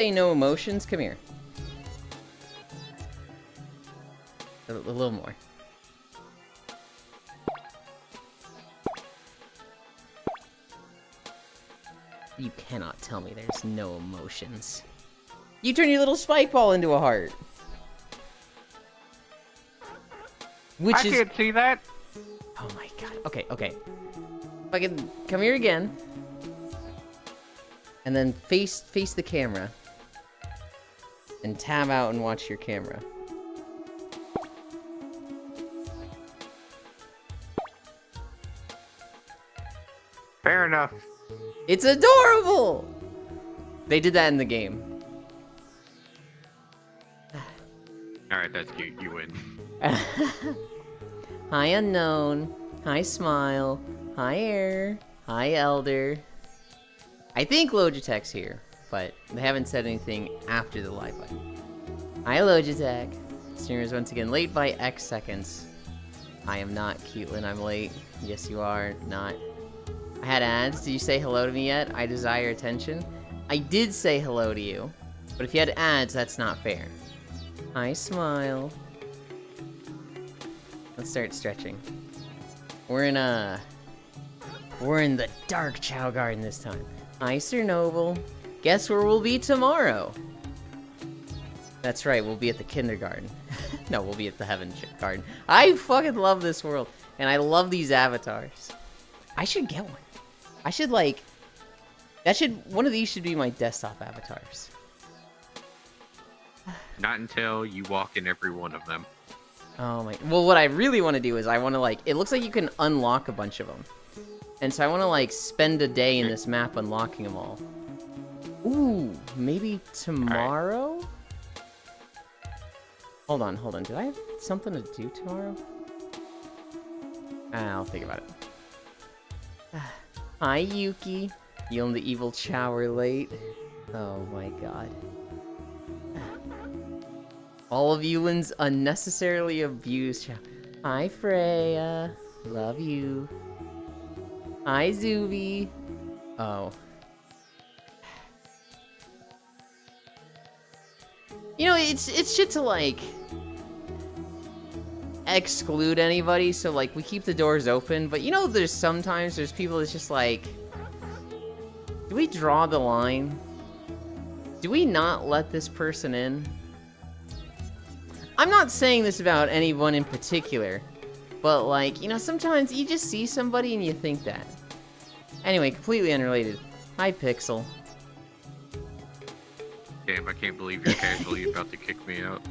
Say no emotions. Come here. A little more. You cannot tell me there's no emotions. You turn your little spike ball into a heart. I can't see that. Oh my god. Okay, okay. If I can come here again. And then face the camera. And tab out and watch your camera. Fair enough. It's adorable! They did that in the game. Alright, that's cute. You win. Hi, Unknown. Hi, Smile. Hi, Air. Hi, Elder. I think Logitech's here, but they haven't said anything after the live light. Hi, Logitech. Streamers once again late by X seconds. I am not Caitlin, I'm late. Yes, you are. Not. I had ads. Did you say hello to me yet? I desire attention. I did say hello to you, but if you had ads, that's not fair. Hi, Smile. Let's start stretching. We're in the Dark Chow Garden this time. Hi, Sir Noble. Guess where we'll be tomorrow? That's right, we'll be at the kindergarten. No, we'll be at the Heaven Garden. I fucking love this world, and I love these avatars. I should get one. I should, like... one of these should be my desktop avatars. Not until you walk in every one of them. Oh my... Well, what I really want to do is I want to, like... It looks like you can unlock a bunch of them. And so I want to, like, spend a day in this map unlocking them all. Ooh, maybe tomorrow? Right. Hold on. Do I have something to do tomorrow? I'll think about it. Hi, Yuki. You and the evil Chower late. Oh my god. All of Yulin's unnecessarily abused. Hi, Freya. Love you. Hi, Zuby. Oh. You know, it's shit to, like, exclude anybody, so, like, we keep the doors open, but you know, there's people that's just like, do we draw the line? Do we not let this person in? I'm not saying this about anyone in particular, but, like, you know, sometimes you just see somebody and you think that. Anyway, completely unrelated. Hi, Pixel. Damn, I can't believe you're casually about to kick me out.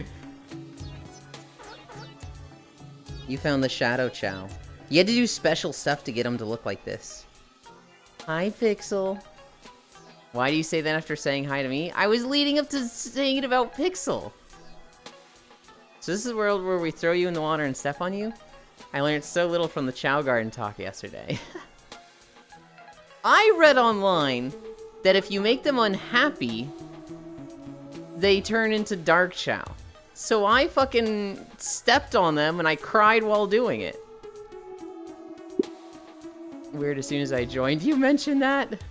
You found the Shadow Chow. You had to do special stuff to get him to look like this. Hi, Pixel. Why do you say that after saying hi to me? I was leading up to saying it about Pixel. So this is a world where we throw you in the water and step on you? I learned so little from the Chow Garden talk yesterday. I read online that if you make them unhappy, they turn into Dark Chow. So I fucking stepped on them and I cried while doing it. Weird, as soon as I joined, you mentioned that?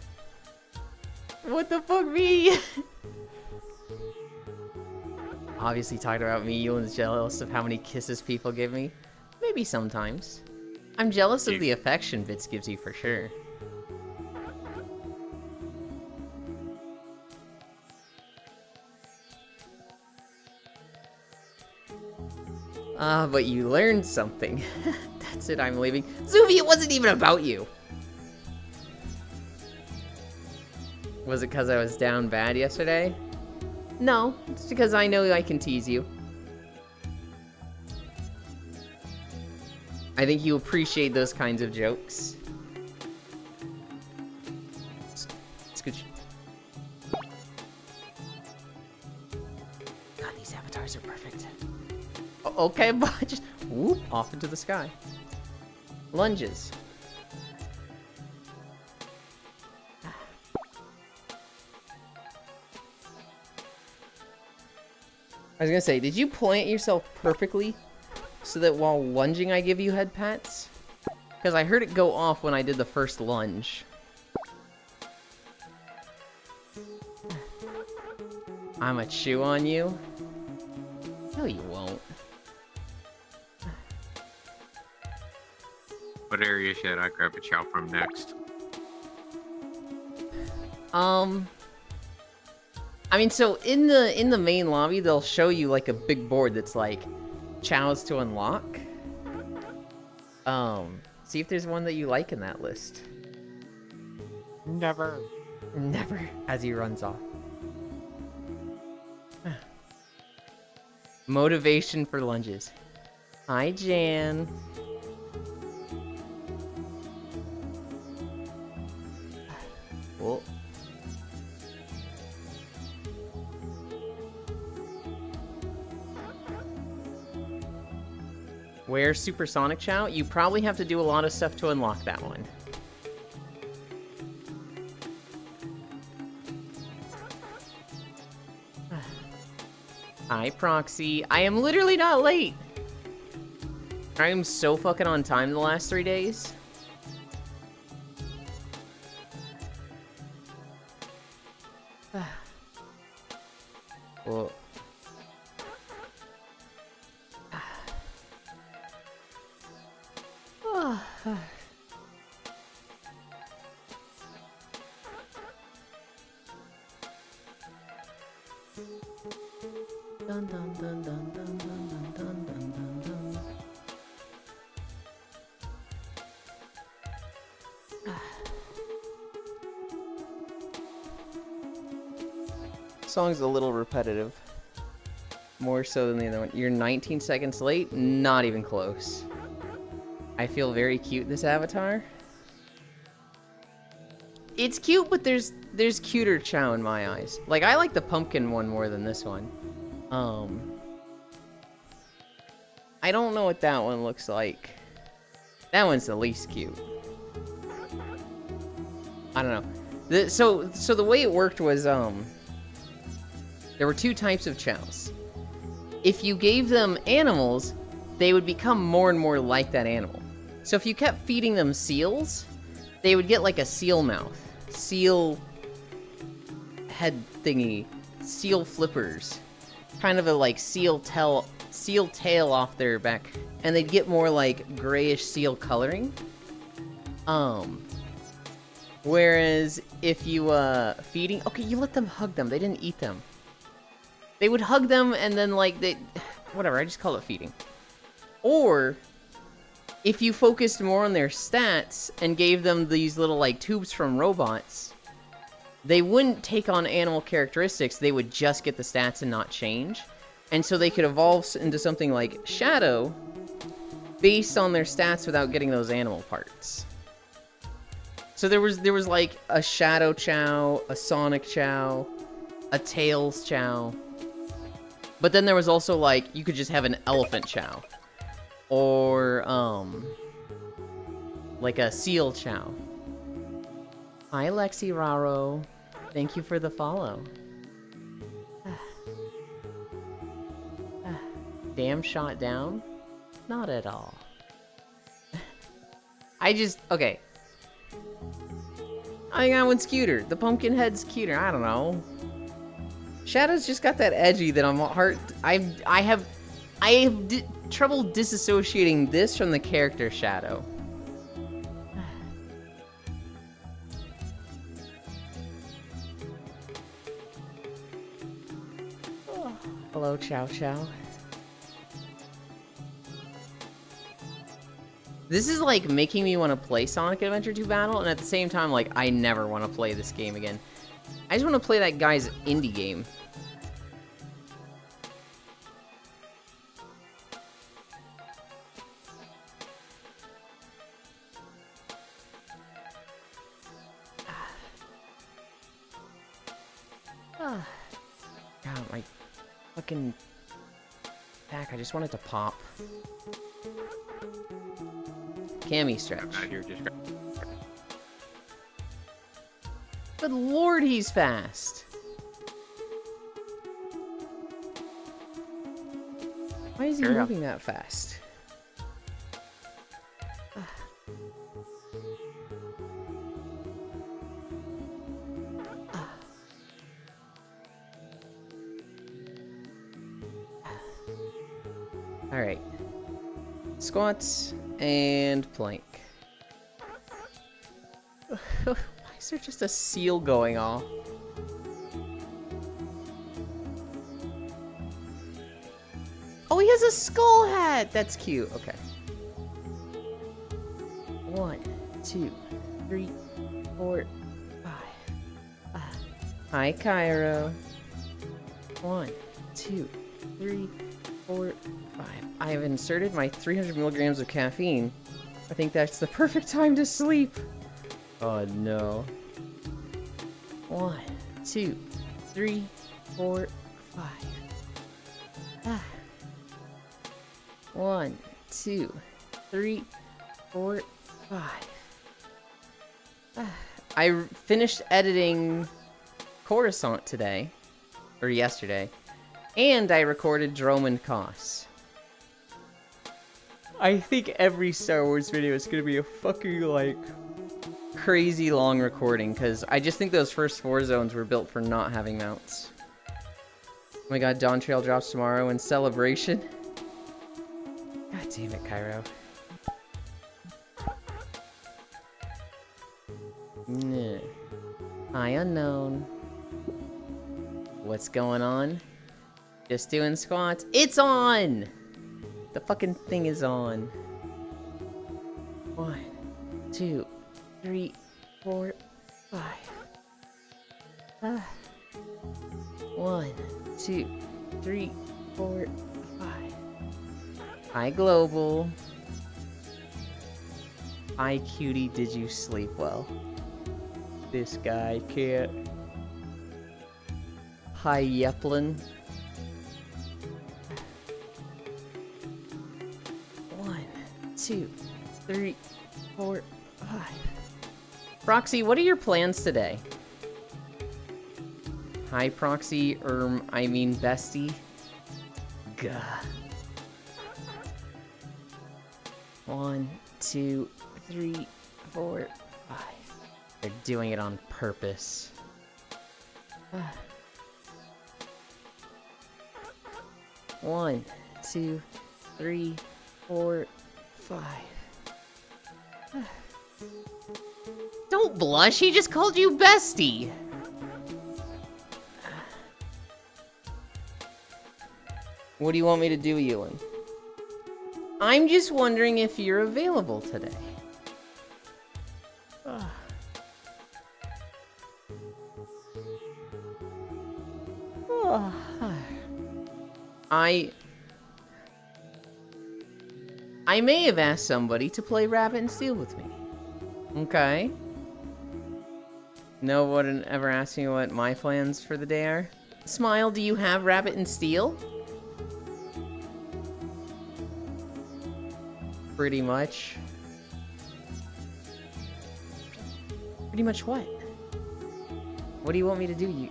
What the fuck, me? Obviously talking about me, Yulin's jealous of how many kisses people give me. Maybe sometimes. I'm jealous of the affection Bits gives you for sure. But you learned something. That's it, I'm leaving. Zuby, it wasn't even about you! Was it because I was down bad yesterday? No, it's because I know I can tease you. I think you appreciate those kinds of jokes. Scooch. God, these avatars are perfect. Okay, but just whoop off into the sky. Lunges. I was gonna say, did you plant yourself perfectly so that while lunging I give you head pats? Because I heard it go off when I did the first lunge. I'ma chew on you. No, you won't. What area should I grab a chow from next? I mean, so in the main lobby, they'll show you like a big board that's like chows to unlock. See if there's one that you like in that list. Never. Never. As he runs off. Motivation for lunges. Hi, Jan. Oh. Where Supersonic Chow? You probably have to do a lot of stuff to unlock that one. Hi, Proxy. I am literally not late. I am so fucking on time the last 3 days. Well. Dun dun dun dun dun dun dun dun dun dun dun. Song's a little repetitive. More so than the other one. You're 19 seconds late? Not even close. I feel very cute, this avatar. It's cute, but there's cuter Chow in my eyes. Like, I like the pumpkin one more than this one. I don't know what that one looks like. That one's the least cute. I don't know. So the way it worked was, there were 2 types of Chows. If you gave them animals, they would become more and more like that animal. So if you kept feeding them seals, they would get like a seal mouth, seal head thingy, seal flippers, kind of a like seal tail off their back, and they'd get more like grayish seal coloring. Whereas if you feeding, okay, you let them hug them, they didn't eat them. They would hug them and then like whatever, I just call it feeding. Or if you focused more on their stats and gave them these little like tubes from robots, they wouldn't take on animal characteristics, they would just get the stats and not change. And so they could evolve into something like Shadow based on their stats without getting those animal parts. So there was like a Shadow Chow, a Sonic Chow, a Tails Chow. But then there was also like, you could just have an Elephant Chow. Or, like a Seal Chow. Hi, Lexi Raro. Thank you for the follow. Damn shot down? Not at all. Okay. I think that one's cuter. The pumpkin head's cuter. I don't know. Shadow's just got that edgy that I'm hard. I have trouble disassociating this from the character Shadow. Hello, Chow Chow. This is like making me want to play Sonic Adventure 2 Battle, and at the same time, like, I never want to play this game again. I just want to play that guy's indie game. God, my fucking pack, I just wanted to pop. Cammy stretch. Good lord, he's fast. Why is he moving that fast? Alright. Squats and plank. Why is there just a seal going off? Oh, he has a skull hat! That's cute. Okay. 1, 2, 3, 4, 5. Hi, Cairo. 1, 2, 3, 4, 5. I have inserted my 300 milligrams of caffeine. I think that's the perfect time to sleep. Oh no. 1, 2, 3, 4, 5. 1, 2, 3, 4, 5. I finished editing Coruscant today, or yesterday, and I recorded Dromund Kaas. I think every Star Wars video is gonna be a fucking, like, crazy long recording, because I just think those first 4 zones were built for not having mounts. Oh my god, Dawn Trail drops tomorrow in celebration. God damn it, Cairo. Nah. Hi, unknown. What's going on? Just doing squats. It's on! The fucking thing is on. 1, 2, 3, 4, 5. 1, 2, 3, 4, 5. Hi, Global. Hi, cutie. Did you sleep well? This guy can't. Hi, Yeplin. 1, 2, 3, 4, 5. Proxy, what are your plans today? Hi, Proxy, I mean Bestie. Gah. 1, 2, 3, 4, 5. They're doing it on purpose. 1, 2, 3, 4, 5. Don't blush, he just called you Bestie! What do you want me to do, Ewan? I'm just wondering if you're available today. I may have asked somebody to play Rabbit and Steel with me. Okay. No one ever asked me what my plans for the day are. Smile, do you have Rabbit and Steel? Pretty much. Pretty much what? What do you want me to do?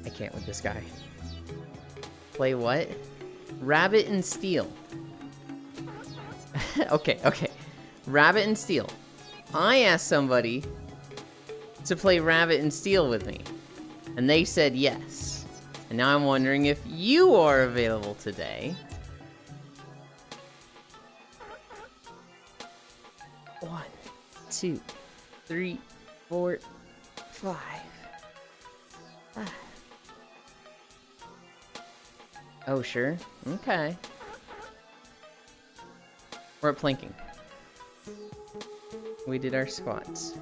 I can't with this guy. Play what? Rabbit and Steel. Okay. Rabbit and Steel. I asked somebody to play Rabbit and Steel with me, and they said yes. And now I'm wondering if you are available today. 1, 2, 3, 4, 5. Oh, sure. Okay. We're at planking. We did our squats.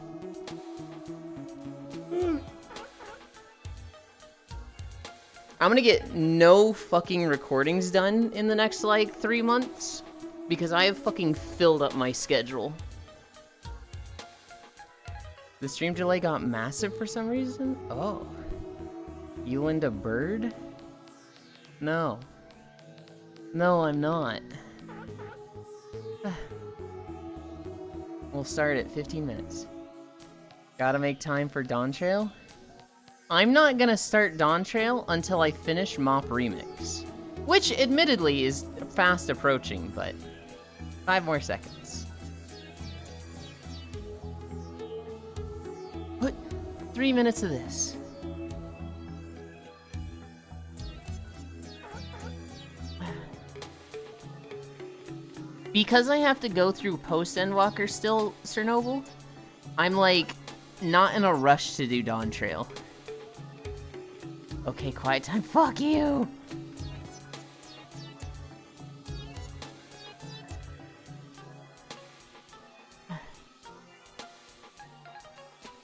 I'm gonna get no fucking recordings done in the next, like, 3 months. Because I have fucking filled up my schedule. The stream delay got massive for some reason? Oh. You and a bird? No. No, I'm not. We'll start at 15 minutes. Gotta make time for Dawn Trail? I'm not gonna start Dawn Trail until I finish Mop Remix. Which, admittedly, is fast approaching, but 5 more seconds. Put 3 minutes of this. because I have to go through post-Endwalker still, Sir Noble, I'm like, not in a rush to do Dawn Trail. Okay, quiet time. Fuck you!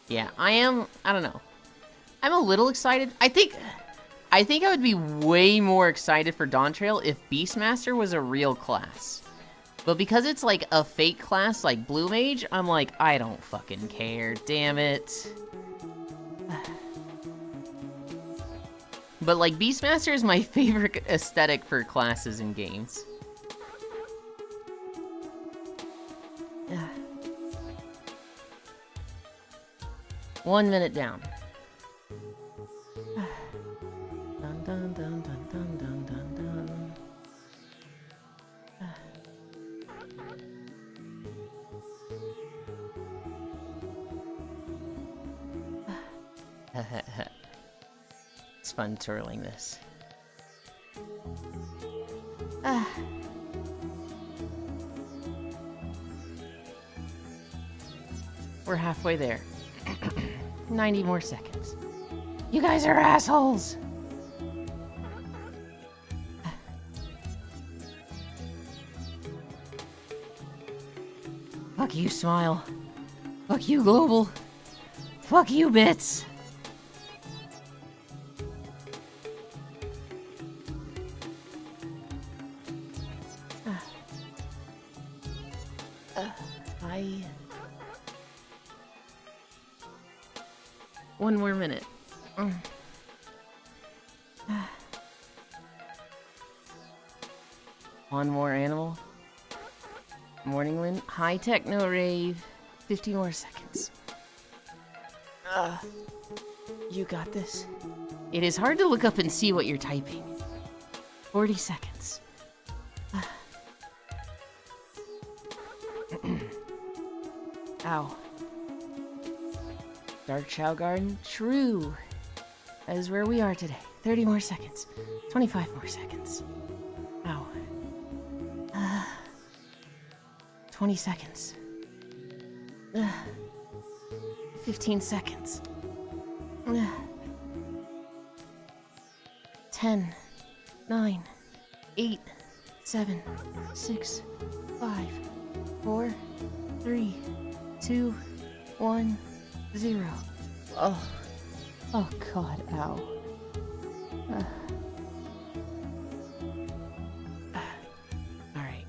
Yeah, I don't know. I'm a little excited. I think I would be way more excited for Dawn Trail if Beastmaster was a real class. But because it's like a fake class like Blue Mage, I'm like, I don't fucking care, damn it. But like, Beastmaster is my favorite aesthetic for classes in games. 1 minute down. Dun, dun, dun, dun, dun, dun, dun, dun. It's fun twirling this. We're halfway there. 90 more seconds. You guys are assholes! Fuck you, Smile. Fuck you, Global. Fuck you, Bits. One more minute. One more animal. Morning wind. High techno rave. 50 more seconds. You got this. It is hard to look up and see what you're typing. 40 seconds. Ow. Dark Chow Garden? True. That is where we are today. 30 more seconds. 25 more seconds. Ow. 20 seconds. 15 seconds. 10, 9, 8, 7, 6, 5, 4, 3, 2, 1, 0. Oh. Oh god, ow. Alright.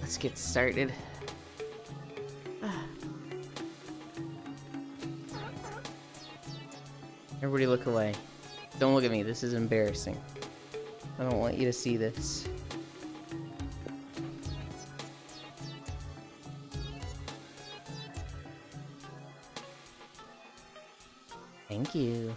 Let's get started. Everybody look away. Don't look at me, this is embarrassing. I don't want you to see this. Thank you.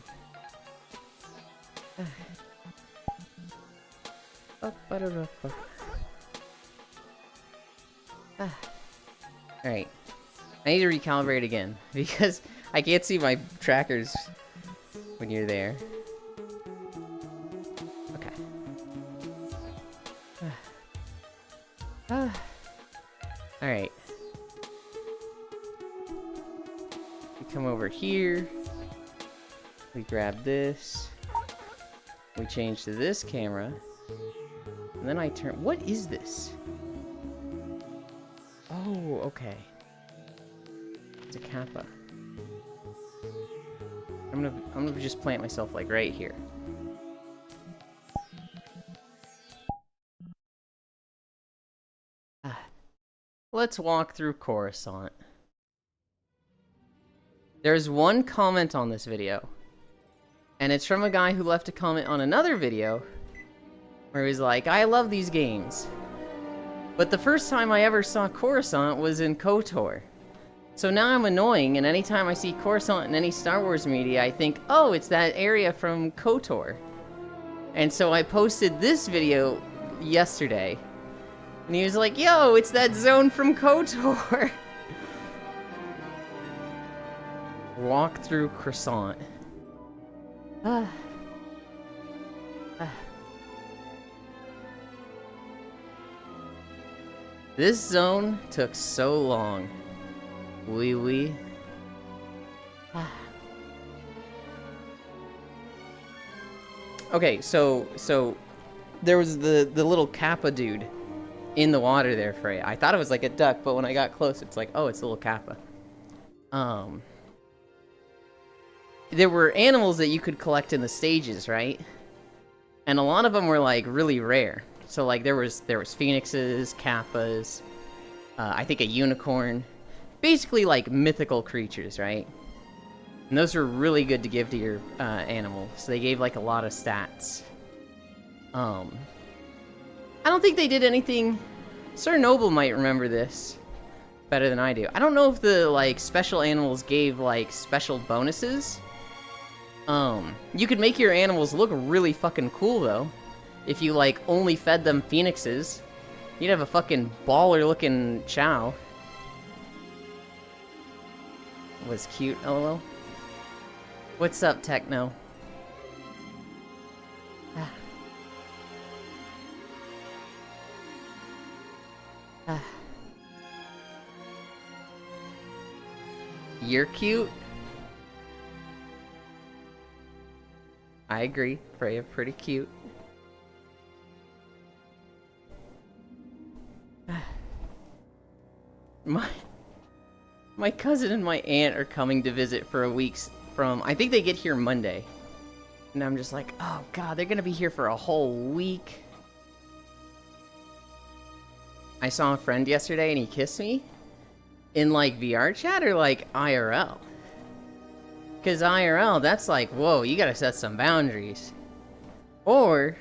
Alright. I need to recalibrate again, because I can't see my trackers when you're there. Okay. Alright. We come over here. We grab this. We change to this camera. And then I turn... What is this? Oh, okay. It's a kappa. I'm gonna just plant myself like right here. Let's walk through Coruscant. There's one comment on this video. And it's from a guy who left a comment on another video where he was like, I love these games. But the first time I ever saw Coruscant was in KOTOR. So now I'm annoying, and anytime I see Coruscant in any Star Wars media, I think, oh, it's that area from KOTOR. And so I posted this video yesterday. And he was like, yo, it's that zone from KOTOR. Walk through Coruscant. This zone took so long. Wee. Okay, so there was the little kappa dude in the water there, Freya. I thought it was like a duck, but when I got close, it's like, oh, it's a little kappa. There were animals that you could collect in the stages, right? And a lot of them were like really rare. So like there was phoenixes, kappas, I think a unicorn, basically like mythical creatures, right? And those were really good to give to your animals. So they gave like a lot of stats. I don't think they did anything. Sir Noble might remember this better than I do. I don't know if the like special animals gave like special bonuses. You could make your animals look really fucking cool though. If you like only fed them phoenixes, you'd have a fucking baller looking chow. Was cute, lol. What's up, Techno? You're cute. I agree. Freya, pretty cute. My cousin and my aunt are coming to visit for a week from, I think they get here Monday. And I'm just like, oh god, they're gonna be here for a whole week. I saw a friend yesterday and he kissed me. In like VR chat or like IRL? Because IRL, that's like, whoa, you gotta set some boundaries. Or,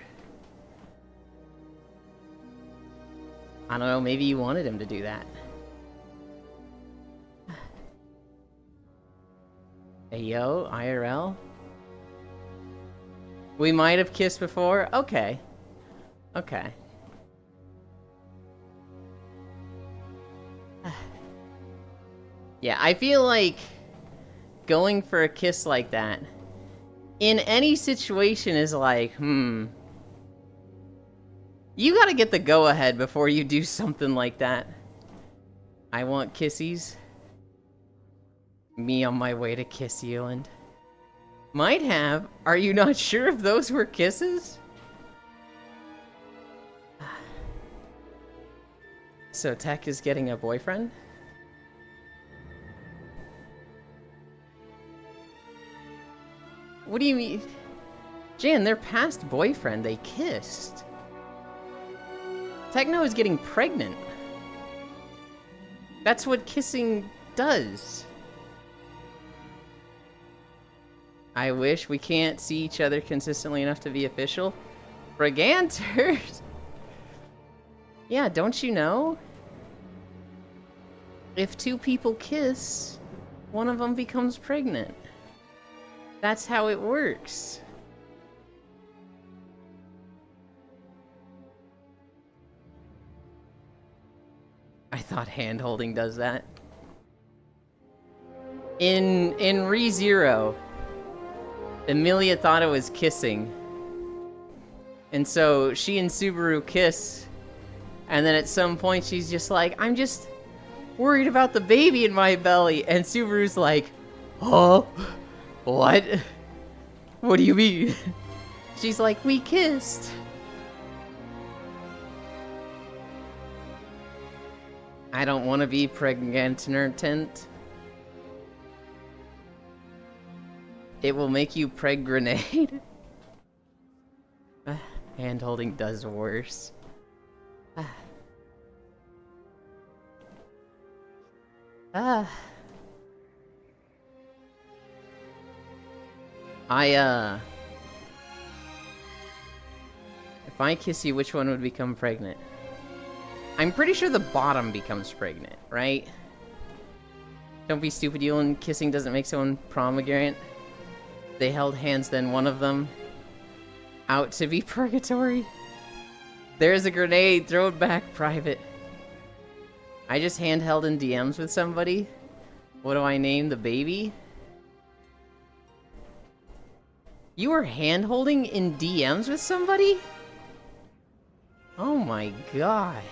I don't know, maybe you wanted him to do that. Hey yo, IRL? We might have kissed before? Okay. Okay. Yeah, I feel like going for a kiss like that in any situation is like, You gotta get the go-ahead before you do something like that. I want kissies. Me on my way to Kissyland. Might have. Are you not sure if those were kisses? So Tech is getting a boyfriend? What do you mean? Jan, they're past boyfriend. They kissed. Techno is getting pregnant. That's what kissing does. I wish we can't see each other consistently enough to be official. Briganters! Yeah, don't you know? If two people kiss, one of them becomes pregnant. That's how it works. I thought hand-holding does that. In ReZero, Emilia thought it was kissing. And so she and Subaru kiss. And then at some point she's just like, I'm just worried about the baby in my belly. And Subaru's like, huh? What? What do you mean? She's like, we kissed. I don't want to be pregnant. It will make you preg-grenade. Hand-holding does worse. If I kiss you, which one would become pregnant? I'm pretty sure the bottom becomes pregnant, right? Don't be stupid, Yulin. Kissing doesn't make someone promigorant. They held hands, then one of them out to be purgatory. There's a grenade. Throw it back, Private. I just handheld in DMs with somebody. What do I name the baby? You were hand-holding in DMs with somebody? Oh my god.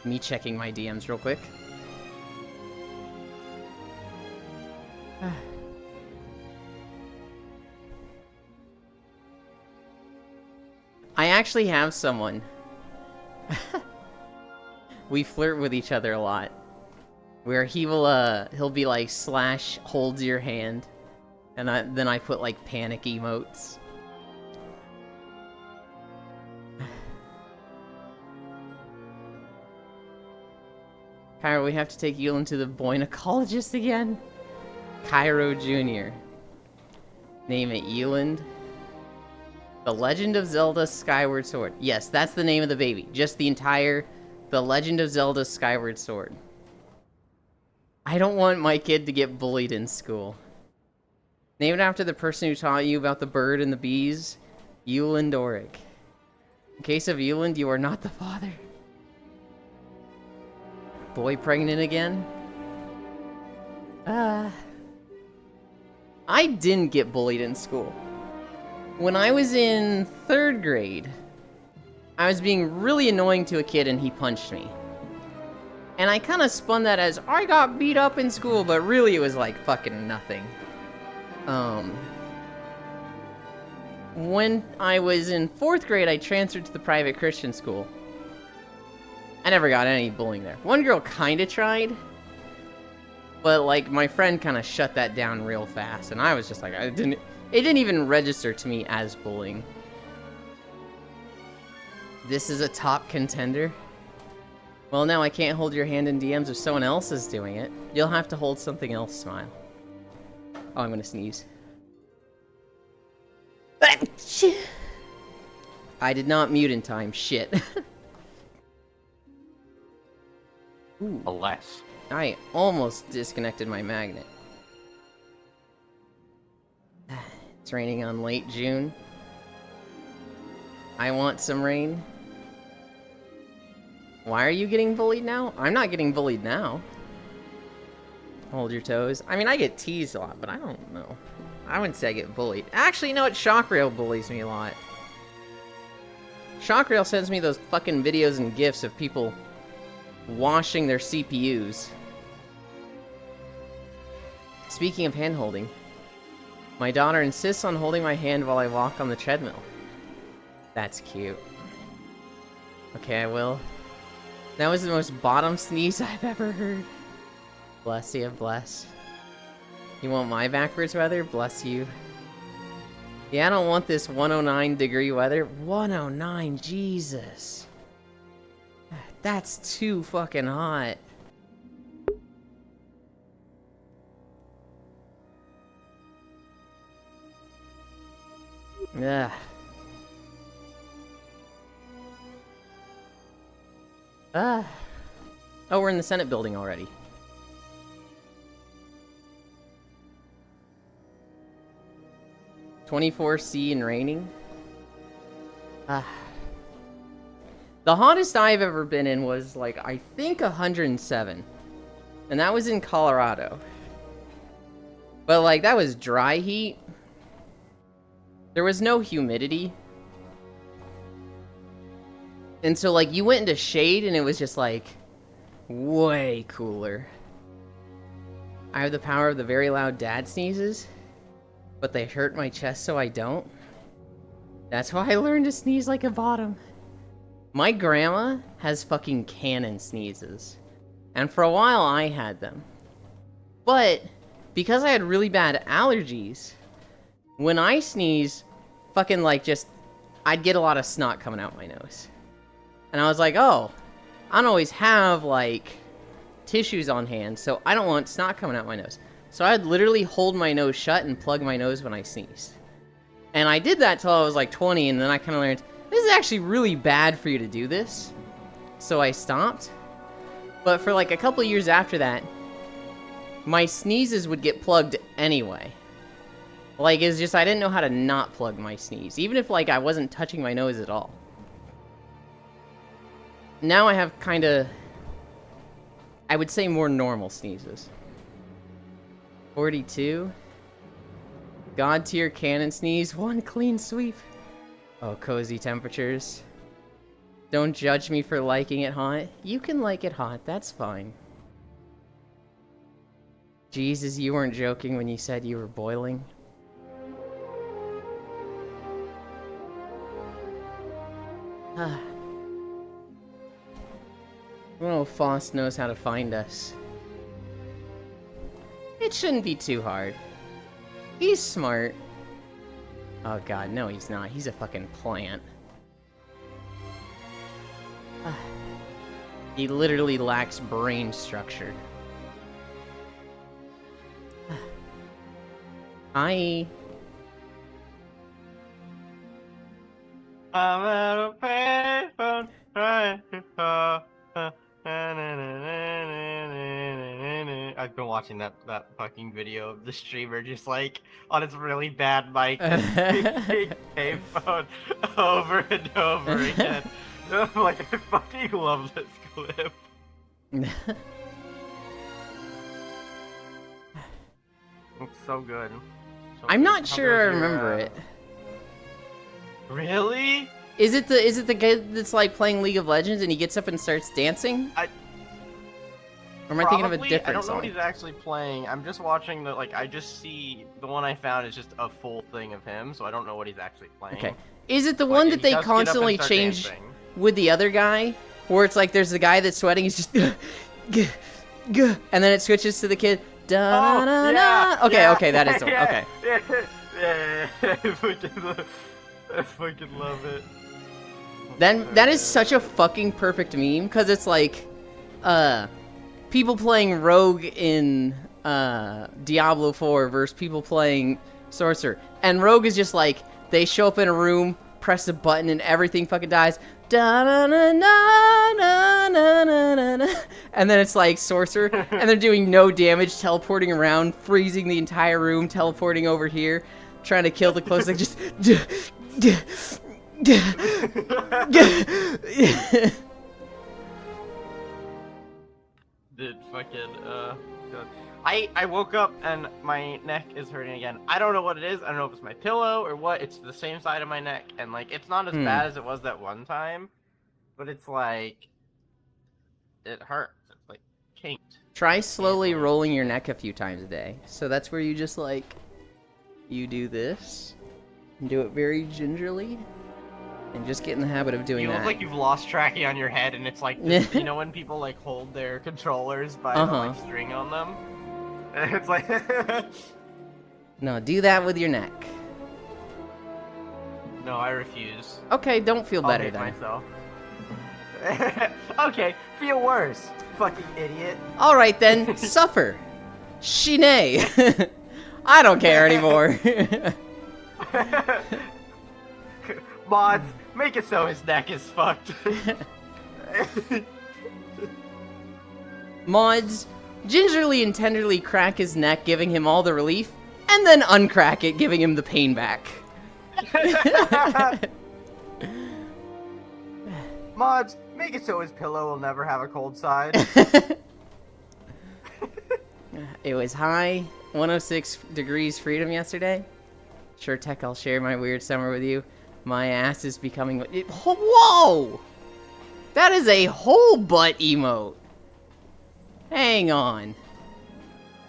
Me checking my DMs real quick. I actually have someone. We flirt with each other a lot. Where he'll be like / holds your hand. And then I put like panic emotes. Cairo, we have to take Yulin to the boynecologist again? Cairo Jr. Name it Yulin. The Legend of Zelda Skyward Sword. Yes, that's the name of the baby. Just The Legend of Zelda Skyward Sword. I don't want my kid to get bullied in school. Name it after the person who taught you about the bird and the bees. Yulin Doric. In case of Yulin, you are not the father. Boy pregnant again? I didn't get bullied in school. When I was in 3rd grade, I was being really annoying to a kid and he punched me. And I kind of spun that as, I got beat up in school, but really it was like fucking nothing. When I was in 4th grade, I transferred to the private Christian school. I never got any bullying there. One girl kind of tried, but like my friend kind of shut that down real fast, and I was just like, it didn't even register to me as bullying. This is a top contender. Well, now I can't hold your hand in DMs if someone else is doing it. You'll have to hold something else, Smile. Oh, I'm gonna sneeze. I did not mute in time. Shit. Ooh. Alas. I almost disconnected my magnet. It's raining on late June. I want some rain. Why are you getting bullied now? I'm not getting bullied now. Hold your toes. I mean, I get teased a lot, but I don't know. I wouldn't say I get bullied. Actually, you know what? Shockrail bullies me a lot. Shockrail sends me those fucking videos and GIFs of people washing their CPUs. Speaking of hand-holding, my daughter insists on holding my hand while I walk on the treadmill. That's cute. Okay, I will. That was the most bottom sneeze I've ever heard. Bless you, bless. You want my backwards weather? Bless you. Yeah, I don't want this 109-degree weather. 109, Jesus. That's too fucking hot. Ugh. Oh, we're in the Senate building already. $24°C and raining. The hottest I've ever been in was like, I think 107. And that was in Colorado. But like, that was dry heat. There was no humidity. And so like, you went into shade and it was just like, way cooler. I have the power of the very loud dad sneezes, but they hurt my chest so I don't. That's why I learned to sneeze like a bottom. My grandma has fucking cannon sneezes. And for a while I had them. But because I had really bad allergies, when I sneeze, fucking like just, I'd get a lot of snot coming out my nose. And I was like, oh, I don't always have like tissues on hand, so I don't want snot coming out my nose. So I'd literally hold my nose shut and plug my nose when I sneezed. And I did that till I was like 20, and then I kind of learned, this is actually really bad for you to do this. So I stopped. But for like a couple years after that, my sneezes would get plugged anyway. Like, it's just, I didn't know how to not plug my sneeze, even if like I wasn't touching my nose at all. Now I have kind of, I would say, more normal sneezes. 42. God tier cannon sneeze, 1 clean sweep. Oh, cozy temperatures. Don't judge me for liking it hot. You can like it hot, that's fine. Jesus, you weren't joking when you said you were boiling. I don't know if Faust knows how to find us. It shouldn't be too hard. He's smart. Oh god, no he's not. He's a fucking plant. He literally lacks brain structure. Hi. I'm at a payphone. I've been watching that fucking video of the streamer just like on his really bad mic speaking payphone over and over again. I'm like, I fucking love this clip. It's so good. I'm not sure I remember it. Really? Is it the guy that's like playing League of Legends and he gets up and starts dancing? Or am I thinking of a different I don't know song? what he's actually playing. I'm just watching the I just see the one I found is just a full thing of him, so I don't know what he's actually playing. Okay. Is it the one that they constantly change with the other guy? Where it's like there's the guy that's sweating, he's just and then it switches to the kid. Da, da, da. Okay, okay, that is the one. Okay. I fucking love it. Then that is such a fucking perfect meme because it's like, people playing Rogue in Diablo 4 versus people playing Sorcerer, and Rogue is just like they show up in a room, press a button, and everything fucking dies. Da na na na na na na na, and then it's like Sorcerer, and they're doing no damage, teleporting around, freezing the entire room, teleporting over here, trying to kill the closest. Just. Did fucking God. I woke up and my neck is hurting again. I don't know what it is. I don't know if it's my pillow or what. It's the same side of my neck, and like it's not as bad as it was that one time, but it's like it hurts. It's like kinked. Try slowly rolling your neck a few times a day. So that's where you just like you do this and do it very gingerly. And just get in the habit of doing that. You look like you've lost tracking on your head, and it's like, this, you know when people like hold their controllers by the like string on them? And it's like... No, do that with your neck. No, I refuse. Okay, don't feel better I'll then. myself. Okay, feel worse, fucking idiot. Alright then, suffer. Shine. I don't care anymore. Mods, make it so his neck is fucked. Mods, gingerly and tenderly crack his neck, giving him all the relief, and then uncrack it, giving him the pain back. Mods, make it so his pillow will never have a cold side. It was high, 106 degrees freedom yesterday. Sure, Tech, I'll share my weird summer with you. My ass is becoming... Whoa! That is a whole butt emote. Hang on.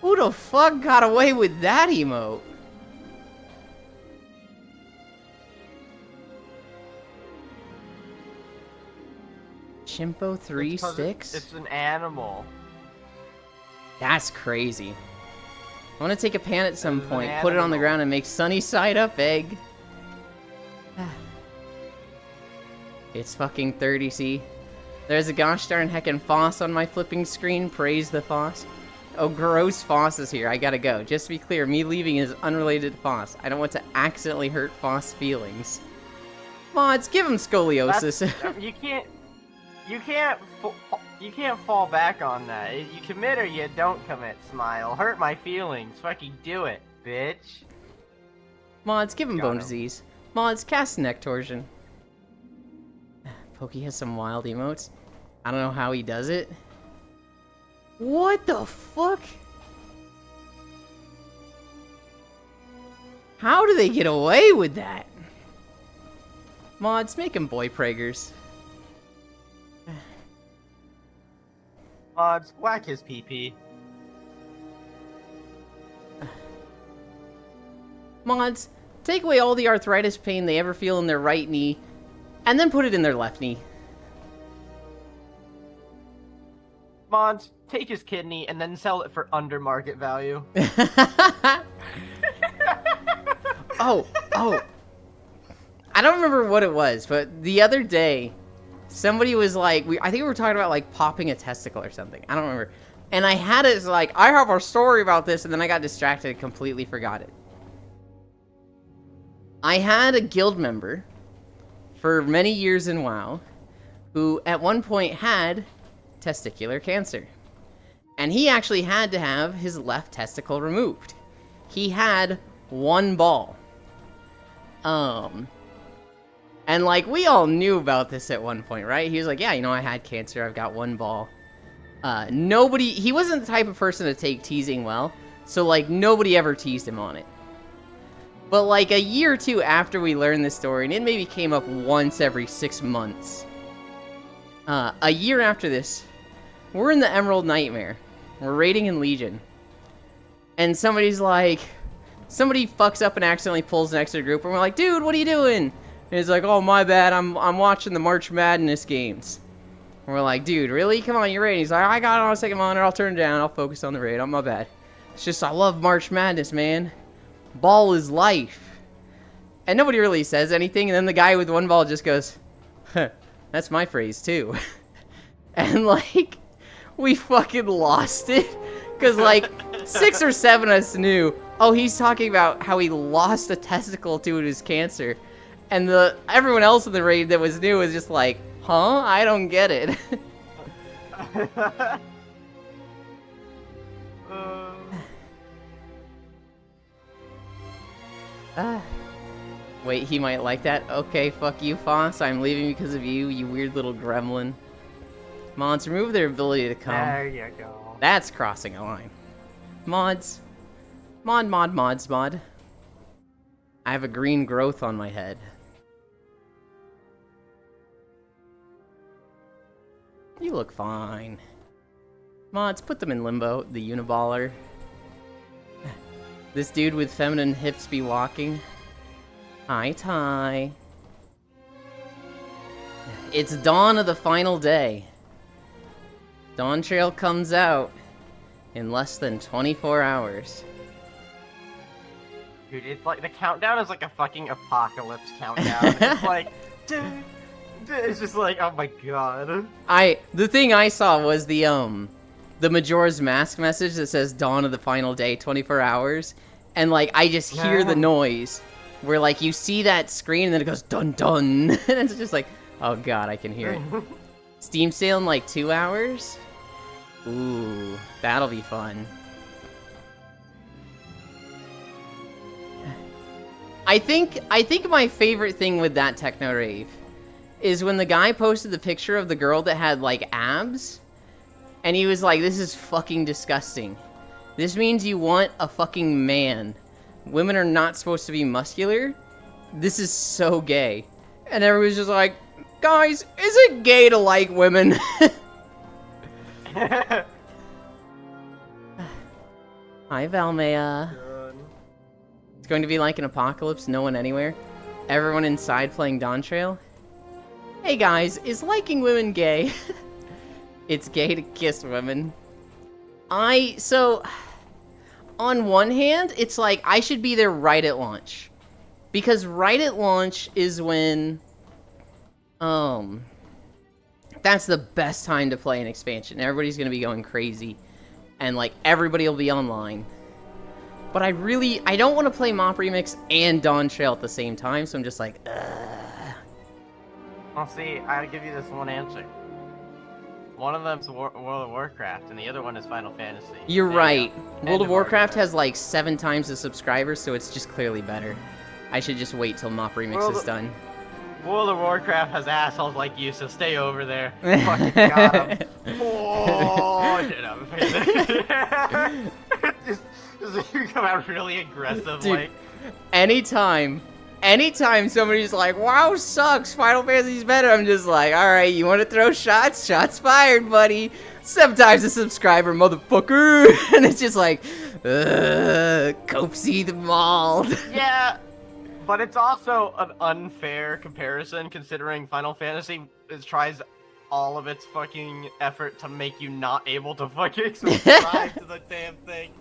Who the fuck got away with that emote? Chimpo 3 sticks? It's an animal. That's crazy. I want to take a pan at some point, put it on the animal. ground, and make sunny side up egg. It's fucking 30, see? There's a gosh darn heckin' Foss on my flipping screen. Praise the Foss. Oh, gross Foss is here. I gotta go. Just to be clear, me leaving is unrelated to Foss. I don't want to accidentally hurt Foss' feelings. Mods, give him scoliosis. You can't fall back on that. You commit or you don't commit, Smile. Hurt my feelings. Fucking do it, bitch. Mods, give him Got bone him. disease. Mods, cast neck torsion. Pokey has some wild emotes. I don't know how he does it. What the fuck? How do they get away with that? Mods, make him boy preggers. Mods, whack his pee-pee. Mods, take away all the arthritis pain they ever feel in their right knee, and then put it in their left knee. Mods, take his kidney and then sell it for under market value. Oh. I don't remember what it was, but the other day, somebody was like, I think we were talking about like popping a testicle or something. I don't remember. And I had it as like, I have a story about this, and then I got distracted and completely forgot it. I had a guild member for many years in WoW who at one point had testicular cancer. And he actually had to have his left testicle removed. He had one ball. And like, we all knew about this at one point, right? He was like, yeah, you know, I had cancer, I've got one ball. He wasn't the type of person to take teasing well, so like, nobody ever teased him on it. But like, a year or two after we learned this story, and it maybe came up once every 6 months, a year after this, we're in the Emerald Nightmare. We're raiding in Legion. And somebody fucks up and accidentally pulls next to the group, and we're like, dude, what are you doing? And he's like, oh, my bad, I'm watching the March Madness games. And we're like, dude, really? Come on, you're raiding. He's like, I got it on a second monitor, I'll turn it down, I'll focus on the raid, my bad. It's just, I love March Madness, man. Ball is life. And nobody really says anything, and then the guy with one ball just goes, huh, that's my phrase, too. And, like, we fucking lost it. Because, like, 6 or 7 of us knew, oh, he's talking about how he lost a testicle to his cancer. And everyone else in the raid that was new was just like, huh? I don't get it. Wait, he might like that? Okay, fuck you, Foss. I'm leaving because of you, you weird little gremlin. Mods, remove their ability to come. There you go. That's crossing a line. Mods. Mod. I have a green growth on my head. You look fine. Mods, put them in limbo, the Uniballer. This dude with feminine hips be walking. Hi, Ty. It's dawn of the final day. Dawntrail comes out in less than 24 hours. Dude, it's like, the countdown is like a fucking apocalypse countdown. It's like, dude, it's just like, oh my god. The thing I saw was the Majora's Mask message that says dawn of the final day, 24 hours. And like, I just hear the noise where like, you see that screen and then it goes dun dun. And it's just like, oh god, I can hear it. Steam sale in like 2 hours? Ooh, that'll be fun. I think my favorite thing with that Techno Rave is when the guy posted the picture of the girl that had like abs, and he was like, this is fucking disgusting. This means you want a fucking man. Women are not supposed to be muscular. This is so gay. And everyone's just like, guys, is it gay to like women? Hi, Valmea. It's going to be like an apocalypse, no one anywhere. Everyone inside playing Dawntrail. Hey guys, is liking women gay? It's gay to kiss women. So, on one hand, it's like, I should be there right at launch. Because right at launch is when, that's the best time to play an expansion. Everybody's gonna be going crazy. And, like, everybody will be online. But I don't want to play Mop Remix and Dawntrail at the same time, so I'm just like, ugh. Well, see, I'll give you this one answer. One of them's World of Warcraft, and the other one is Final Fantasy. You're right. World of Warcraft has like 7 times the subscribers, so it's just clearly better. I should just wait till Mop Remix is done. World of Warcraft has assholes like you, so stay over there. Fucking got him. Oh, shit up. just you come out really aggressive, dude, like. Anytime anytime somebody's like, "WoW sucks, Final Fantasy's better," I'm just like, "All right, you want to throw shots? Shots fired, buddy." Sometimes a subscriber, motherfucker, and it's just like, Copesy the Mauled. Yeah, but it's also an unfair comparison considering Final Fantasy tries all of its fucking effort to make you not able to fucking subscribe to the damn thing.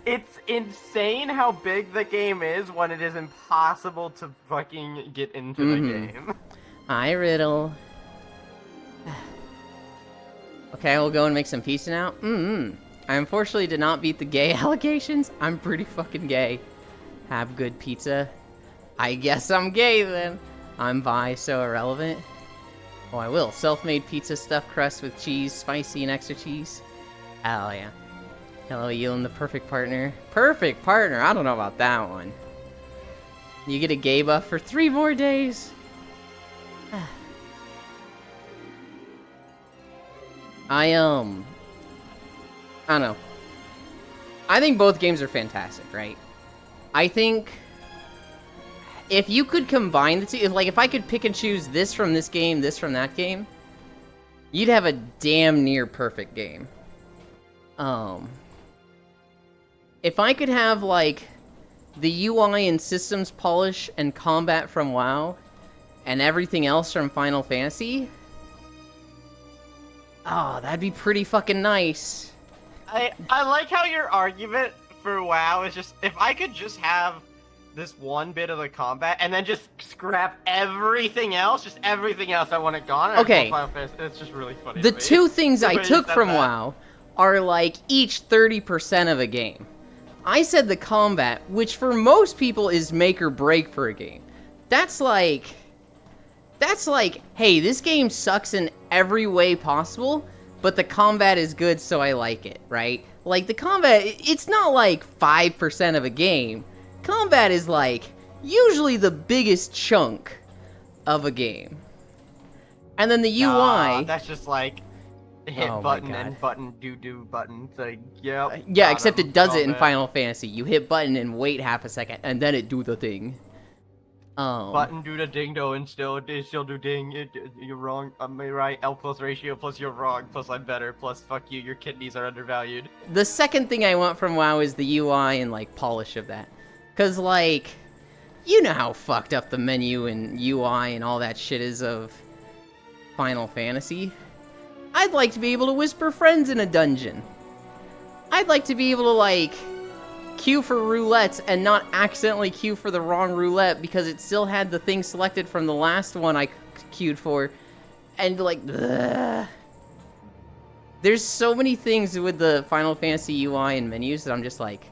It's insane how big the game is when it is impossible to fucking get into the game. Hi, Riddle. Okay, we'll go and make some pizza now. I unfortunately did not beat the gay allegations. I'm pretty fucking gay. Have good pizza. I guess I'm gay then. I'm bi, so irrelevant. Oh, I will. Self-made pizza stuffed crust with cheese, spicy and extra cheese. Hell yeah. Hello, Ewan, the perfect partner. Perfect partner? I don't know about that one. You get a gay buff for 3 more days. I don't know. I think both games are fantastic, right? I think if you could combine the two, if I could pick and choose this from this game, this from that game, you'd have a damn near perfect game. If I could have, like, the UI and systems polish and combat from WoW, and everything else from Final Fantasy, oh, that'd be pretty fucking nice. I like how your argument for WoW is just, if I could just have this one bit of the combat and then just scrap everything else, just everything else I want it gone. Okay. It's just really funny. The two things I Nobody took said from that. WoW are like each 30% of a game. I said the combat, which for most people is make or break for a game. That's like, hey, this game sucks in every way possible, but the combat is good, so I like it, right? Like, the combat, it's not like 5% of a game. Combat is like, usually the biggest chunk of a game. And then the UI... Nah, that's just like, hit Oh my button God. and button, do button, like, yep. yeah, got except him, it does it in combat. Final Fantasy. You hit button and wait half a second, and then it do the thing. Button do the ding do and still do ding. You're wrong. I'm right. L plus ratio plus you're wrong. Plus I'm better. Plus fuck you. Your kidneys are undervalued. The second thing I want from WoW is the UI and, like, polish of that. Cause, like, you know how fucked up the menu and UI and all that shit is of Final Fantasy. I'd like to be able to whisper friends in a dungeon. I'd like to be able to, like, queue for roulettes and not accidentally queue for the wrong roulette because it still had the thing selected from the last one I queued for. And, like, ugh. There's so many things with the Final Fantasy UI and menus that I'm just like,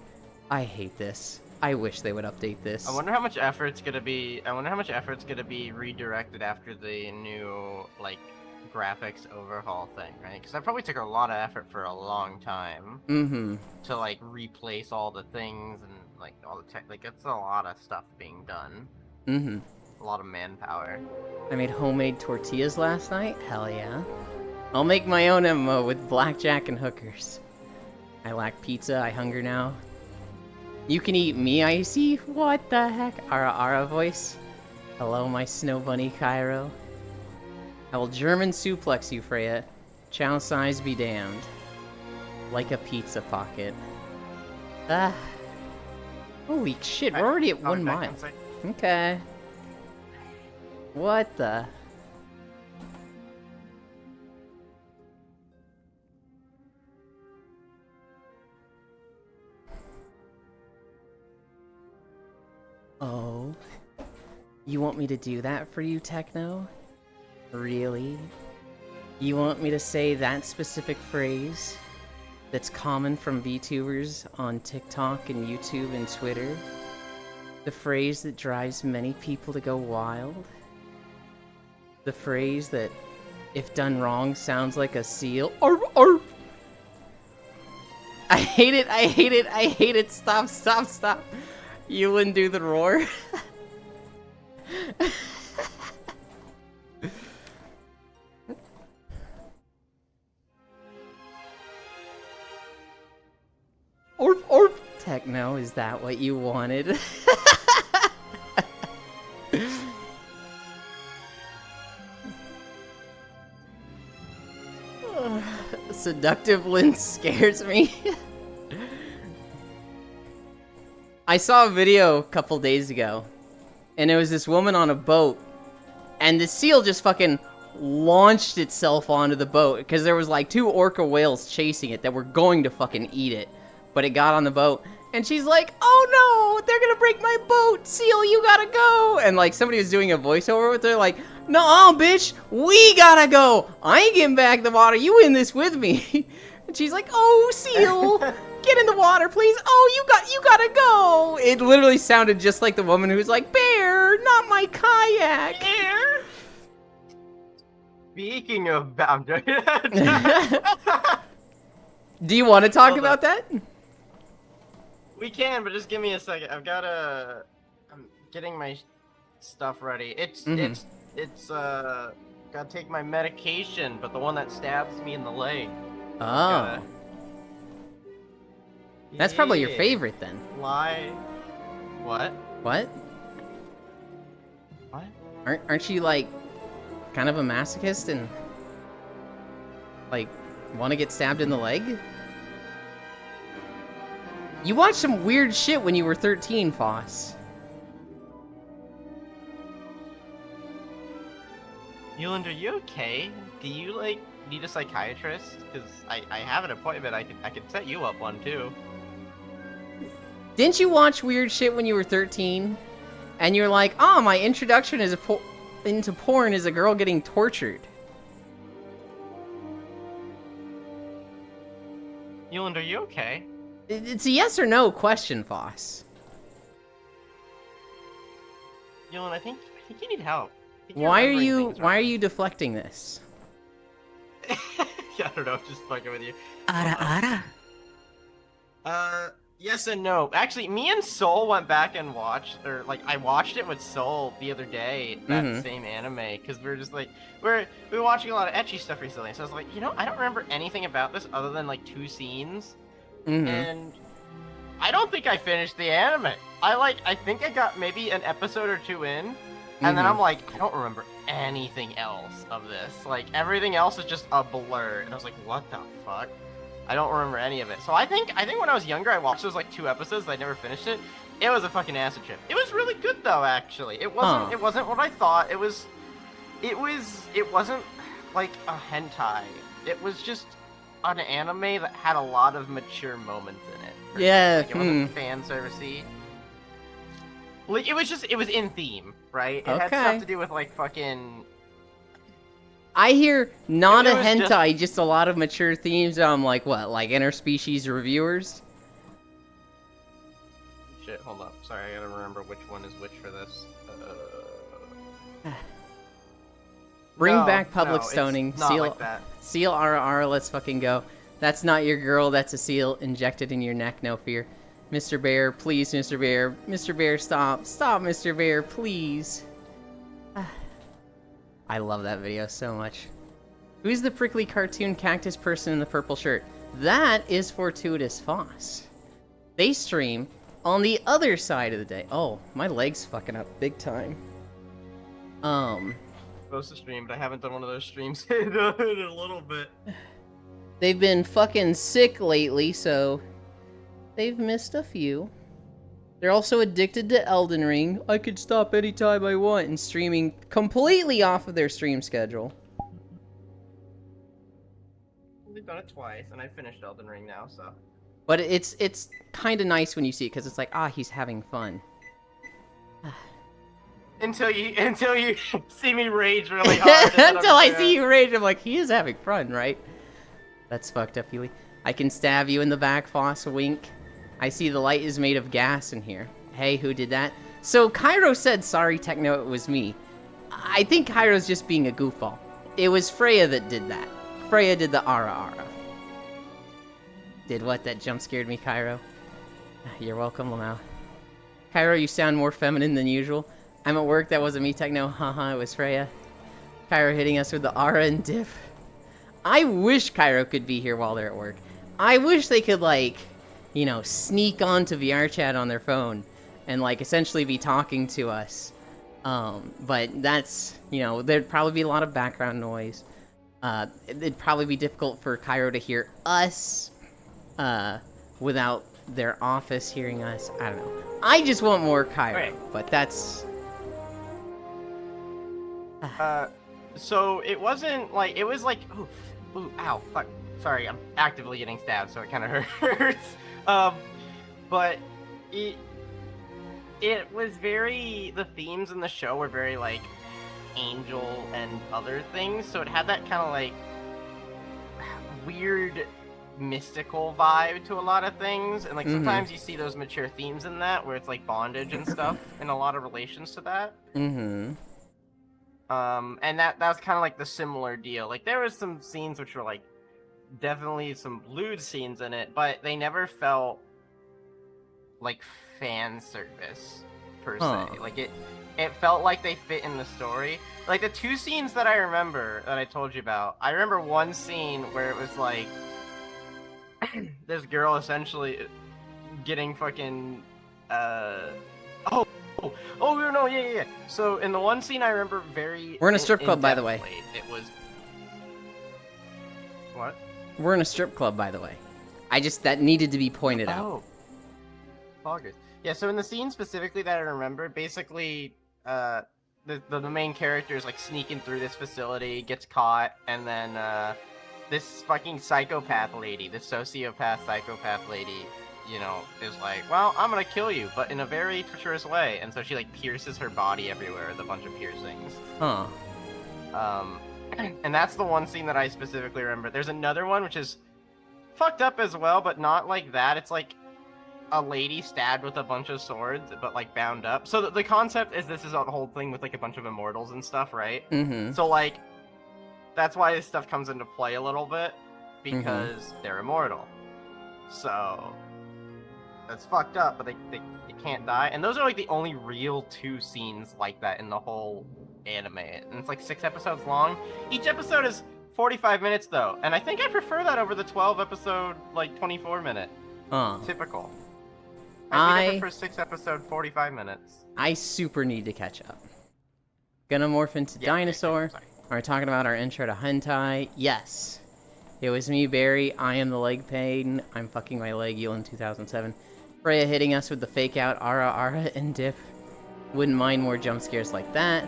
I hate this. I wish they would update this. I wonder how much effort's gonna be. I wonder how much effort's gonna be redirected after the new like graphics overhaul thing, right? Because that probably took a lot of effort for a long time to like replace all the things and like all the tech. Like it's a lot of stuff being done. A lot of manpower. I made homemade tortillas last night. Hell yeah. I'll make my own MMO with blackjack and hookers. I lack pizza. I hunger now. You can eat me, Icy? What the heck? Ara voice. Hello, my snow bunny, Cairo. I will German suplex you, Freya. Chow size be damned. Like a pizza pocket. Ah. Holy shit, we're already at 1 mile. Okay. What the? Oh. You want me to do that for you, Techno? Really? You want me to say that specific phrase that's common from VTubers on TikTok and YouTube and Twitter? The phrase that drives many people to go wild? The phrase that, if done wrong, sounds like a seal? Arf, arf. I hate it, I hate it, I hate it. Stop, stop, stop. You wouldn't do the roar? Orf, orf. Techno, is that what you wanted? Seductive Lynn scares me. I saw a video a couple days ago, and it was this woman on a boat, and the seal just fucking launched itself onto the boat, because there was like 2 orca whales chasing it that were going to fucking eat it, but it got on the boat, and she's like, oh no, they're gonna break my boat, seal, you gotta go, and like somebody was doing a voiceover with her, like, no, bitch, we gotta go, I ain't getting back in the water, you in this with me. And she's like, oh, seal, get in the water, please. Oh, you gotta go. It literally sounded just like the woman who was like, bear, not my kayak. Bear. Speaking of boundaries. Do you want to talk Hold about up. that? We can, but just give me a second. I'm getting my stuff ready. It's gotta take my medication, but the one that stabs me in the leg. Oh. Gotta- That's probably your Yeah. favorite then. Lie. What? What? What? Aren't you like kind of a masochist and like want to get stabbed in the leg? You watched some weird shit when you were 13, Foss. Yolanda, are you okay? Do you like need a psychiatrist? Because I have an appointment. I could set you up one too. Didn't you watch weird shit when you were 13? And you're like, oh, my introduction is into porn is a girl getting tortured. Yolanda, are you okay? It's a yes or no question, Foss. Yolanda, I think you need help. I think you're Why are remembering you things why are wrong. you deflecting this? I don't know, just fucking with you. Ara ara. Yes and no. Actually, me and Soul went back and watched, or like I watched it with Soul the other day, that Mhm. same anime, because we were just like we were watching a lot of ecchi stuff recently. So I was like, I don't remember anything about this other than like 2 scenes, Mm-hmm. and I don't think I finished the anime. I think I got maybe an episode or 2 in, and then Mhm. I'm like, I don't remember anything else of this. Like everything else is just a blur, and I was like, what the fuck? I don't remember any of it. So I think when I was younger, I watched those like 2 episodes. I never finished it. It was a fucking acid trip. It was really good though, actually. It wasn't. Huh. It wasn't what I thought. It wasn't like a hentai. It was just an anime that had a lot of mature moments in it. Yeah, Like, it wasn't fan servicey. Like it was in theme, right? It had Okay. stuff to do with like fucking. I hear not It a was hentai, just a lot of mature themes. I'm like, what, like interspecies reviewers? Shit, hold up. Sorry, I gotta remember which one is which for this. Bring No, back public no, it's stoning. not Seal, like that. seal, RR, let's fucking go. That's not your girl. That's a seal injected in your neck. No fear, Mr. Bear. Please, Mr. Bear. Mr. Bear, stop. Stop, Mr. Bear, please. I love that video so much. Who's the prickly cartoon cactus person in the purple shirt? That is Fortuitous Foss. They stream on the other side of the day. Oh, my leg's fucking up big time. Supposed to stream, but I haven't done one of those streams in a little bit. They've been fucking sick lately, so they've missed a few. They're also addicted to Elden Ring. I could stop anytime I want, and streaming completely off of their stream schedule. We've done it twice, and I finished Elden Ring now, so. But it's kind of nice when you see it, because it's like, ah, he's having fun. Until you see me rage really hard. and then Until I'm I see you rage, I'm like, he is having fun, right? That's fucked up, Healy. I can stab you in the back, Foss, wink. I see the light is made of gas in here. Hey, who did that? So Cairo said, sorry, Techno, it was me. I think Cairo's just being a goofball. It was Freya that did that. Freya did the ara ara. Did what? That jump scared me, Cairo. You're welcome, Lamau. Cairo, you sound more feminine than usual. I'm at work, that wasn't me, Techno. Haha, it was Freya. Cairo hitting us with the ara and diff. I wish Cairo could be here while they're at work. I wish they could, like, you know, sneak onto VR chat on their phone and, like, essentially be talking to us. But that's, you know, there'd probably be a lot of background noise. It'd probably be difficult for Cairo to hear us without their office hearing us. I don't know. I just want more Cairo, Okay. but that's... So it wasn't like, it was like, ooh, ow, fuck. Sorry, I'm actively getting stabbed, so it kind of hurts. But it was very, the themes in the show were very like angel and other things, so it had that kind of like weird mystical vibe to a lot of things, and like sometimes you see those mature themes in that where it's like bondage and stuff in a lot of relations to that. And that was kind of like the similar deal. Like there was some scenes which were like definitely some lewd scenes in it, but they never felt like fan service per se. Like it felt like they fit in the story. Like the two scenes that I remember that I told you about, I remember one scene where it was like this girl essentially getting fucking yeah. So in the one scene I remember very We're in a strip club, by the way. It was what? We're in a strip club, by the way. That needed to be pointed out. Oh. Poggers. Yeah, so in the scene specifically that I remember, basically, the main character is like sneaking through this facility, gets caught, and then this fucking psychopath lady, this sociopath psychopath lady, you know, is like, well, I'm gonna kill you, but in a very treacherous way, and so she like pierces her body everywhere with a bunch of piercings. And that's the one scene that I specifically remember. There's another one which is fucked up as well, but not like that. It's like a lady stabbed with a bunch of swords, but like bound up. So the concept is this is a whole thing with like a bunch of immortals and stuff, right? So like that's why this stuff comes into play a little bit, because they're immortal. So that's fucked up, but they can't die. And those are like the only real two scenes like that in the whole anime. And it's like 6 episodes long. Each episode is 45 minutes though, and I think I prefer that over the 12 episode like 24 minute typical. I prefer 6 episode 45 minutes. I super need to catch up. Gonna morph into dinosaur. Are we talking about our intro to hentai? Yes. It was me, Barry. I am the leg pain. I'm fucking my leg, Yulin 2007. Freya hitting us with the fake out Ara and dip. Wouldn't mind more jump scares like that.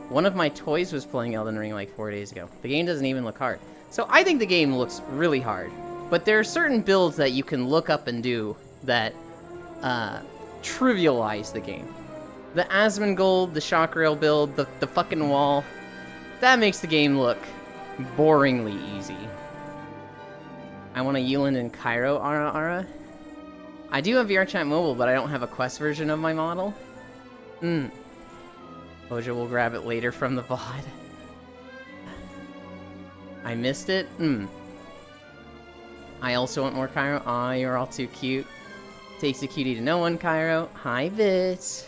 One of my toys was playing Elden Ring like 4 days ago. The game doesn't even look hard. So I think the game looks really hard. But there are certain builds that you can look up and do that trivialize the game. The Asmongold, the shock rail build, the fucking wall. That makes the game look boringly easy. I want a Yulin and Cairo Ara. I do have VRChat Mobile, but I don't have a Quest version of my model. Oja will grab it later from the VOD. I missed it? I also want more Cairo. Aw, you're all too cute. Takes a cutie to know one, Cairo. Hi, Bits.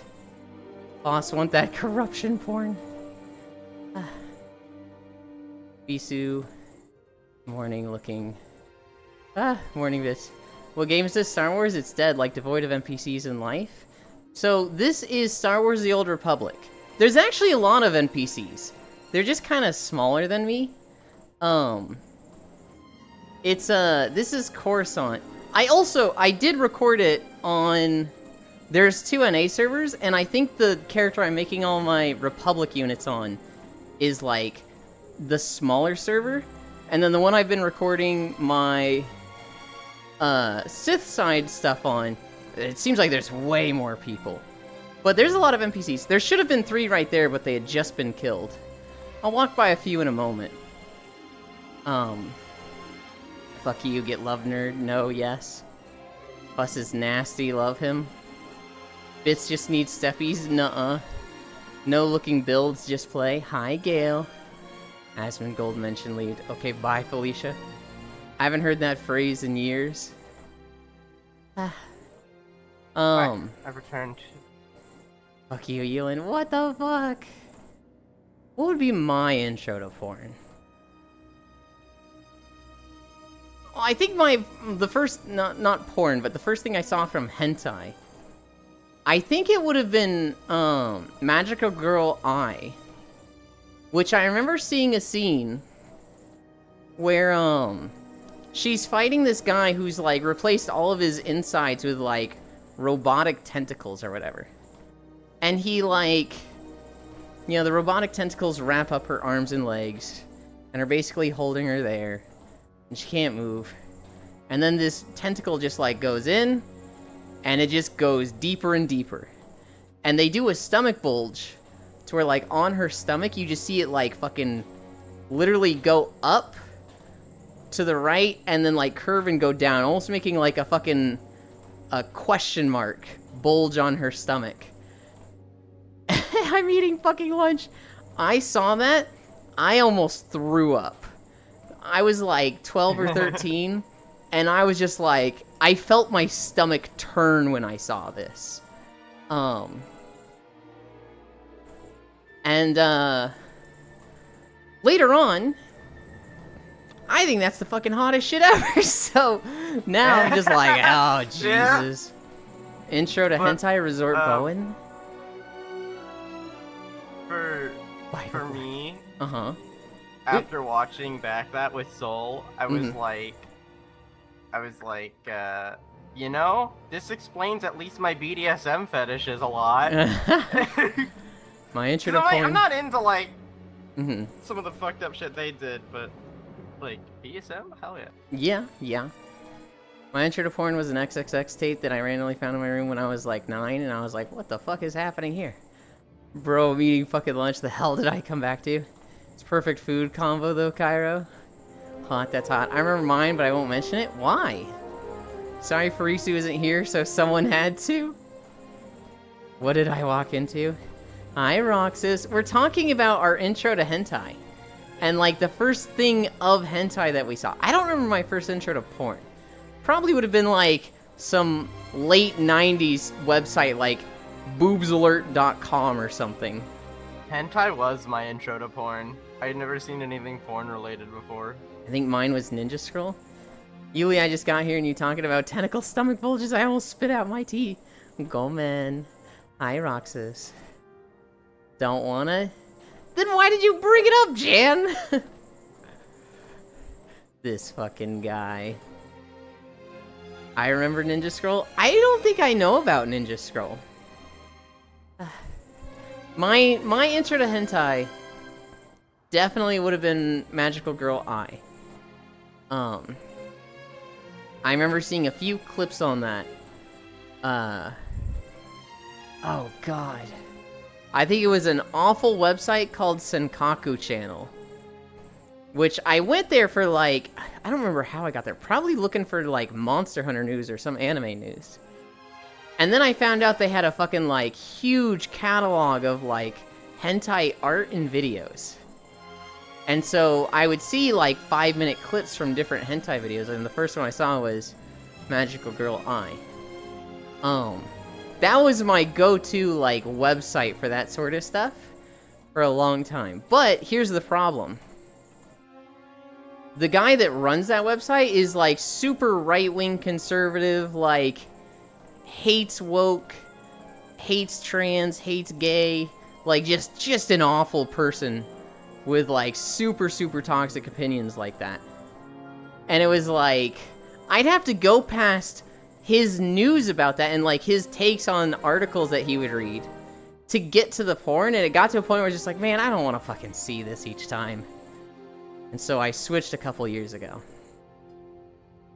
Boss, want that corruption porn? Bisu. Morning looking. Morning, Bits. What game is this? Star Wars? It's dead, like devoid of NPCs in life. So, this is Star Wars The Old Republic. There's actually a lot of NPCs. They're just kind of smaller than me. This is Coruscant. I did record it on, there's 2 NA servers, and I think the character I'm making all my Republic units on is, like, the smaller server. And then the one I've been recording my, Sith side stuff on, it seems like there's way more people. But there's a lot of NPCs. There should have been 3 right there, but they had just been killed. I'll walk by a few in a moment. Fuck you, get love nerd. No, yes. Bus is nasty, love him. Bits just need steppies, nuh-uh. No looking builds, just play. Hi, Gale. Asmongold mentioned lead. Okay, bye, Felicia. I haven't heard that phrase in years. I've returned. Fuck you, Yulin. What the fuck? What would be my intro to porn? Well, I think the first, not porn, but the first thing I saw from hentai, I think it would have been, Magical Girl Eye. Which I remember seeing a scene where, she's fighting this guy who's, like, replaced all of his insides with, like, robotic tentacles or whatever. And he, like, you know, the robotic tentacles wrap up her arms and legs and are basically holding her there. And she can't move. And then this tentacle just, like, goes in, and it just goes deeper and deeper. And they do a stomach bulge to where, like, on her stomach, you just see it, like, fucking literally go up to the right and then, like, curve and go down, almost making, like, a question mark bulge on her stomach. I'm eating fucking lunch. I saw that. I almost threw up. I was, like, 12 or 13, and I was just, like, I felt my stomach turn when I saw this. And, later on, I think that's the fucking hottest shit ever, so now I'm just like, oh, Jesus. Yeah. Intro to Hentai Resort Bowen? For me, uh-huh. After watching back that with Soul, I was like, you know, this explains at least my BDSM fetishes a lot. My intro to porn. I'm not into, like, some of the fucked up shit they did, but, like, BDSM? Hell yeah. Yeah. My intro to porn was an XXX tape that I randomly found in my room when I was, like, 9, and I was like, what the fuck is happening here? Bro, I'm eating fucking lunch. The hell did I come back to? It's perfect food combo, though, Cairo. Hot, that's hot. I remember mine, but I won't mention it. Why? Sorry Farisu isn't here, so someone had to. What did I walk into? Hi, Roxas. We're talking about our intro to hentai. And, like, the first thing of hentai that we saw. I don't remember my first intro to porn. Probably would have been, like, some late 90s website, like, boobsalert.com or something. Hentai was my intro to porn. I had never seen anything porn-related before. I think mine was Ninja Scroll. Yuli, I just got here and you talking about tentacle stomach bulges. I almost spit out my tea. Go, man. Hi, Roxas. Don't wanna? Then why did you bring it up, Jan? This fucking guy. I remember Ninja Scroll. I don't think I know about Ninja Scroll. My intro to hentai definitely would have been Magical Girl Eye. I remember seeing a few clips on that. Oh god. I think it was an awful website called Senkaku Channel. Which I went there for, like, I don't remember how I got there. Probably looking for, like, Monster Hunter news or some anime news. And then I found out they had a fucking, like, huge catalog of, like, hentai art and videos. And so I would see, like, 5-minute clips from different hentai videos, and the first one I saw was Magical Girl Eye. That was my go-to, like, website for that sort of stuff for a long time. But here's the problem. The guy that runs that website is, like, super right-wing conservative, like, hates woke, hates trans, hates gay, like, just an awful person with, like, super toxic opinions like that. And it was like, I'd have to go past his news about that and, like, his takes on articles that he would read to get to the porn, and it got to a point where I was just like, man, I don't want to fucking see this each time. And so I switched a couple years ago.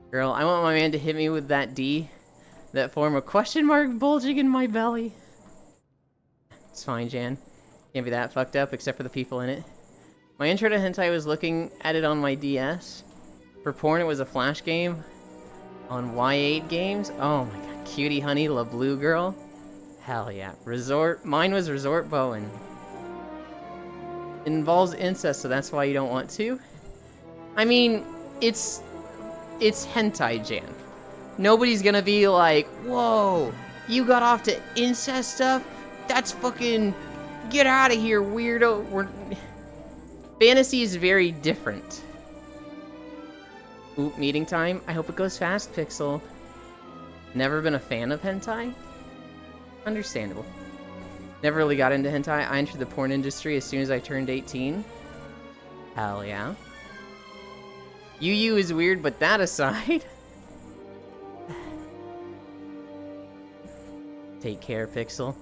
Girl, I want my man to hit me with that D. That form of question mark bulging in my belly. It's fine, Jan. Can't be that fucked up, except for the people in it. My intro to hentai was looking at it on my DS. For porn, it was a flash game. On Y8 games? Oh my god. Cutie Honey, La Blue Girl? Hell yeah. Resort. Mine was Resort Bowen. It involves incest, so that's why you don't want to. I mean, it's hentai, Jan. Nobody's gonna be like, whoa, you got off to incest stuff? That's fucking... Get out of here, weirdo. Fantasy is very different. Oop, meeting time. I hope it goes fast, Pixel. Never been a fan of hentai? Understandable. Never really got into hentai. I entered the porn industry as soon as I turned 18. Hell yeah. Yu is weird, but that aside... Take care, Pixel.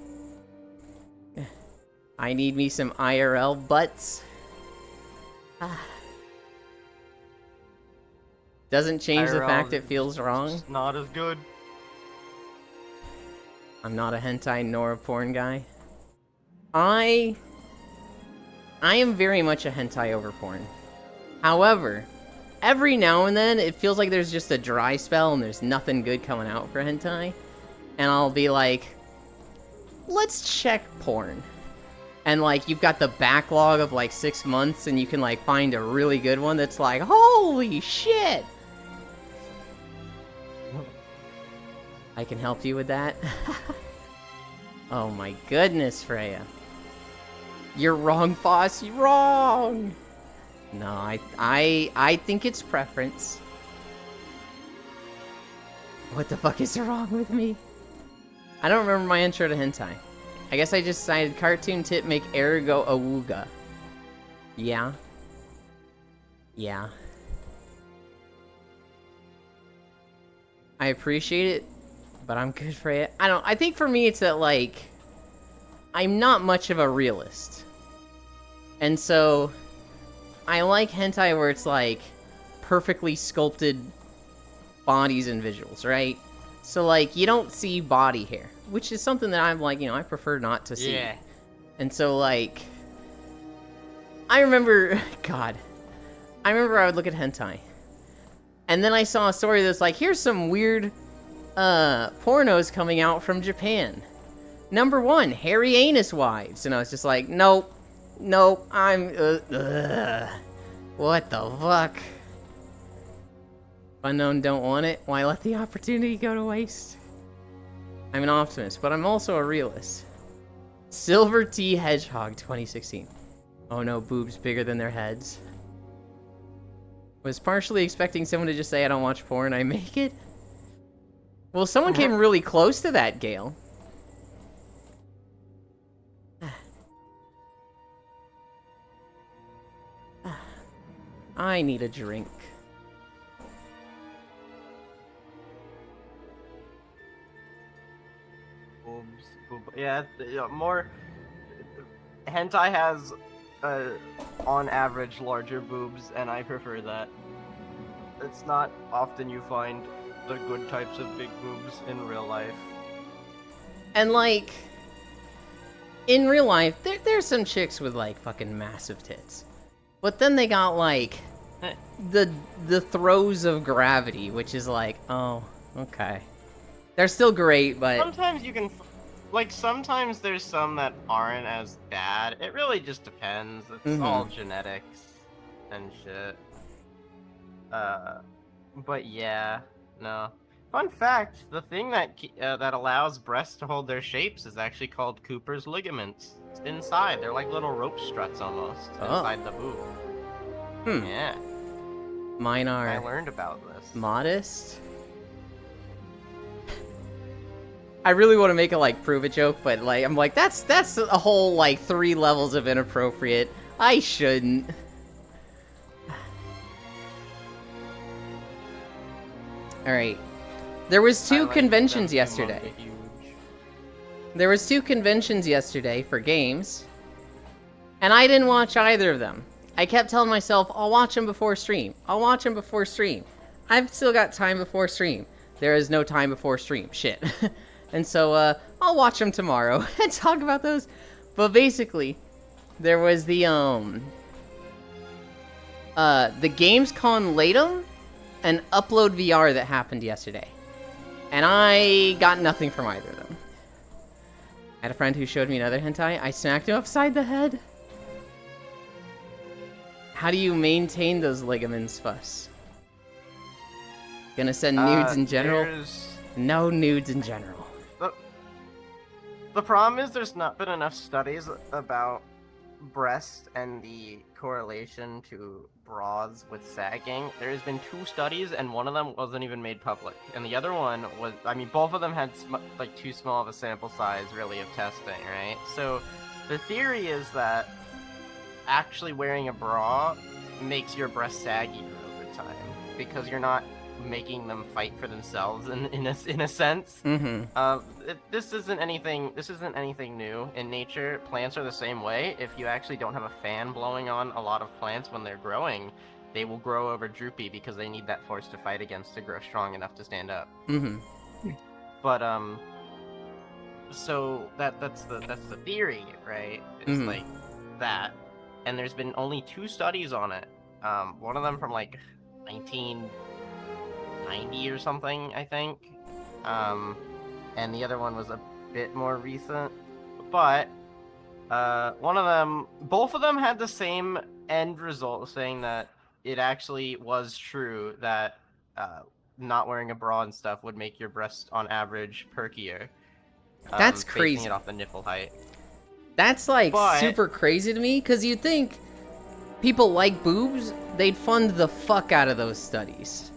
I need me some IRL butts. Doesn't change the IRL fact it feels wrong. It's not as good. I'm not a hentai nor a porn guy. I am very much a hentai over porn. However, every now and then it feels like there's just a dry spell and there's nothing good coming out for hentai. And I'll be like, let's check porn. And like, you've got the backlog of like 6 months and you can like find a really good one that's like, holy shit! I can help you with that. Oh my goodness, Freya. You're wrong, Foss, you're wrong! No, I think it's preference. What the fuck is wrong with me? I don't remember my intro to hentai. I guess I just decided cartoon tip make error go awooga. Yeah. Yeah. I appreciate it, but I'm good for it. I think for me it's that, like, I'm not much of a realist. And so, I like hentai where it's, like, perfectly sculpted bodies and visuals, right? So, like, you don't see body hair, which is something that I'm, like, I prefer not to see. Yeah. And so, like, I remember I would look at hentai. And then I saw a story that's like, here's some weird pornos coming out from Japan. Number 1, hairy anus wives. And I was just like, nope, I'm, what the fuck? Unknown don't want it? Why let the opportunity go to waste? I'm an optimist, but I'm also a realist. Silver T Hedgehog 2016. Oh no, boobs bigger than their heads. Was partially expecting someone to just say I don't watch porn, I make it. Well, someone came really close to that, Gale. I need a drink. Yeah, more. Hentai has, on average, larger boobs, and I prefer that. It's not often you find the good types of big boobs in real life. And, like, in real life, there's some chicks with, like, fucking massive tits. But then they got, like, the throes of gravity, which is like, oh, okay. They're still great, but... Sometimes you can... Like, sometimes there's some that aren't as bad. It really just depends. It's all genetics and shit. But yeah, no. Fun fact, the thing that that allows breasts to hold their shapes is actually called Cooper's ligaments. It's inside. They're like little rope struts almost inside the boob. Yeah. Mine are... I learned about this. Modest? I really want to make a, like, prove it joke, but, like, I'm like, that's a whole, like, 3 levels of inappropriate. I shouldn't. Alright. There was 2 conventions yesterday. There was 2 conventions yesterday for games, and I didn't watch either of them. I kept telling myself, I'll watch them before stream. I'll watch them before stream. I've still got time before stream. There is no time before stream. Shit. And so, I'll watch them tomorrow and talk about those. But basically, there was the Gamescom Latum and Upload VR that happened yesterday. And I got nothing from either of them. I had a friend who showed me another hentai. I smacked him upside the head. How do you maintain those ligaments, Fuss? Gonna send nudes in general? No nudes in general. The problem is there's not been enough studies about breast and the correlation to bras with sagging. There's been 2 studies, and one of them wasn't even made public. And the other one was, I mean, both of them had, like, too small of a sample size, really, of testing, right? So, the theory is that actually wearing a bra makes your breast saggier over time. because you're not making them fight for themselves in a sense. This isn't anything new in nature. Plants are the same way. If you actually don't have a fan blowing on a lot of plants when they're growing, they will grow over droopy because they need that force to fight against to grow strong enough to stand up. But so that's the theory, right? It's like that, and there's been only 2 studies on it. One of them from like 1990 or something, I think. And the other one was a bit more recent. But both of them had the same end result, saying that it actually was true that not wearing a bra and stuff would make your breast on average perkier. That's basing crazy. it off the nipple height. That's like super crazy to me, because you'd think people like boobs, they'd fund the fuck out of those studies.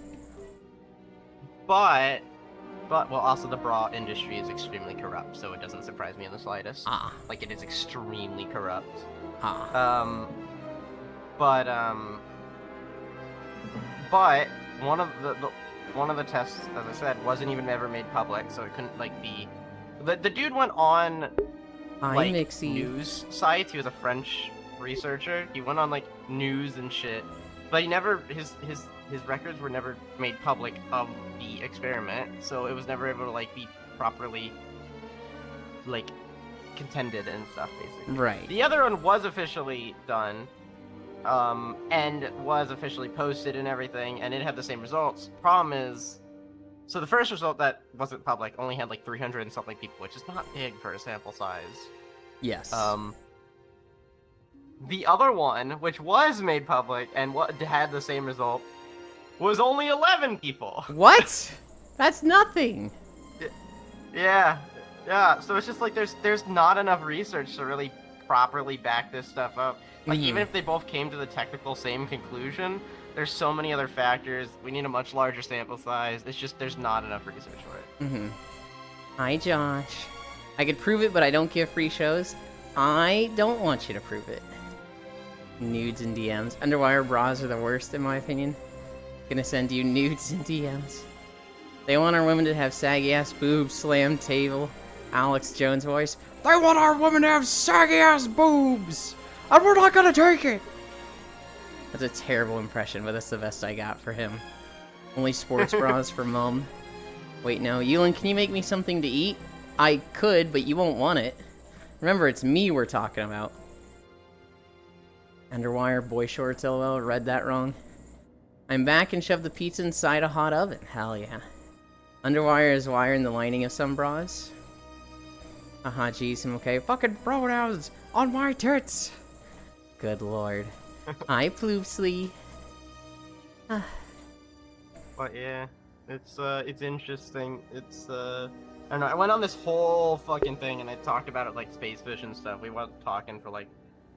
But well, also the bra industry is extremely corrupt, so it doesn't surprise me in the slightest. Like, it is extremely corrupt. But one of the tests, as I said, wasn't even ever made public, so it couldn't like be. The dude went on like news sites. He was a French researcher. He went on like news and shit, but he never his records were never made public of the experiment, so it was never able to like be properly like contended and stuff, basically. Right. The other one was officially done, and was officially posted and everything, and it had the same results. Problem is, so the first result that wasn't public only had like 300 and something people, which is not big for a sample size. Yes. The other one, which was made public and what had the same result, was only 11 people. What? That's nothing. Yeah. So it's just like there's not enough research to really properly back this stuff up. Like, even if they both came to the technical same conclusion, there's so many other factors. We need a much larger sample size. It's just there's not enough research for it. Hi, Josh. I could prove it, but I don't give free shows. I don't want you to prove it. Nudes and DMs. Underwire bras are the worst, in my opinion. Gonna send you nudes and DMs. They want our women to have saggy-ass boobs, slam table. Alex Jones voice. They want our women to have saggy-ass boobs! And we're not gonna take it! That's a terrible impression, but that's the best I got for him. Only sports bras for mom. Wait, no. Yulin, can you make me something to eat? I could, but you won't want it. Remember, it's me we're talking about. Underwire boy shorts, lol. Read that wrong. I'm back and shoved the pizza inside a hot oven. Hell yeah. Underwire is wiring the lining of some bras. Geez, I'm okay. Fucking pronouns on my tits! Good lord. Hi, Ploopsly. But yeah, it's interesting. It's I don't know. I went on this whole fucking thing and I talked about it like space fish and stuff. We went talking for like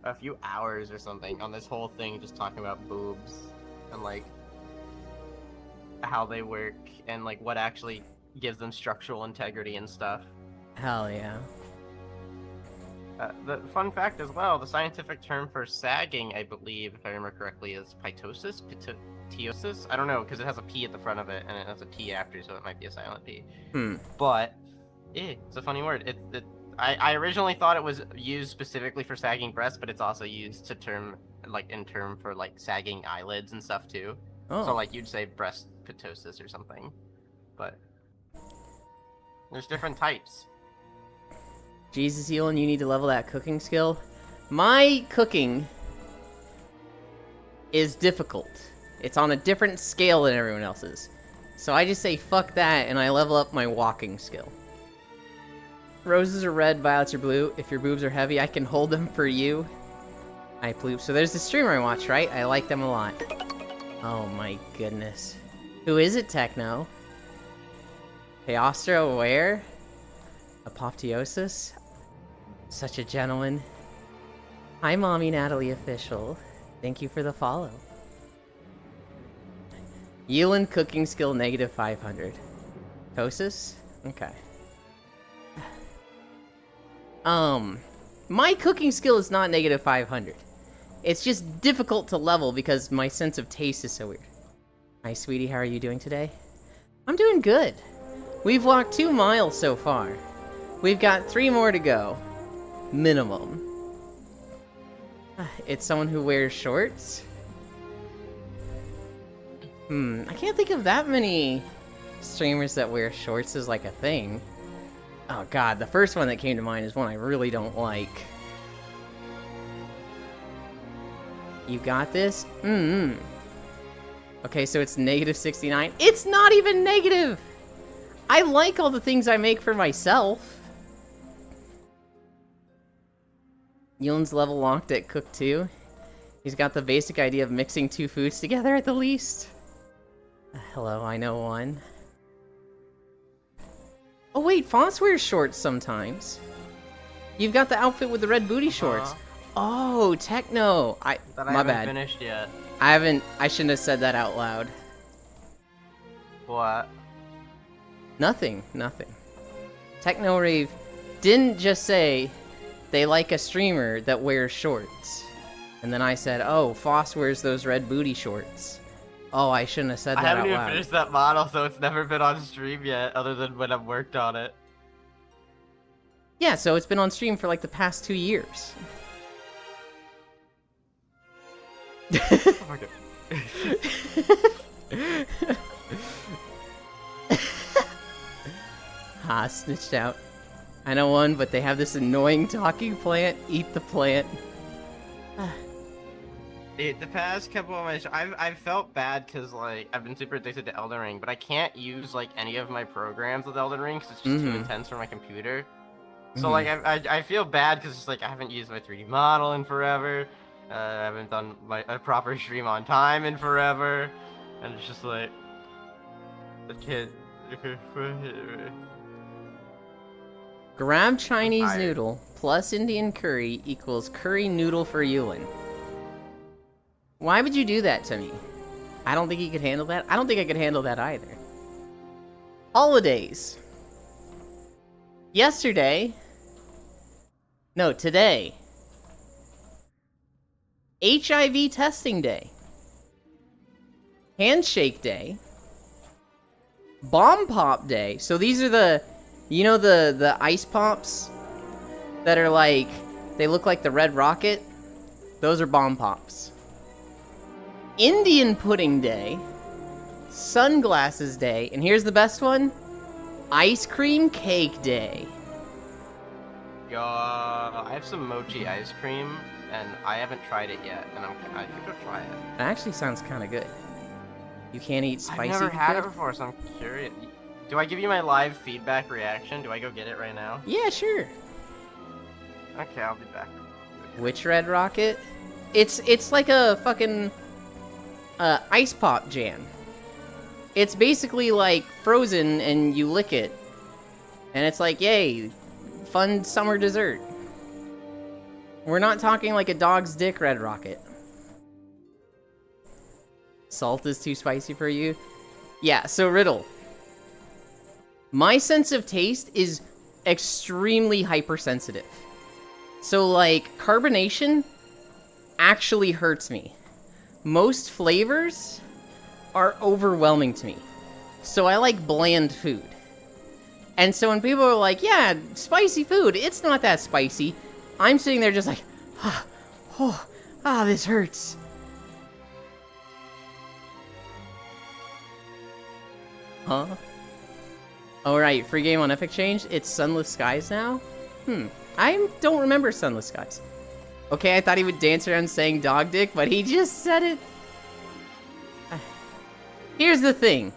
a few hours or something on this whole thing, just talking about boobs and like how they work and like what actually gives them structural integrity and stuff. Hell yeah. The fun fact as well, the scientific term for sagging, I believe, if I remember correctly, is pitosis? Ptosis? I don't know, because it has a P at the front of it, and it has a T after, so it might be a silent P. But, it's a funny word. I originally thought it was used specifically for sagging breasts, but it's also used to term for, like, sagging eyelids and stuff, too. Oh. So, like, you'd say breast ptosis or something. But there's different types. Jesus, Elon, you need to level that cooking skill. My cooking is difficult. It's on a different scale than everyone else's. So I just say fuck that and I level up my walking skill. Roses are red, violets are blue. If your boobs are heavy, I can hold them for you. I ploop. So there's the streamer I watch, right? I like them a lot. Oh my goodness. Who is it, Techno? Teostro, where? Apoptosis? Such a gentleman. Hi, Mommy Natalie Official. Thank you for the follow. Yulin cooking skill negative 500. Tosis? Okay. My cooking skill is not negative 500. It's just difficult to level because my sense of taste is so weird. Hi, sweetie. How are you doing today? I'm doing good. We've walked 2 miles so far. We've got 3 more to go. Minimum. It's someone who wears shorts? I can't think of that many streamers that wear shorts as like a thing. Oh god, the first one that came to mind is one I really don't like. You got this? Okay, so it's -69. It's not even negative! I like all the things I make for myself. Yulen's level locked at Cook 2. He's got the basic idea of mixing 2 foods together at the least. Hello, I know one. Oh wait, Foss wears shorts sometimes. You've got the outfit with the red booty shorts. Oh, Techno. My bad. Finished yet. I shouldn't have said that out loud. What? Nothing. Techno Rave didn't just say they like a streamer that wears shorts. And then I said, oh, Foss wears those red booty shorts. Oh, I shouldn't have said that out loud. I haven't even finished that model, so it's never been on stream yet, other than when I've worked on it. Yeah, so it's been on stream for like the past 2 years. Oh my god. Ha, snitched out. I know one, but they have this annoying talking plant. Eat the plant. Dude, the past couple of my I've felt bad because like I've been super addicted to Elden Ring, but I can't use like any of my programs with Elden Ring because it's just too intense for my computer. So like I feel bad because it's like I haven't used my 3D model in forever. I haven't done a proper stream on time in forever, and it's just like the kid. Grab Chinese noodle plus Indian curry equals curry noodle for Yulen. Why would you do that to me? I don't think he could handle that. I don't think I could handle that either. Holidays. Today. HIV testing day. Handshake day. Bomb pop day. So these are the ice pops that are like, they look like the Red Rocket? Those are bomb pops. Indian pudding day. Sunglasses day. And here's the best one. Ice cream cake day. I have some mochi ice cream, and I haven't tried it yet, and I think I'll try it. It actually sounds kind of good. You can't eat spicy I've never had it food? before, so I'm curious. Do I give you my live feedback reaction? Do I go get it right now? Yeah, sure. Okay, I'll be back. Which Red Rocket? It's like a fucking ice pop jam. It's basically like frozen and you lick it. And it's like, yay, fun summer dessert. We're not talking like a dog's dick Red Rocket. Salt is too spicy for you? Yeah, so Riddle. My sense of taste is extremely hypersensitive. So like, carbonation actually hurts me. Most flavors are overwhelming to me. So I like bland food. And so when people are like, yeah, spicy food, it's not that spicy. I'm sitting there just like, this hurts. Huh? Oh right, free game on Epic Change? It's Sunless Skies now? I don't remember Sunless Skies. Okay, I thought he would dance around saying dog dick, but he just said it. Here's the thing.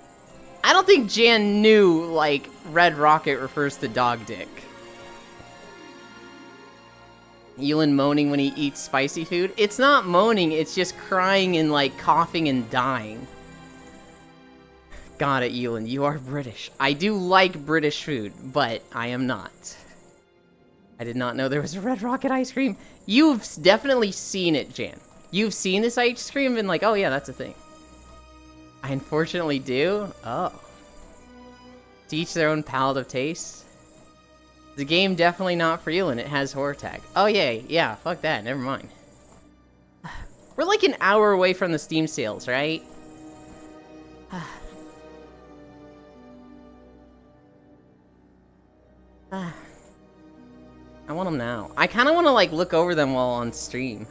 I don't think Jan knew, like, Red Rocket refers to dog dick. Yulen moaning when he eats spicy food? It's not moaning, it's just crying and, like, coughing and dying. Got it, Yulen. You are British. I do like British food, but I am not. I did not know there was a Red Rocket ice cream. You've definitely seen it, Jan. You've seen this ice cream and been like, oh yeah, that's a thing. I unfortunately do? Oh. To each their own palate of taste. The game definitely not for you, and it has horror tag. Oh yeah, fuck that, never mind. We're like an hour away from the Steam sales, right? I want them now. I kind of want to like look over them while on stream.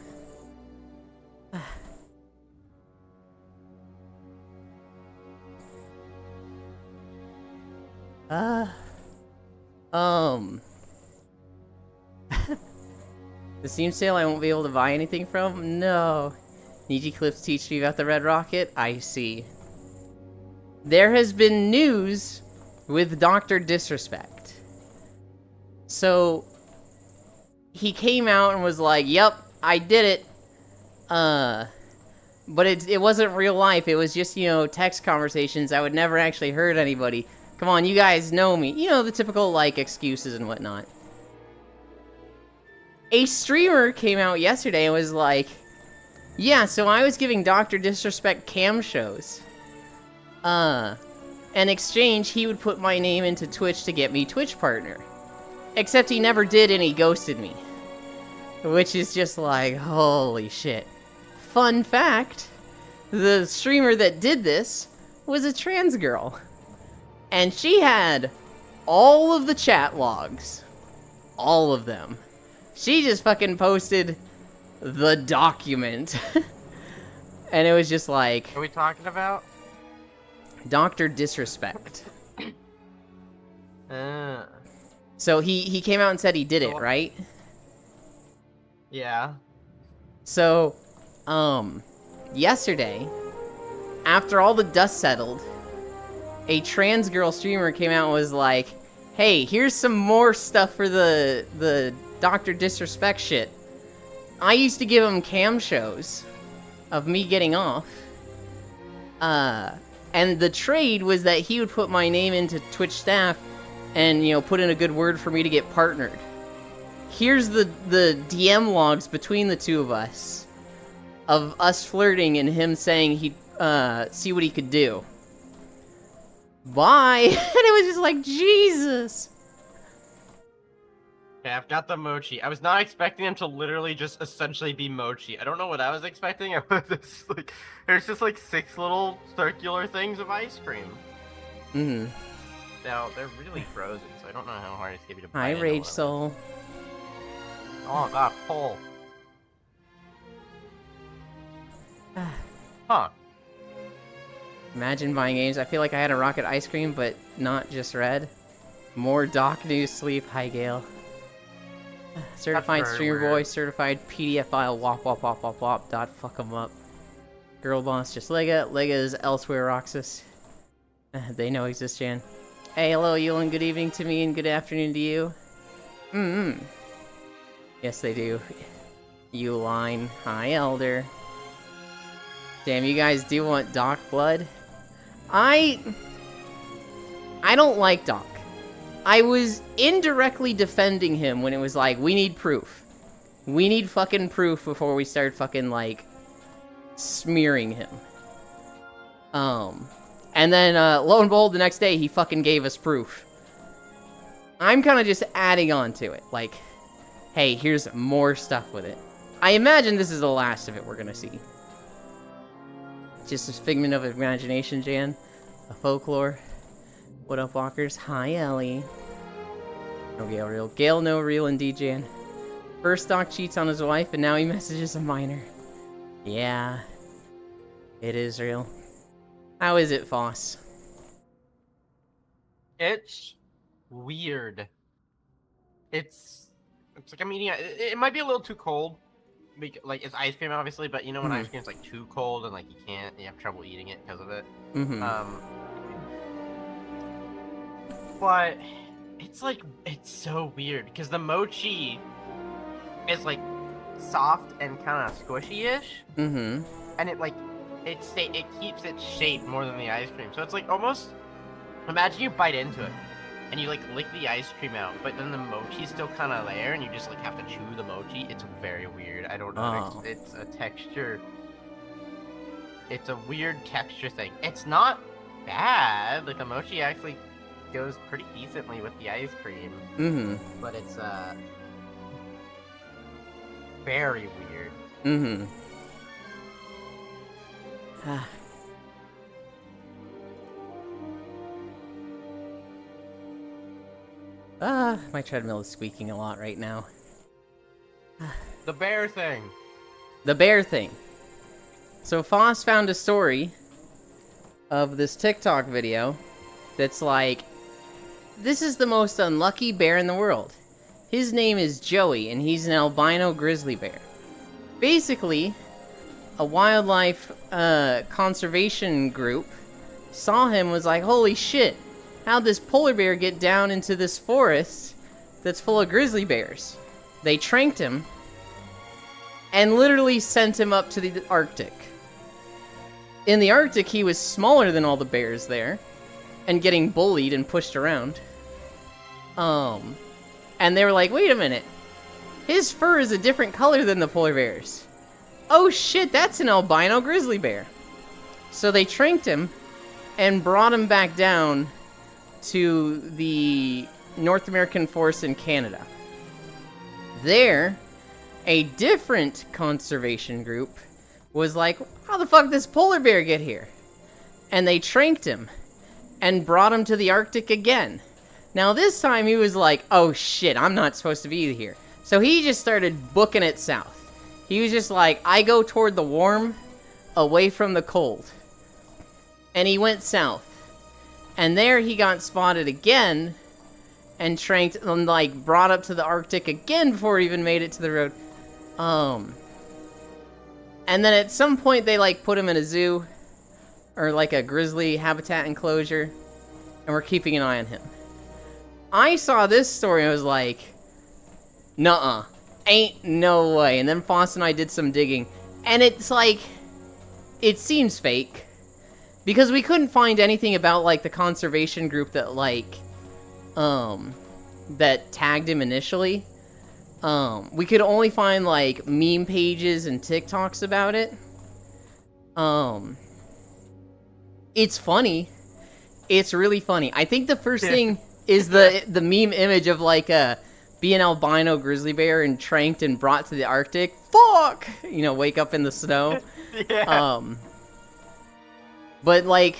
The Steam sale I won't be able to buy anything from? No. Niji Clips teach me about the Red Rocket? I see. There has been news with Dr. Disrespect. So, he came out and was like, yep, I did it. But it wasn't real life. It was just, you know, text conversations. I would never actually hurt anybody. Come on, you guys know me. You know, the typical, like, excuses and whatnot. A streamer came out yesterday and was like, yeah, so I was giving Dr. Disrespect cam shows. In exchange, he would put my name into Twitch to get me Twitch partner. Except he never did and he ghosted me. Which is just like, holy shit. Fun fact, the streamer that did this was a trans girl. And she had all of the chat logs. All of them. She just fucking posted the document. And it was just like... What are we talking about? Dr. Disrespect. So he came out and said he did it, right? Yeah. So, yesterday, after all the dust settled, a trans girl streamer came out and was like, hey, here's some more stuff for the Dr. Disrespect shit. I used to give him cam shows of me getting off. And the trade was that he would put my name into Twitch staff and, you know, put in a good word for me to get partnered. Here's the DM logs between the two of us. Of us flirting and him saying he'd see what he could do. Bye! And it was just like, Jesus! Okay, I've got the mochi. I was not expecting him to literally just essentially be mochi. I don't know what I was expecting. I was just like, there's just like 6 little circular things of ice cream. Mm-hmm. Now, they're really frozen, so I don't know how hard it's gonna be to bite Hi, into Rage one of them. Soul. Oh god, pull. Huh. Imagine buying games. I feel like I had a Rocket ice cream, but not just red. More Doc News Sleep. Hi, Gale. Certified very streamer weird. boy, certified PDF file, wop wop wop wop wop, dot fuck 'em up. Girl boss, just Lega. Lega is elsewhere, Roxas. They know exist, Jan. Hey, hello, Yulin. Good evening to me and good afternoon to you. Yes, they do. Uline. Hi, Elder. Damn, you guys do want Doc blood? I don't like Doc. I was indirectly defending him when it was like, we need proof. We need fucking proof before we start fucking, like, smearing him. And then, lo and behold, the next day, he fucking gave us proof. I'm kind of just adding on to it. Like, hey, here's more stuff with it. I imagine this is the last of it we're gonna see. Just a figment of imagination, Jan. A folklore. What up, walkers? Hi, Ellie. No Gale real. Gale no real indeed, Jan. First Doc cheats on his wife, and now he messages a minor. Yeah. It is real. How is it, Foss? It's weird. It's like I'm eating it might be a little too cold. Like, it's ice cream, obviously, but you know when ice cream's like too cold and like you have trouble eating it because of it. But it's so weird because the mochi is like soft and kind of squishy-ish, and it keeps its shape more than the ice cream. So it's like almost, imagine you bite into it and you like lick the ice cream out, but then the mochi's still kind of there, and you just like have to chew the mochi. It's very weird. I don't know. Oh. It's a texture. It's a weird texture thing. It's not bad. Like the mochi actually goes pretty decently with the ice cream. But it's very weird. My treadmill is squeaking a lot right now. The bear thing. The bear thing. So Foss found a story of this TikTok video that's like, this is the most unlucky bear in the world. His name is Joey, and he's an albino grizzly bear. Basically, a wildlife conservation group saw him, was like, holy shit, how'd this polar bear get down into this forest that's full of grizzly bears? They tranked him and literally sent him up to the Arctic. In the Arctic, he was smaller than all the bears there and getting bullied and pushed around. And they were like, wait a minute, his fur is a different color than the polar bears. Oh shit, that's an albino grizzly bear. So they tranked him and brought him back down to the North American forest in Canada. There, a different conservation group was like, how the fuck did this polar bear get here? And they tranked him and brought him to the Arctic again. Now this time he was like, oh shit, I'm not supposed to be here. So he just started booking it south. He was just like, I go toward the warm, away from the cold. And he went south. And there he got spotted again and tranked and like brought up to the Arctic again before he even made it to the road. And then at some point they like put him in a zoo or like a grizzly habitat enclosure, and we're keeping an eye on him. I saw this story and I was like, nuh-uh, ain't no way. And then Foss and I did some digging, and it's like, it seems fake, because we couldn't find anything about like the conservation group that like, that tagged him initially. We could only find like meme pages and TikToks about it. It's funny. It's really funny. I think the first thing is the meme image of like be an albino grizzly bear and tranked and brought to the Arctic. Fuck! You know, wake up in the snow. Yeah. But like,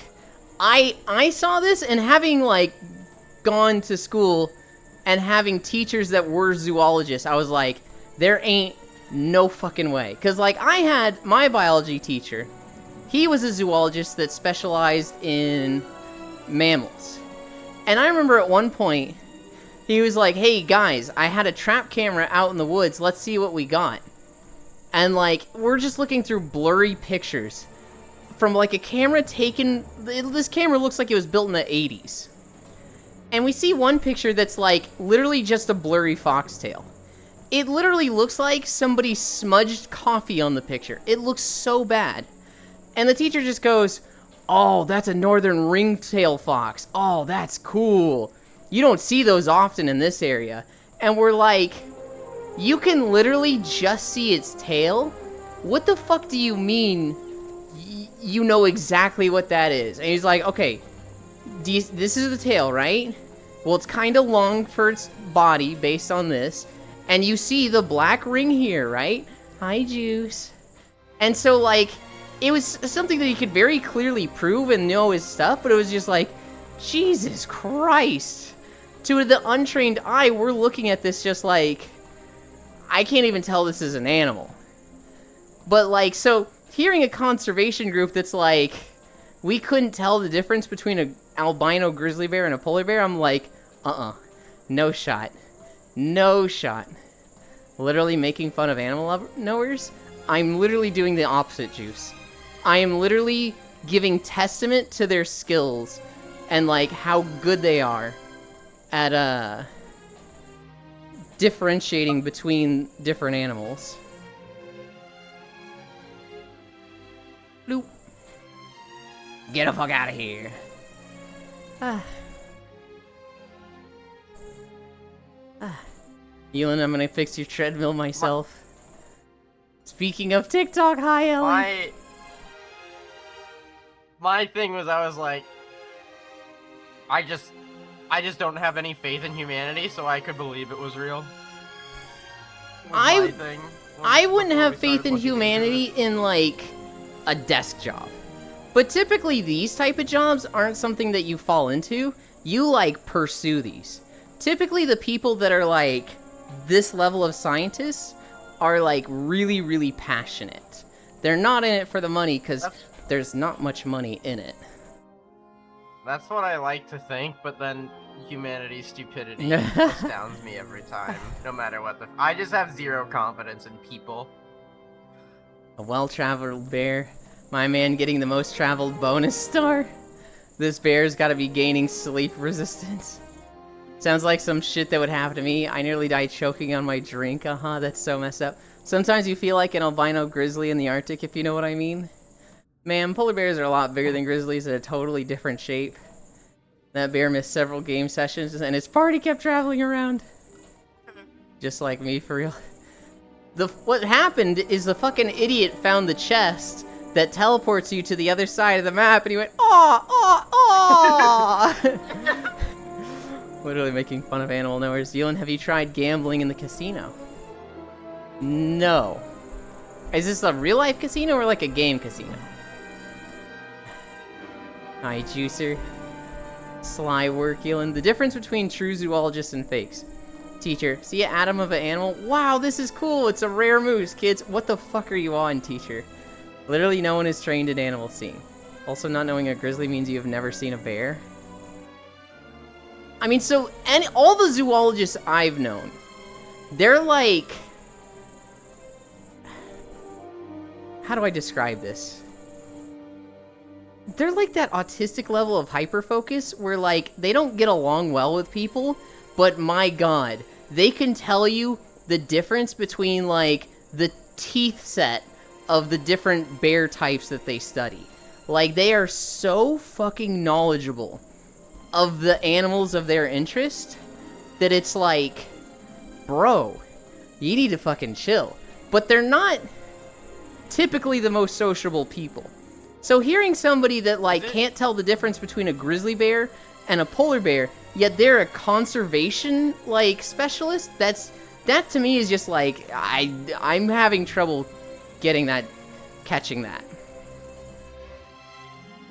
I saw this, and having like gone to school and having teachers that were zoologists, I was like, there ain't no fucking way. Because like, I had my biology teacher, he was a zoologist that specialized in mammals. And I remember at one point, he was like, hey guys, I had a trap camera out in the woods, let's see what we got. And like, we're just looking through blurry pictures from like a camera taken, this camera looks like it was built in the 80s. And we see one picture that's like literally just a blurry foxtail. It literally looks like somebody smudged coffee on the picture. It looks so bad. And the teacher just goes, oh, that's a northern ringtail fox. Oh, that's cool. You don't see those often in this area. And we're like, you can literally just see its tail? What the fuck do you mean you know exactly what that is? And he's like, okay, this is the tail, right? Well, it's kind of long for its body based on this. And you see the black ring here, right? Hi, Juice. And so, like, it was something that he could very clearly prove and know his stuff, but it was just like, Jesus Christ. To the untrained eye, we're looking at this just like, I can't even tell this is an animal. But, like, so, hearing a conservation group that's like, we couldn't tell the difference between an albino grizzly bear and a polar bear, I'm like, no shot. No shot. Literally making fun of animal knowers? I'm literally doing the opposite, Juice. I am literally giving testament to their skills and, like, how good they are at, differentiating between different animals. Bloop. Get the fuck out of here. Elin, I'm gonna fix your treadmill myself. Speaking of TikTok, hi Ellie. My thing was, I was like, I just don't have any faith in humanity, so I could believe it was real. I wouldn't have faith in humanity in like a desk job. But typically these type of jobs aren't something that you fall into. You like pursue these. typically the people that are like this level of scientists are like really, really passionate. They're not in it for the money because there's not much money in it. That's what I like to think, but then humanity's stupidity astounds me every time, no matter what I just have zero confidence in people. A well-traveled bear. My man getting the most traveled bonus star. This bear's gotta be gaining sleep resistance. Sounds like some shit that would happen to me. I nearly died choking on my drink. That's so messed up. Sometimes you feel like an albino grizzly in the Arctic, if you know what I mean. Man, polar bears are a lot bigger than grizzlies in a totally different shape. That bear missed several game sessions, and its party kept traveling around. Just like me, for real. What happened is the fucking idiot found the chest that teleports you to the other side of the map, and he went, aw, aw, aw! Literally making fun of Animal Nowhere. Zealand, have you tried gambling in the casino? No. Is this a real-life casino or like a game casino? Hi, Juicer. Sly work, Zealand. The difference between true zoologists and fakes. Teacher, see an atom of an animal? Wow, this is cool. It's a rare moose, kids. What the fuck are you on, teacher? Literally no one is trained in animal seeing. Also, not knowing a grizzly means you have never seen a bear. I mean, so, all the zoologists I've known, they're like... How do I describe this? They're like that autistic level of hyperfocus where, like, they don't get along well with people, but my god, they can tell you the difference between, like, the teeth set of the different bear types that they study. Like, they are so fucking knowledgeable of the animals of their interest that it's like, bro, you need to fucking chill. But they're not typically the most sociable people. So hearing somebody that, like, can't tell the difference between a grizzly bear and a polar bear, yet they're a conservation, like, specialist, that to me is just like, I'm having trouble catching that.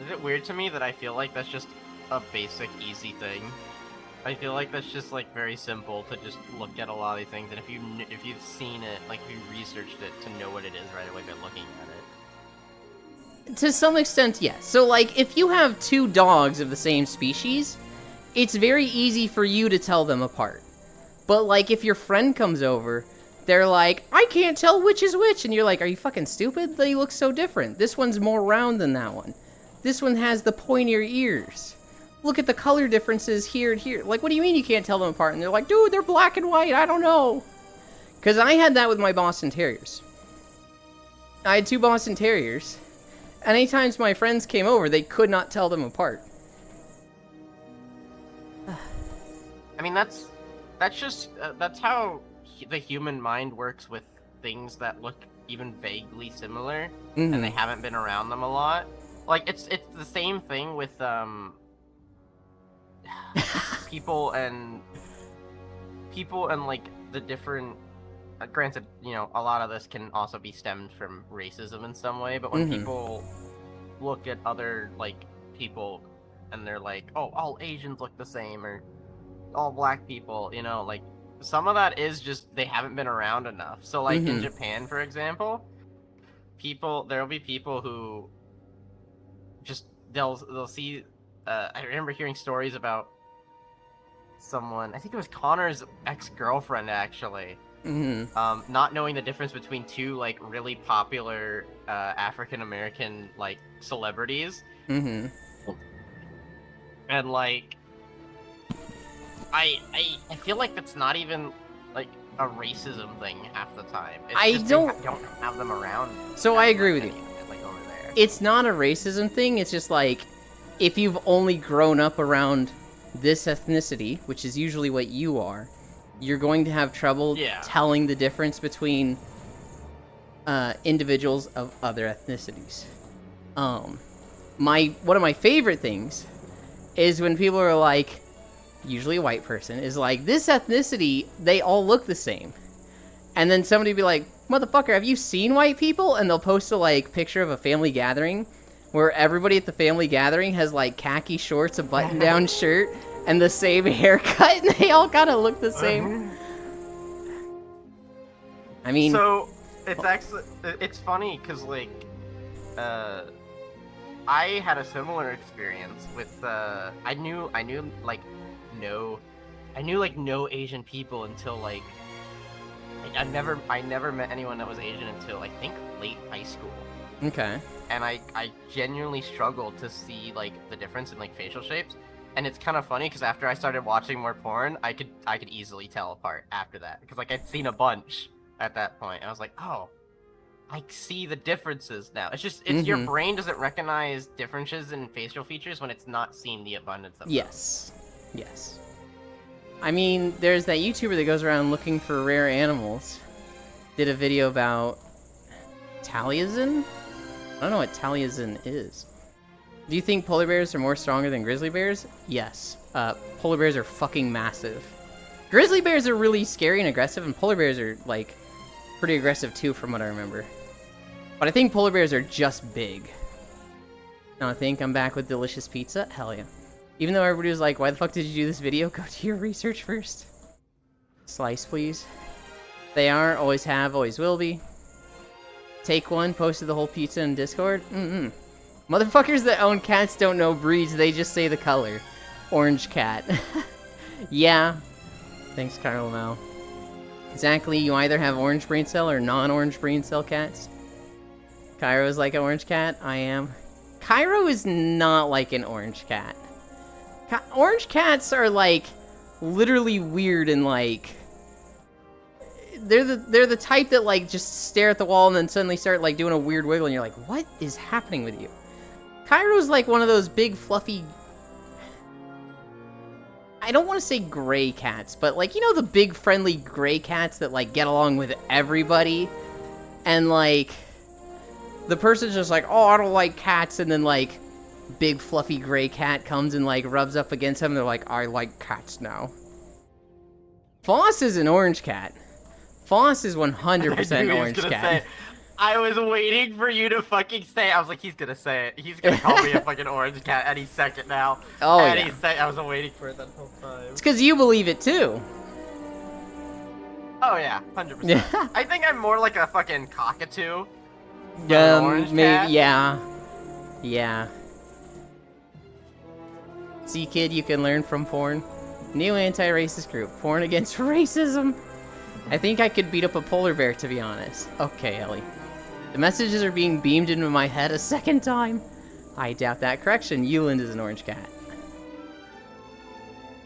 Is it weird to me that I feel like that's just a basic, easy thing? I feel like that's just, like, very simple to just look at a lot of these things, and if you've seen it, like, if you researched it, to know what it is right away by looking at it. To some extent, yes. So, like, if you have two dogs of the same species, it's very easy for you to tell them apart. But, like, if your friend comes over, they're like, I can't tell which is which, and you're like, are you fucking stupid? They look so different. This one's more round than that one. This one has the pointier ears. Look at the color differences here and here. Like, what do you mean you can't tell them apart? And they're like, dude, they're black and white, I don't know. Because I had that with my Boston Terriers. I had two Boston Terriers, and anytime my friends came over, they could not tell them apart. I mean, that's just, that's how the human mind works with things that look even vaguely similar, and they haven't been around them a lot. Like, it's the same thing with, people and, like, the different, granted, you know, a lot of this can also be stemmed from racism in some way, but when people look at other, like, people, and they're like, oh, all Asians look the same, or all black people, you know, like, some of that is just, they haven't been around enough. So, like, in Japan, for example, there'll be people who just, they'll see, I remember hearing stories about someone, I think it was Connor's ex-girlfriend, actually, not knowing the difference between two, like, really popular African-American, like, celebrities. And, like, I feel like that's not even, like, a racism thing half the time. It's just don't have them around. So I agree with you. Like, over there. It's not a racism thing, it's just like, if you've only grown up around this ethnicity, which is usually what you are, you're going to have trouble telling the difference between individuals of other ethnicities. One of my favorite things is when people are like, usually a white person, is like, this ethnicity, they all look the same. And then somebody will be like, motherfucker, have you seen white people? And they'll post a, like, picture of a family gathering where everybody at the family gathering has, like, khaki shorts, a button-down shirt, and the same haircut, and they all kind of look the same. I mean, so it's actually it's funny because like I had a similar experience with I knew like no Asian people until like I never met anyone that was Asian until I think late high school. okay. And I genuinely struggled to see like the difference in like facial shapes. And it's kind of funny because after I started watching more porn, I could easily tell apart after that because like I'd seen a bunch at that point. And I was like, oh, I see the differences now. It's just your brain doesn't recognize differences in facial features when it's not seeing the abundance of them. Yes. Yes. I mean, there's that YouTuber that goes around looking for rare animals. Did a video about Taliesin? I don't know what Taliesin is. Do you think polar bears are more stronger than grizzly bears? Yes. Polar bears are fucking massive. Grizzly bears are really scary and aggressive, and polar bears are, like, pretty aggressive too, from what I remember. But I think polar bears are just big. Now I think I'm back with delicious pizza? Hell yeah. Even though everybody was like, why the fuck did you do this video? Go do your research first. Slice, please. They are, always have, always will be. Take one, posted the whole pizza in Discord. Motherfuckers that own cats don't know breeds, they just say the color. Orange cat. Yeah. Thanks, Carl Mel. Exactly, you either have orange brain cell or non-orange brain cell cats. Cairo's like an orange cat? I am. Cairo is not like an orange cat. Orange cats are, like, literally weird and, like... They're the type that, like, just stare at the wall and then suddenly start, like, doing a weird wiggle and you're like, what is happening with you? Cairo's like one of those big, fluffy... I don't want to say gray cats, but, like, you know the big, friendly gray cats that, like, get along with everybody? And, like... The person's just like, oh, I don't like cats, and then, like... Big fluffy gray cat comes and like rubs up against him. They're like, I like cats now. Foss is an orange cat. Foss is 100% orange cat. I was waiting for you to fucking say it. I was like, he's gonna say it. He's gonna call me a fucking orange cat any second now. Oh any yeah. I was waiting for it that whole time. It's because you believe it too. Oh yeah, 100%. Yeah. I think I'm more like a fucking cockatoo. Cat. Maybe. Yeah. Yeah. See, kid, you can learn from porn. New anti-racist group. Porn against racism. I think I could beat up a polar bear, to be honest. Okay, Ellie. The messages are being beamed into my head a second time. I doubt that. Correction, Euland is an orange cat.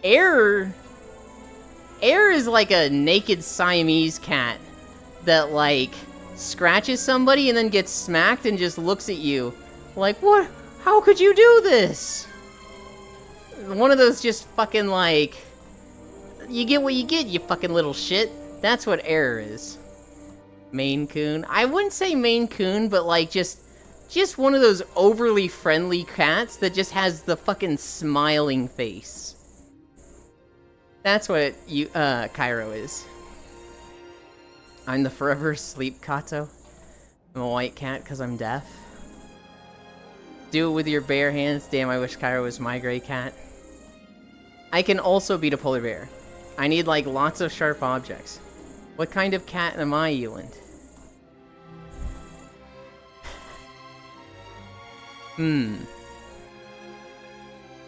Air is like a naked Siamese cat that, like, scratches somebody and then gets smacked and just looks at you. Like, what? How could you do this? One of those just fucking, like, you get what you get, you fucking little shit. That's what Error is. Maine Coon. I wouldn't say Maine Coon, but, like, just one of those overly friendly cats that just has the fucking smiling face. That's what Cairo is. I'm the forever asleep Kato. I'm a white cat because I'm deaf. Do it with your bare hands. Damn, I wish Cairo was my gray cat. I can also beat a polar bear. I need, like, lots of sharp objects. What kind of cat am I, Euland?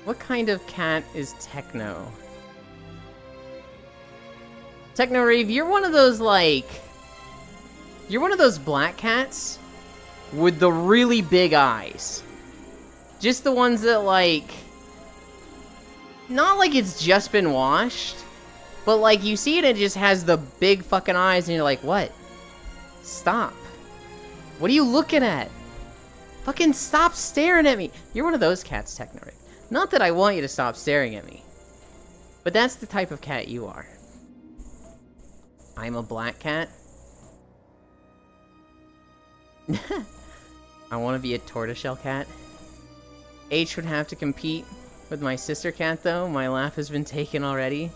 What kind of cat is Techno? Techno Rave, you're one of those, like... You're one of those black cats with the really big eyes. Just the ones that, like... Not like it's just been washed, but, like, you see it, it just has the big fucking eyes, and you're like, what? Stop. What are you looking at? Fucking stop staring at me. You're one of those cats, Techno Rave. Not that I want you to stop staring at me, but that's the type of cat you are. I'm a black cat. I want to be a tortoiseshell cat. H would have to compete with my sister cat, though. My laugh has been taken already.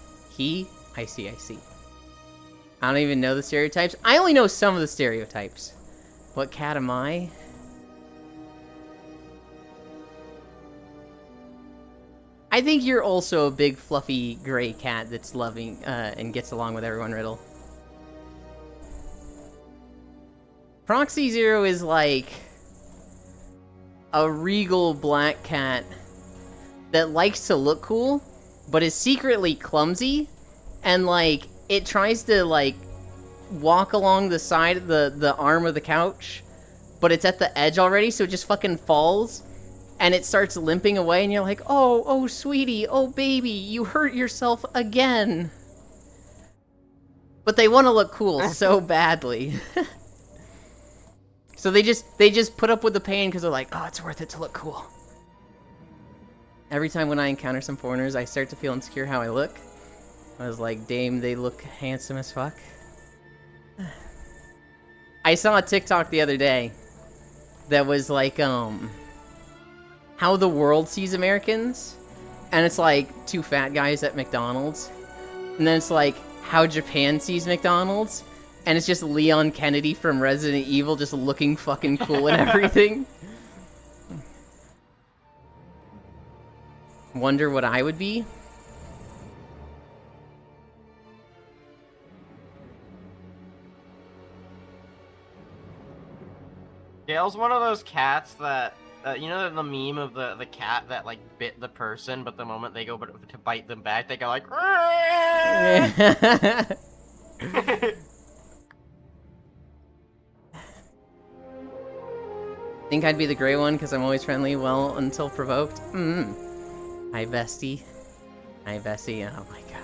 I see. I don't even know the stereotypes. I only know some of the stereotypes. What cat am I? I think you're also a big fluffy gray cat that's loving and gets along with everyone, Riddle. Proxy Zero is like a regal black cat that likes to look cool, but is secretly clumsy, and like it tries to like walk along the side of the arm of the couch, but it's at the edge already, so it just fucking falls, and it starts limping away, and you're like, oh sweetie, oh baby, you hurt yourself again. But they want to look cool so badly. So they just put up with the pain because they're like, oh, it's worth it to look cool. Every time when I encounter some foreigners, I start to feel insecure how I look. I was like, damn, they look handsome as fuck. I saw a TikTok the other day that was like, how the world sees Americans. And it's like two fat guys at McDonald's. And then it's like how Japan sees McDonald's. And it's just Leon Kennedy from Resident Evil just looking fucking cool and everything. Wonder what I would be? Gail's one of those cats that, you know the meme of the cat that like bit the person, but the moment they go to bite them back, they go like, Think I'd be the gray one because I'm always friendly, well, until provoked? Hi, bestie. Hi, bestie. Oh my god.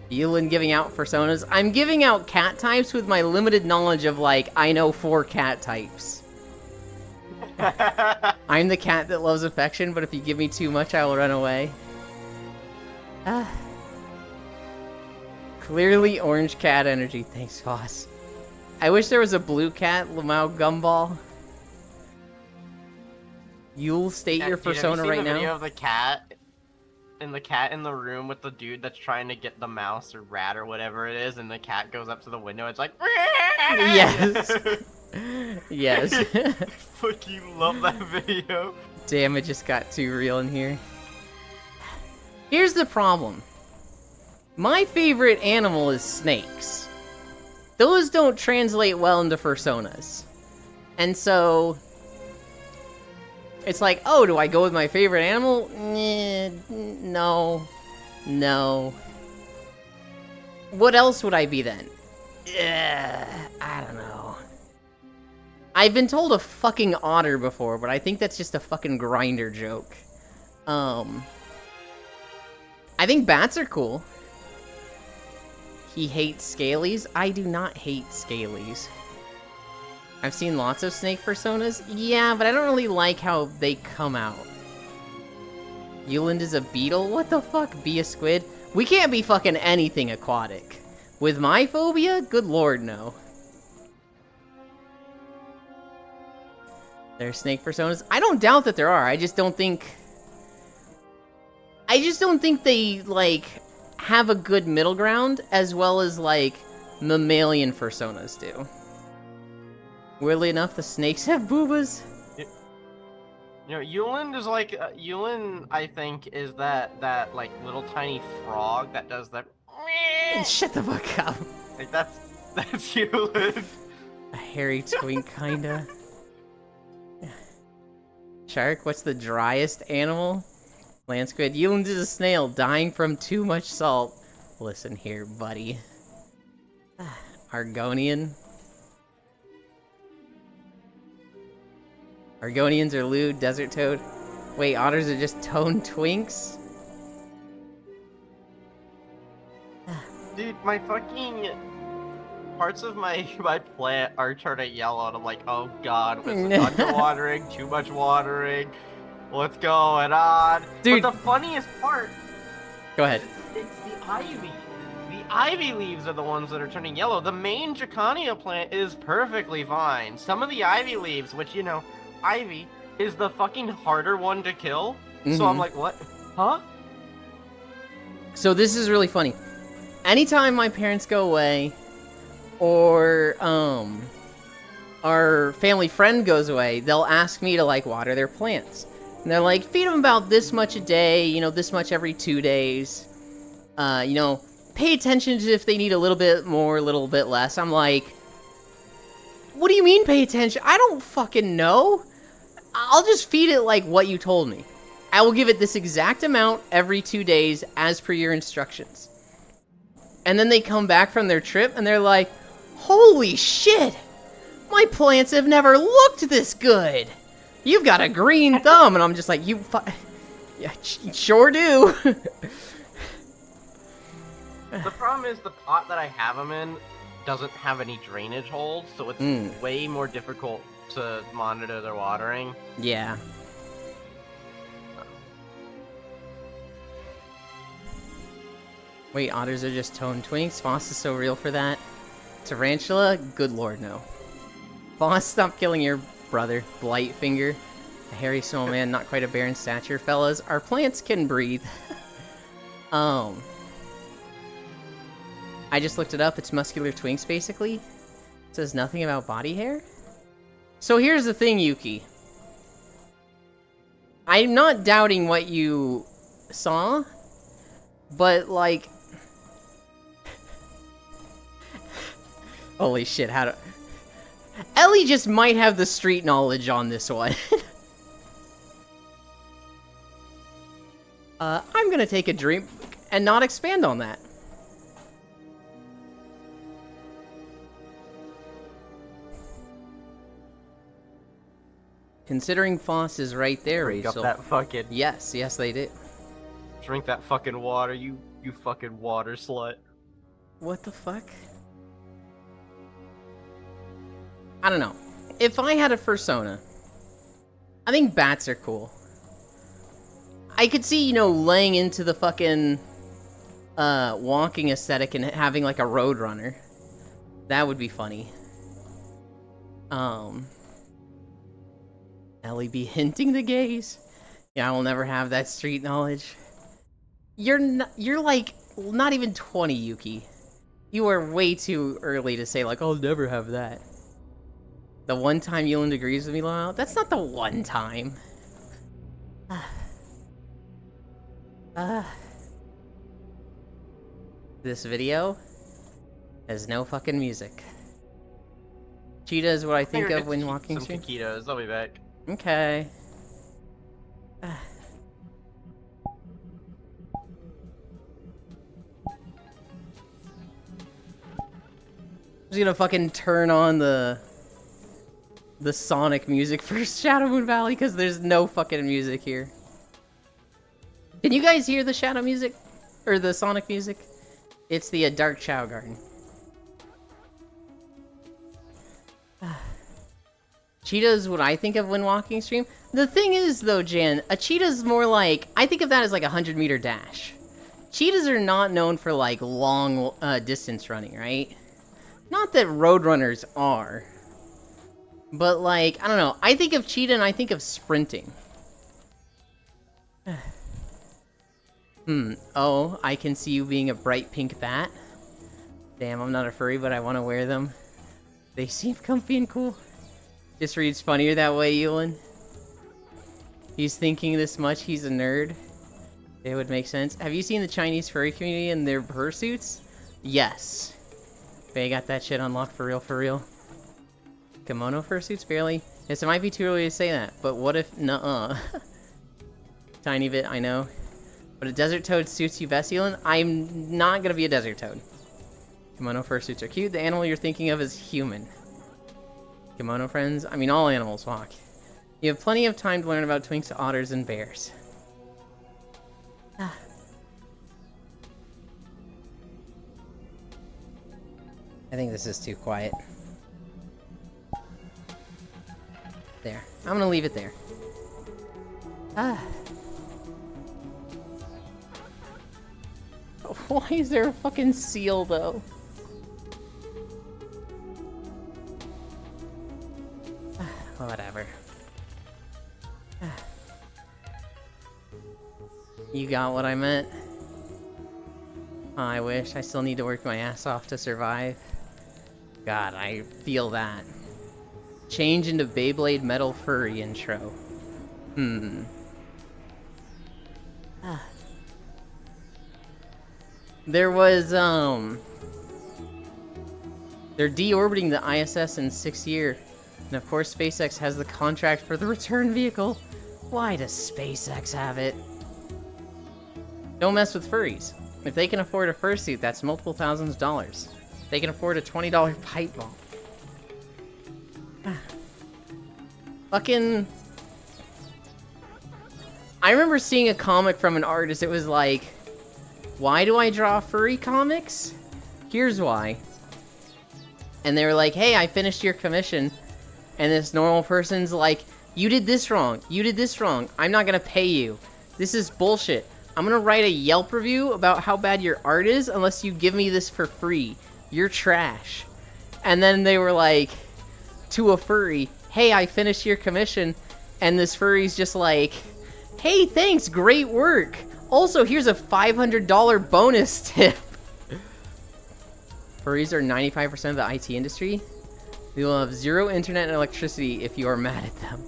Yulin giving out personas. I'm giving out cat types with my limited knowledge of, like, I know 4 cat types. I'm the cat that loves affection, but if you give me too much, I will run away. Clearly orange cat energy. Thanks, boss. I wish there was a blue cat, Lamau Gumball. You'll state your persona right now. Have you seen the video of the cat in the room with the dude that's trying to get the mouse or rat or whatever it is, and the cat goes up to the window? It's like, yes, yes. Fucking love that video. Damn, it just got too real in here. Here's the problem. My favorite animal is snakes. Those don't translate well into personas, and so. It's like, oh, do I go with my favorite animal? No. No. What else would I be then? I don't know. I've been told a fucking otter before, but I think that's just a fucking grinder joke. I think bats are cool. He hates scalies. I do not hate scalies. I've seen lots of snake personas. Yeah, but I don't really like how they come out. Yuland is a beetle? What the fuck? Be a squid? We can't be fucking anything aquatic. With my phobia? Good lord, no. There are snake personas? I don't doubt that there are. I just don't think they, like, have a good middle ground as well as, like, mammalian personas do. Weirdly enough, the snakes have boobas. You know, Yulin is like Yulin. I think is that like little tiny frog that does that. Shut the fuck up. Like that's Yulin. A hairy twink, kinda. Shark, what's the driest animal? Land squid. Yulin is a snail dying from too much salt. Listen here, buddy. Argonian. Argonians are lewd, desert toad. Wait, otters are just toned twinks? Dude, my fucking parts of my plant are turning yellow, and I'm like, oh god, it's underwatering, too much watering. What's going on? Dude. But the funniest part. Go ahead. It's the ivy. The ivy leaves are the ones that are turning yellow. The main Dracania plant is perfectly fine. Some of the ivy leaves, which, you know, ivy is the fucking harder one to kill. So I'm like, what? Huh? So this is really funny. Anytime my parents go away, or our family friend goes away, they'll ask me to like water their plants. And they're like, feed them about this much a day, you know, this much every 2 days. You know, pay attention to if they need a little bit more, a little bit less. I'm like, what do you mean pay attention? I don't fucking know. I'll just feed it like what you told me. I will give it this exact amount every 2 days as per your instructions. And then they come back from their trip and they're like, holy shit! My plants have never looked this good! You've got a green thumb! And I'm just like, yeah, sure do! The problem is the pot that I have them in doesn't have any drainage holes, so it's way more difficult to monitor their watering. Yeah. Wait, otters are just toned twinks? Foss is so real for that? Tarantula? Good lord, no. Foss, stop killing your brother. Blightfinger. A hairy snowman, not quite a bear in stature. Fellas, our plants can breathe. I just looked it up. It's muscular twinks, basically. It says nothing about body hair. So here's the thing, Yuki. I'm not doubting what you saw, but, like... Holy shit, how do... Ellie just might have the street knowledge on this one. I'm gonna take a drink and not expand on that. Considering Foss is right there, Drink Rachel. up that fucking... Yes, they did. Drink that fucking water, you fucking water slut. What the fuck? I don't know. If I had a fursona, I think bats are cool. I could see, you know, laying into the fucking walking aesthetic and having like a roadrunner. That would be funny. Ellie be hinting the gays. Yeah, I will never have that street knowledge. You're like not even 20, Yuki. You are way too early to say like, I'll never have that. The one time Yuland agrees with me, Lyle? That's not the one time. This video has no fucking music. Cheetah is what I think of when walking some stream. taquitos. I'll be back. Okay. I'm just gonna fucking turn on the Sonic music for Shadow Moon Valley because there's no fucking music here. Can you guys hear the Shadow music? Or the Sonic music? It's the Dark Chow Garden. Cheetah is what I think of when walking stream. The thing is, though, Jan, a cheetah is more like... I think of that as like a 100-meter dash. Cheetahs are not known for, like, long distance running, right? Not that roadrunners are. But, like, I don't know. I think of cheetah and I think of sprinting. Oh, I can see you being a bright pink bat. Damn, I'm not a furry, but I want to wear them. They seem comfy and cool. Just reads funnier that way, Ewan. He's thinking this much, he's a nerd. It would make sense. Have you seen the Chinese furry community and their fursuits? Yes. They got that shit unlocked for real, for real. Kimono fursuits, barely. Yes, it might be too early to say that, but what if... Nuh-uh. Tiny bit, I know. But a desert toad suits you best, Ewan? I'm not gonna be a desert toad. Kimono fursuits are cute. The animal you're thinking of is human. Kimono friends? I mean, all animals walk. You have plenty of time to learn about twinks, otters, and bears. I think this is too quiet. There. I'm gonna leave it there. Why is there a fucking seal, though? Whatever. You got what I meant? Oh, I wish. I still need to work my ass off to survive. God, I feel that. Change into Beyblade Metal Furry intro. There was, they're deorbiting the ISS in 6th year. And of course, SpaceX has the contract for the return vehicle. Why does SpaceX have it? Don't mess with furries. If they can afford a fursuit, that's multiple thousands of dollars. They can afford a $20 pipe bomb. Fucking... I remember seeing a comic from an artist. It was like, why do I draw furry comics? Here's why. And they were like, hey, I finished your commission. And this normal person's like, you did this wrong. You did this wrong. I'm not gonna pay you. This is bullshit. I'm gonna write a Yelp review about how bad your art is unless you give me this for free. You're trash. And then they were like, to a furry, hey, I finished your commission. And this furry's just like, hey, thanks, great work. Also, here's a $500 bonus tip. Furries are 95% of the IT industry. We will have zero internet and electricity if you are mad at them.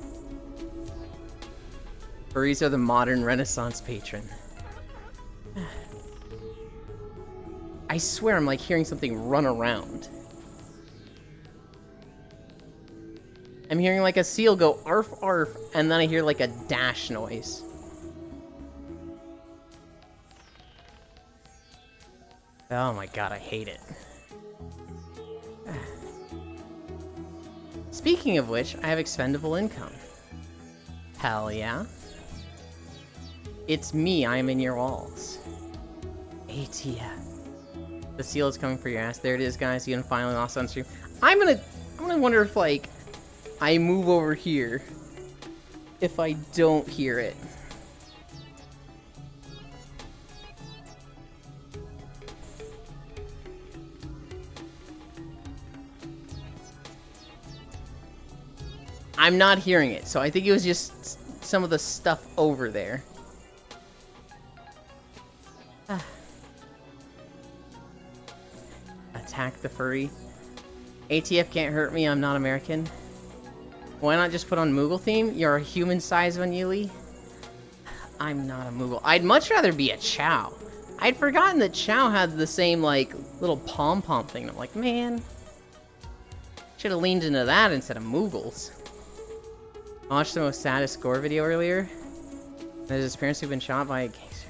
Furries are the modern Renaissance patron. I swear I'm like hearing something run around. I'm hearing like a seal go arf arf, and then I hear like a dash noise. Oh my god, I hate it. Speaking of which, I have expendable income. Hell yeah. It's me, I am in your walls. ATF. The seal is coming for your ass. There it is, guys. You finally lost on stream. I'm gonna wonder if, like, I move over here if I don't hear it. I'm not hearing it, so I think it was just some of the stuff over there. Attack the furry. ATF can't hurt me, I'm not American. Why not just put on Moogle theme? You're a human-sized one, Yuli. I'm not a Moogle. I'd much rather be a Chow. I'd forgotten that Chow had the same, like, little pom-pom thing. I'm like, man. Should have leaned into that instead of Moogles. I watched the most saddest gore video earlier. There's his parents who've been shot by a gangster.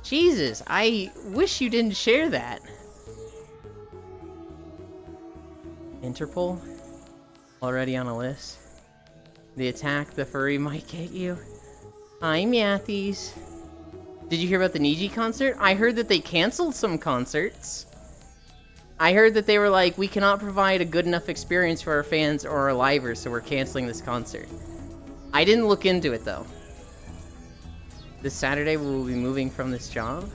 Jesus, I wish you didn't share that. Interpol? Already on a list. The attack the furry might get you. I'm Yathies. Did you hear about the Niji concert? I heard that they canceled some concerts. I heard that they were like, we cannot provide a good enough experience for our fans or our livers, so we're canceling this concert. I didn't look into it, though. This Saturday, we will be moving from this job.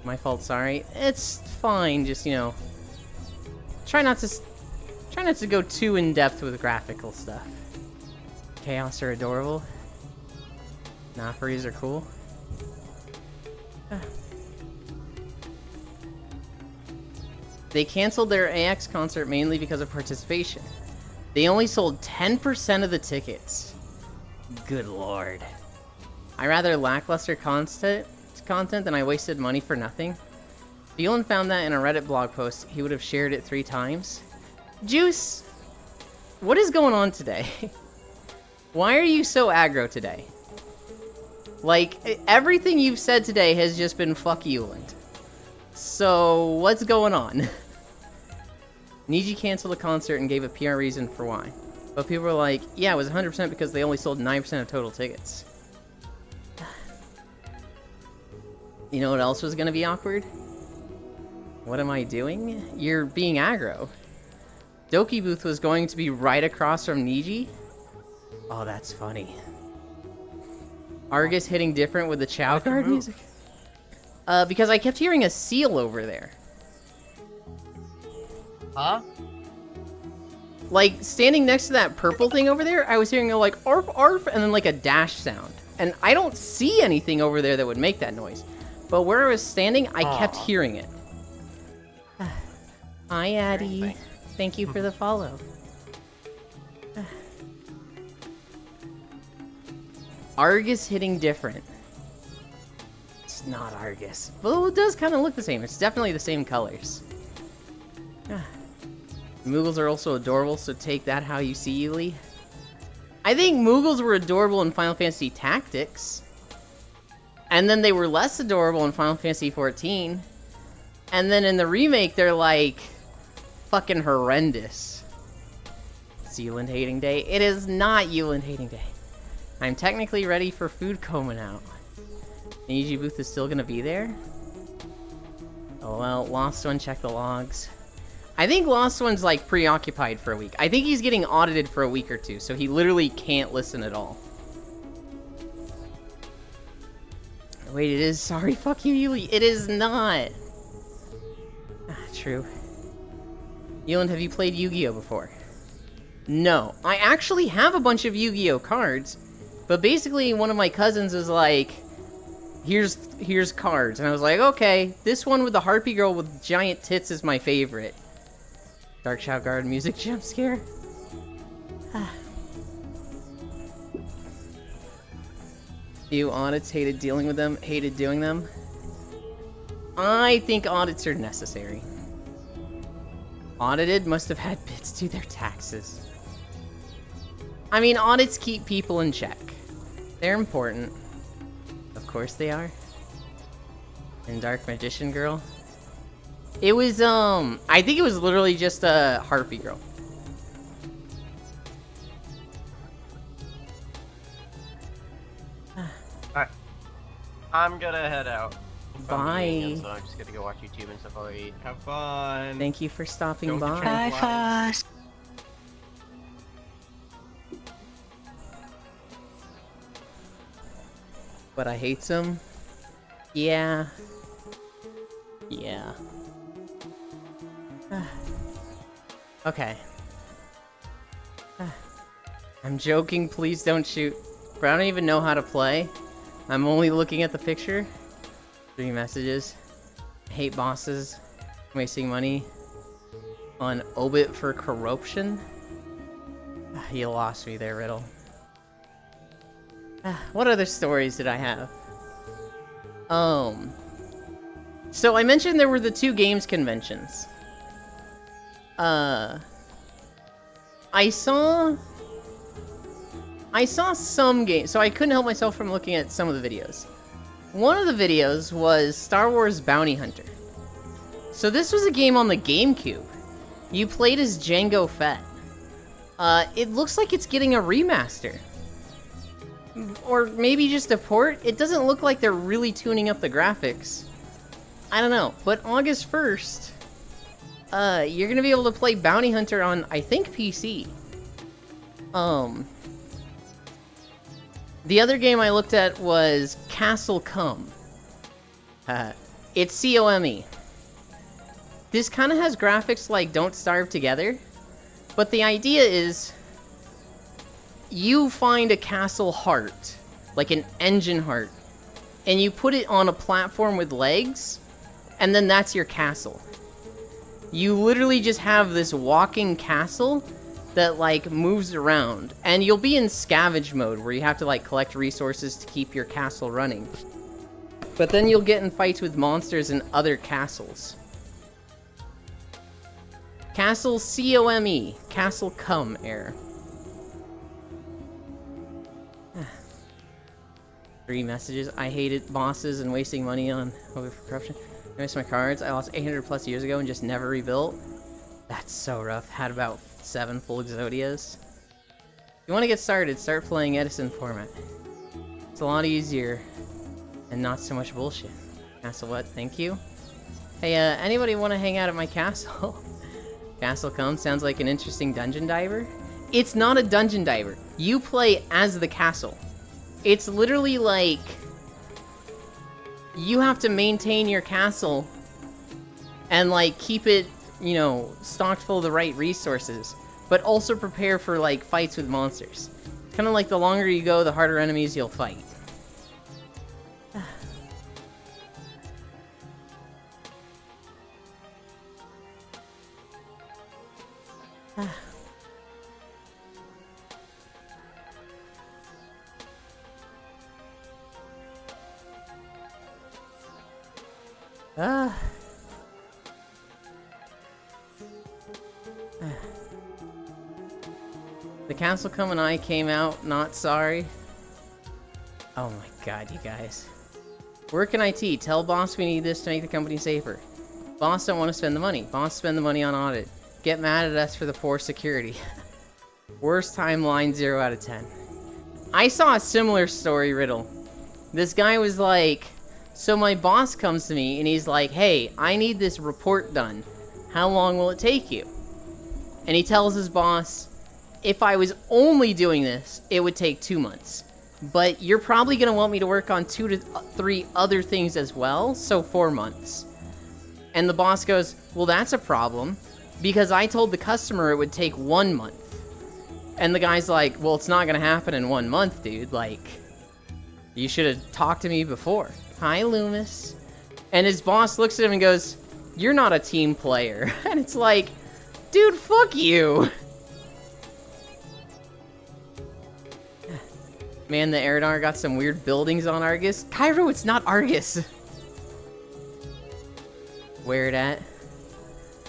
My fault, sorry. It's fine, just, you know... Try not to go too in-depth with graphical stuff. Chaos are adorable. Nah, furries are cool. They canceled their AX concert mainly because of participation. They only sold 10% of the tickets. Good lord. I rather lackluster content than I wasted money for nothing. If Elon found that in a Reddit blog post, he would have shared it 3 times. Juice! What is going on today? Why are you so aggro today? Like, everything you've said today has just been fuck Euland. So, what's going on? Niji canceled the concert and gave a PR reason for why. But people were like, yeah, it was 100% because they only sold 9% of total tickets. You know what else was gonna be awkward? What am I doing? You're being aggro. Doki Booth was going to be right across from Niji? Oh, that's funny. Argus hitting different with the Chow card music? Because I kept hearing a seal over there. Huh? Like, standing next to that purple thing over there, I was hearing a, like, arf arf, and then, like, a dash sound. And I don't see anything over there that would make that noise. But where I was standing, I kept hearing it. Hi, Addie. Thank you for the follow. Argus hitting different. It's not Argus. Well, it does kind of look the same. It's definitely the same colors. Moogles are also adorable, so take that how you see, Yuli. I think Moogles were adorable in Final Fantasy Tactics. And then they were less adorable in Final Fantasy XIV. And then in the remake, they're like fucking horrendous. It's Yuland Hating Day. It is not Yuland Hating Day. I'm technically ready for food coming out. The EG booth is still gonna be there? Oh well, Lost One, check the logs. I think Lost One's like preoccupied for a week. I think he's getting audited for a week or two, so he literally can't listen at all. Wait, it is. Sorry, fuck you, Yuli. It is not. True. Yuland, have you played Yu-Gi-Oh before? No. I actually have a bunch of Yu-Gi-Oh cards, but basically one of my cousins was like, here's cards. And I was like, okay, this one with the harpy girl with giant tits is my favorite. Dark Shadow Guard music jump scare. You audits hated dealing with them, hated doing them. I think audits are necessary. Audited must have had bits do their taxes. I mean, audits keep people in check. They're important. Of course they are. And Dark Magician Girl. It was, I think it was literally just a harpy girl. Alright. I'm gonna head out. Bye. Again, so I'm just gonna go watch YouTube and stuff while I eat. Have fun. Thank you for stopping Don't by. betray- Bye, Foss. But I hate some. Yeah. Yeah. Okay. I'm joking, please don't shoot. But I don't even know how to play. I'm only looking at the picture. 3 messages. Hate bosses. Wasting money on Obit for corruption. You lost me there, Riddle. What other stories did I have? So I mentioned there were the 2 games conventions. I saw some games, so I couldn't help myself from looking at some of the videos. One of the videos was Star Wars Bounty Hunter. So this was a game on the GameCube. You played as Jango Fett. It looks like it's getting a remaster. Or maybe just a port? It doesn't look like they're really tuning up the graphics. I don't know. But August 1st, you're gonna be able to play Bounty Hunter on, I think, PC. The other game I looked at was Castle Come. It's C-O-M-E. This kind of has graphics like Don't Starve Together, but the idea is you find a castle heart, like an engine heart, and you put it on a platform with legs, and then that's your castle. You literally just have this walking castle that like moves around, and you'll be in scavenge mode where you have to like collect resources to keep your castle running. But then you'll get in fights with monsters in other castles. Castle C-O-M-E. Castle Come error. 3 messages. I hated bosses and wasting money on Obit for corruption. I missed my cards. I lost 800 plus years ago and just never rebuilt. That's so rough. Had about 7 full Exodias. If you want to get started, start playing Edison format. It's a lot easier and not so much bullshit. Castle what? Thank you. Hey, anybody want to hang out at my castle? Castle Come sounds like an interesting dungeon diver. It's not a dungeon diver. You play as the castle. It's literally like you have to maintain your castle and like keep it, you know, stocked full of the right resources, but also prepare for like fights with monsters. Kind of like the longer you go, the harder enemies you'll fight. Ah. The Councilcom and I came out not sorry. Oh my god, you guys. Work in IT. Tell boss we need this to make the company safer. Boss don't want to spend the money. Boss spend the money on audit. Get mad at us for the poor security. Worst timeline, 0 out of 10. I saw a similar story riddle. This guy was like, so my boss comes to me and he's like, hey, I need this report done. How long will it take you? And he tells his boss, if I was only doing this, it would take 2 months. But you're probably going to want me to work on 2 to 3 other things as well, so 4 months. And the boss goes, well, that's a problem, because I told the customer it would take 1 month. And the guy's like, well, it's not going to happen in 1 month, dude. Like, you should have talked to me before. Hi, Loomis. And his boss looks at him and goes, you're not a team player. And it's like, dude, fuck you. Man, the Eridar got some weird buildings on Argus. Cairo, it's not Argus. Weird at.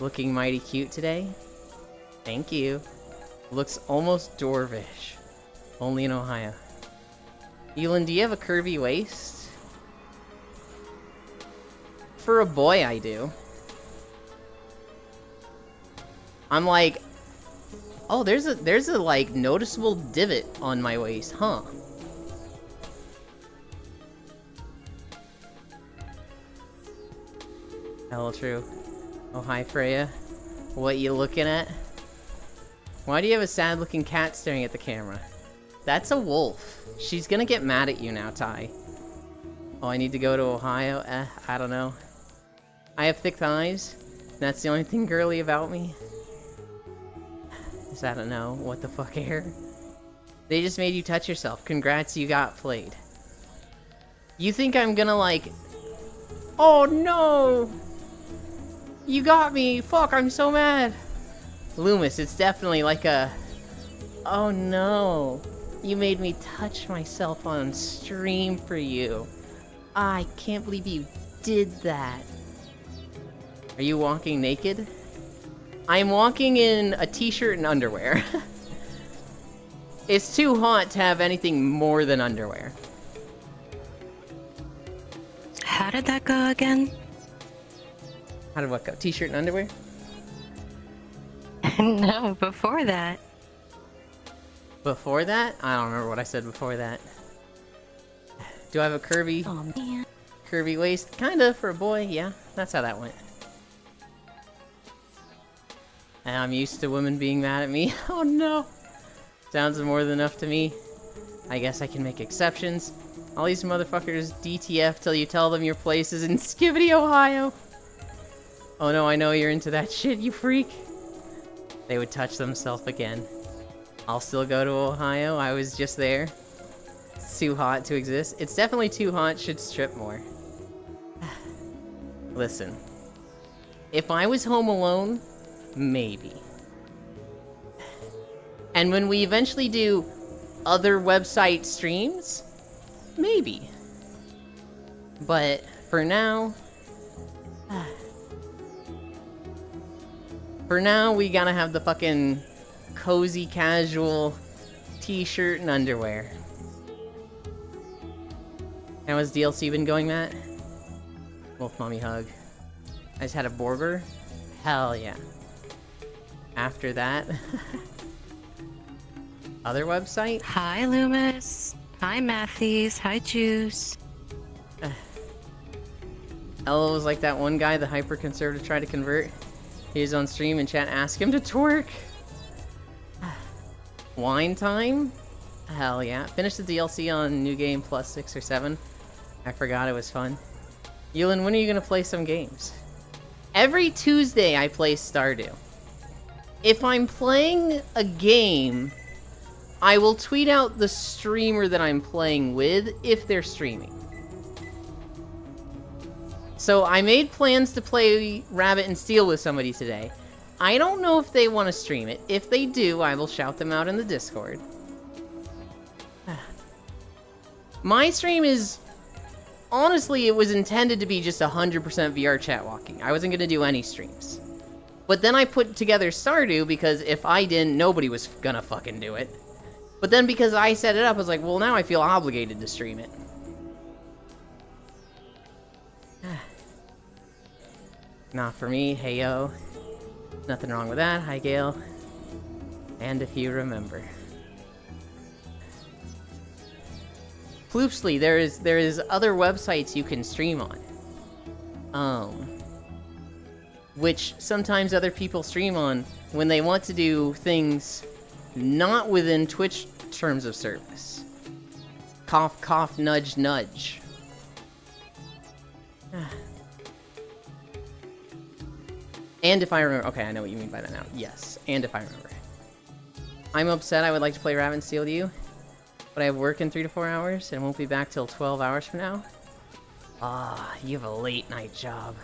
Looking mighty cute today. Thank you. Looks almost dwarvish. Only in Ohio. Elin, do you have a curvy waist? For a boy, I do. I'm like, oh, there's a like noticeable divot on my waist, huh? Hell true. Oh, hi, Freya. What you looking at? Why do you have a sad-looking cat staring at the camera? That's a wolf. She's gonna get mad at you now, Ty. Oh, I need to go to Ohio? I don't know. I have thick thighs. That's the only thing girly about me. I don't know. What the fuck, Air? They just made you touch yourself. Congrats, you got played. You think I'm gonna like... Oh no! You got me! Fuck, I'm so mad! Loomis, it's definitely like a... Oh no! You made me touch myself on stream for you. I can't believe you did that. Are you walking naked? I'm walking in a t-shirt and underwear. It's too hot to have anything more than underwear. How did that go again? How did what go? T-shirt and underwear? No, before that. Before that? I don't remember what I said before that. Do I have a curvy Oh man. curvy waist? Kinda, for a boy, yeah. That's how that went. And I'm used to women being mad at me. Oh no! Sounds more than enough to me. I guess I can make exceptions. All these motherfuckers DTF till you tell them your place is in Skibidi, Ohio. Oh no, I know you're into that shit, you freak. They would touch themselves again. I'll still go to Ohio, I was just there. It's too hot to exist. It's definitely too hot, should strip more. Listen. If I was home alone, maybe. And when we eventually do other website streams, maybe. But for now, we gotta have the fucking cozy casual t-shirt and underwear. How has DLC been going, Matt? Wolf mommy hug. I just had a burger. Hell yeah. After that, other website? Hi, Loomis. Hi, Matthews. Hi, Juice. Ella was like that one guy the hyper-conservative tried to convert. He was on stream and chat asked him to twerk. Wine time? Hell yeah. Finished the DLC on New Game Plus 6 or 7. I forgot, it was fun. Yulin, when are you gonna play some games? Every Tuesday I play Stardew. If I'm playing a game, I will tweet out the streamer that I'm playing with if they're streaming. So I made plans to play Rabbit and Steel with somebody today. I don't know if they want to stream it. If they do, I will shout them out in the Discord. My stream is honestly, it was intended to be just 100% VR chat walking. I wasn't gonna do any streams. But then I put together Stardew because if I didn't, nobody was gonna fucking do it. But then because I set it up, I was like, well, now I feel obligated to stream it. Not for me, hey yo. Nothing wrong with that, hi Gail. And if you remember. Floopsly, there is other websites you can stream on. Which sometimes other people stream on when they want to do things not within Twitch terms of service. Cough, cough, nudge, nudge. And if I remember... Okay, I know what you mean by that now. Yes, and if I remember. I'm upset. I would like to play Rabbit and Steal You, but I have work in 3 to 4 hours and won't be back till 12 hours from now. Ah, you have a late night job.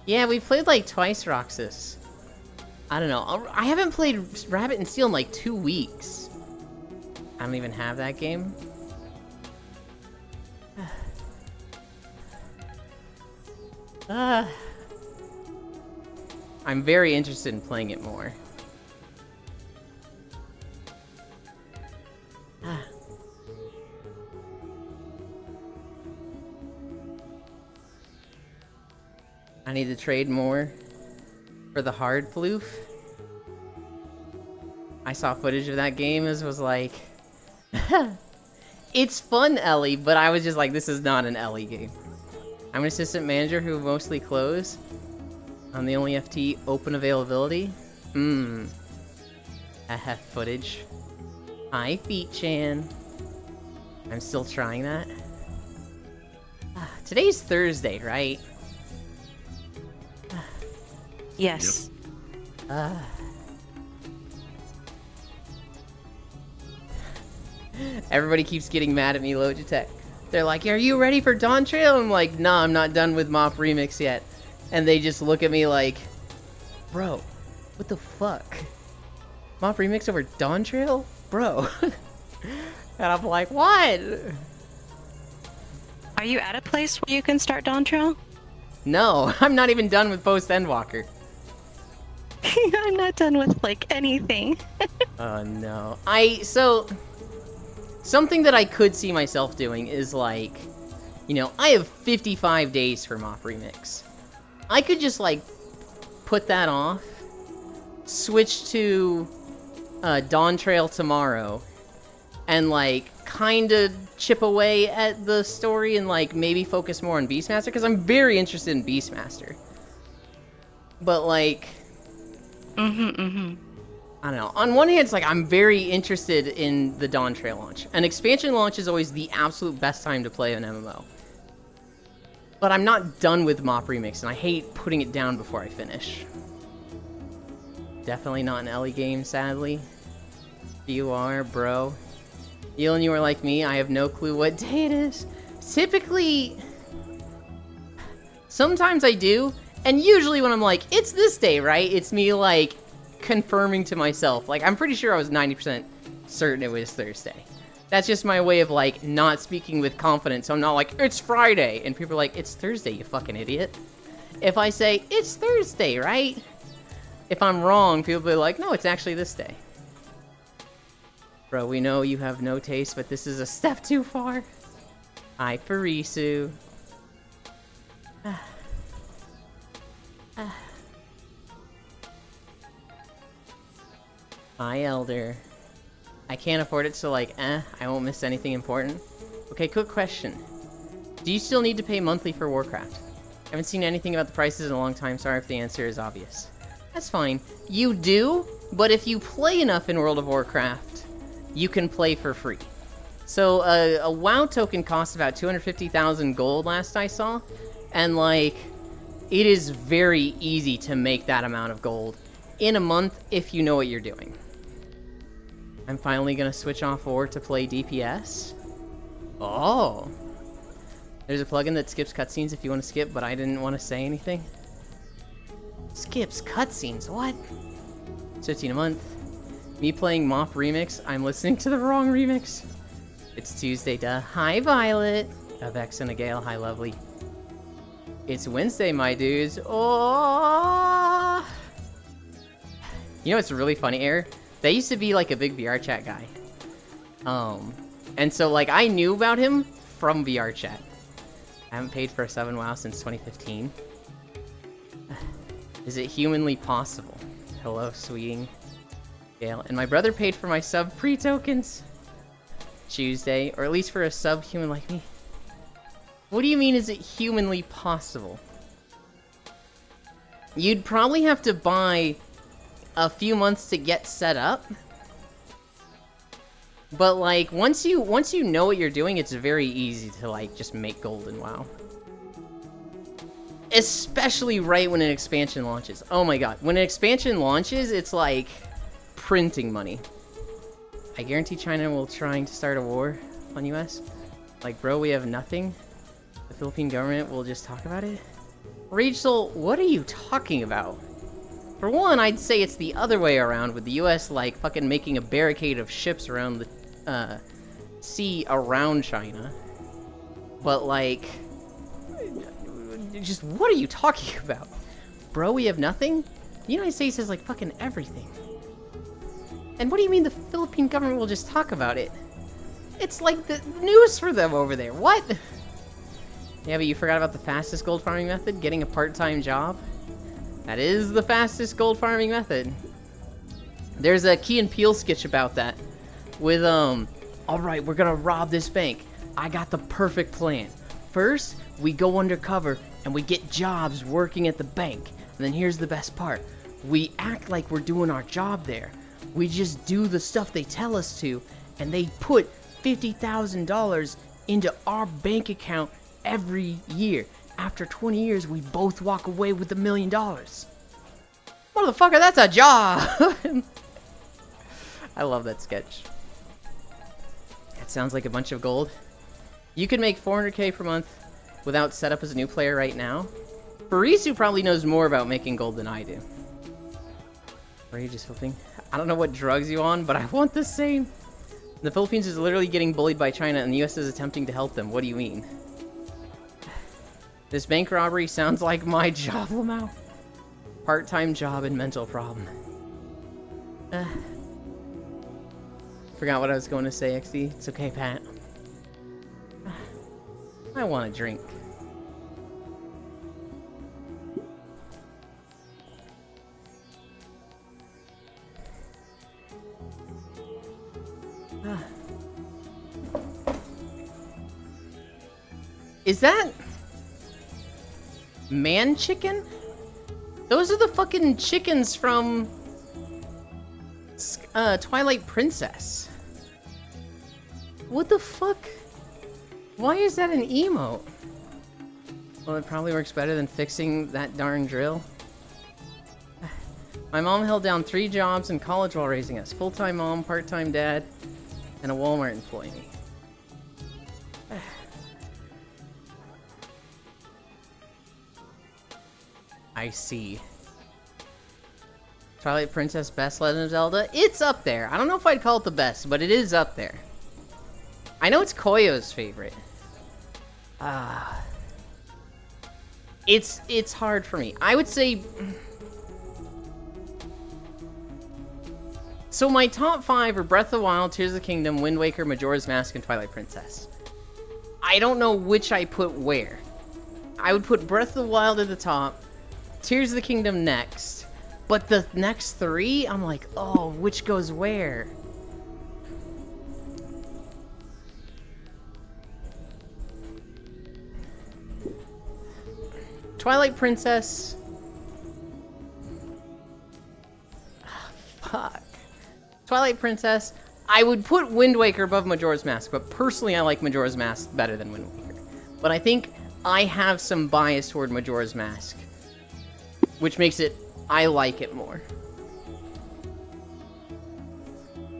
Yeah, we played like twice, Roxas. I don't know. I haven't played Rabbit and Steel in like 2 weeks. I don't even have that game. I'm very interested in playing it more. I need to trade more for the hard floof. I saw footage of that game and was like, it's fun, Ellie, but I was just like, this is not an Ellie game. I'm an assistant manager who mostly close. I'm the only FT open availability. I have footage. Hi, Feet-chan. I'm still trying that. Today's Thursday, right? Yes. Everybody keeps getting mad at me, Logitech. They're like, are you ready for Dawn Trail? I'm like, nah, I'm not done with Mop Remix yet. And they just look at me like, bro, what the fuck? Mop Remix over Dawn Trail? Bro. And I'm like, what? Are you at a place where you can start Dawn Trail? No, I'm not even done with Post Endwalker. I'm not done with, like, anything. Oh, no. Something that I could see myself doing is, like, you know, I have 55 days for Mop Remix. I could just, like, put that off, switch to Dawn Trail tomorrow, and, like, kind of chip away at the story and, like, maybe focus more on Beastmaster, because I'm very interested in Beastmaster. But, like... I don't know. On one hand, it's like I'm very interested in the Dawn Trail launch. An expansion launch is always the absolute best time to play an MMO. But I'm not done with Mop Remix, and I hate putting it down before I finish. Definitely not an Ellie game, sadly. You are, bro. You and you are like me, I have no clue what day it is. Typically... Sometimes I do, and usually when I'm like, it's this day, right? It's me, like, confirming to myself. Like, I'm pretty sure I was 90% certain it was Thursday. That's just my way of, like, not speaking with confidence. I'm not like, it's Friday, and people are like, it's Thursday, you fucking idiot. If I say, it's Thursday, right? If I'm wrong, people will be like, no, it's actually this day. Bro, we know you have no taste, but this is a step too far. Hi, Farisu. Hi, Elder. I can't afford it, so like, I won't miss anything important. Okay, quick question. Do you still need to pay monthly for Warcraft? I haven't seen anything about the prices in a long time, sorry if the answer is obvious. That's fine. You do, but if you play enough in World of Warcraft, you can play for free. So, a WoW token costs about 250,000 gold last I saw, and like, it is very easy to make that amount of gold in a month if you know what you're doing. I'm finally gonna switch off War to play DPS. Oh! There's a plugin that skips cutscenes if you want to skip, but I didn't want to say anything. Skips cutscenes? What? It's 15 a month. Me playing Mop Remix, I'm listening to the wrong remix. It's Tuesday, duh. Hi, Violet. Vex and a Gale, hi, lovely. It's Wednesday, my dudes. Oh! You know what's really funny, Air? They used to be like a big VR chat guy. And so like I knew about him from VR chat. I haven't paid for a 7 WoW since 2015. Is it humanly possible? Hello, sweeting. Gale. And my brother paid for my sub pre-tokens. Tuesday, or at least for a subhuman like me. What do you mean, is it humanly possible? You'd probably have to buy a few months to get set up. But like, once you know what you're doing, it's very easy to like just make gold in WoW. Especially right when an expansion launches. Oh my god, when an expansion launches, it's like printing money. I guarantee China will trying to start a war on US. Like, bro, we have nothing. The Philippine government will just talk about it. Rachel, what are you talking about? For one, I'd say it's the other way around, with the US like fucking making a barricade of ships around the sea around China. But like, just what are you talking about? Bro, we have nothing? The United States has like fucking everything. And what do you mean the Philippine government will just talk about it? It's like the news for them over there. What? Yeah, but you forgot about the fastest gold farming method? Getting a part-time job? That is the fastest gold farming method. There's a Key and Peele sketch about that. With, alright, we're gonna rob this bank. I got the perfect plan. First, we go undercover and we get jobs working at the bank. And then here's the best part. We act like we're doing our job there. We just do the stuff they tell us to, and they put $50,000 into our bank account every year. After 20 years, we both walk away with $1 million. Motherfucker, that's a job! I love that sketch. That sounds like a bunch of gold. You could make 400k per month without setup as a new player right now. Barisu probably knows more about making gold than I do. Are you just hoping? I don't know what drugs you on, but I want the same. The Philippines is literally getting bullied by China, and the US is attempting to help them. What do you mean? This bank robbery sounds like my job, Lamau. Part-time job and mental problem. Forgot what I was going to say, XD. It's okay, Pat. I want a drink. Is that man chicken? Those are the fucking chickens from Twilight Princess. What the fuck? Why is that an emote? Well, it probably works better than fixing that darn drill. My mom held down 3 jobs in college while raising us. Full-time mom, part-time dad, and a Walmart employee. I see. Twilight Princess, best Legend of Zelda? It's up there. I don't know if I'd call it the best, but it is up there. I know it's Koyo's favorite. It's hard for me. I would say... So my top 5 are Breath of the Wild, Tears of the Kingdom, Wind Waker, Majora's Mask, and Twilight Princess. I don't know which I put where. I would put Breath of the Wild at the top, Tears of the Kingdom next, but the next 3, I'm like, oh, which goes where? Twilight Princess. Fuck. Twilight Princess. I would put Wind Waker above Majora's Mask, but personally I like Majora's Mask better than Wind Waker. But I think I have some bias toward Majora's Mask, which makes it, I like it more.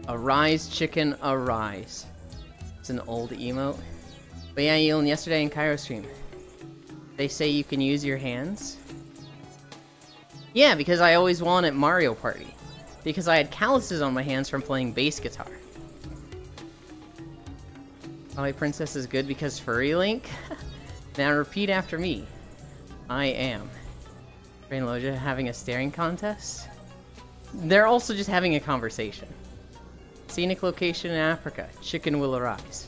Arise, chicken, arise. It's an old emote. But yeah, Elon, yesterday in Cairo stream, they say you can use your hands. Yeah, because I always won at Mario Party. because I had calluses on my hands from playing bass guitar. Twilight Princess is good because furry Link? Now repeat after me. I am. Rain Loja having a staring contest? They're also just having a conversation. Scenic location in Africa. Chicken will arise.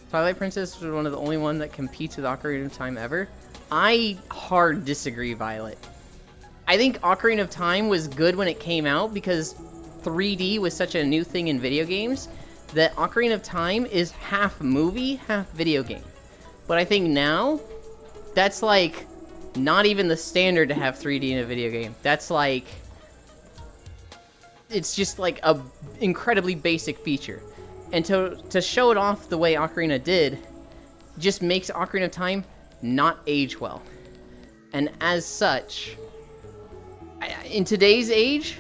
Twilight Princess was one of the only one that competes with Ocarina of Time ever. I hard disagree, Violet. I think Ocarina of Time was good when it came out because 3D was such a new thing in video games that Ocarina of Time is half movie, half video game. But I think now, that's like not even the standard to have 3D in a video game. That's like, it's just like a incredibly basic feature. And to show it off the way Ocarina did, just makes Ocarina of Time not age well. And as such, in today's age,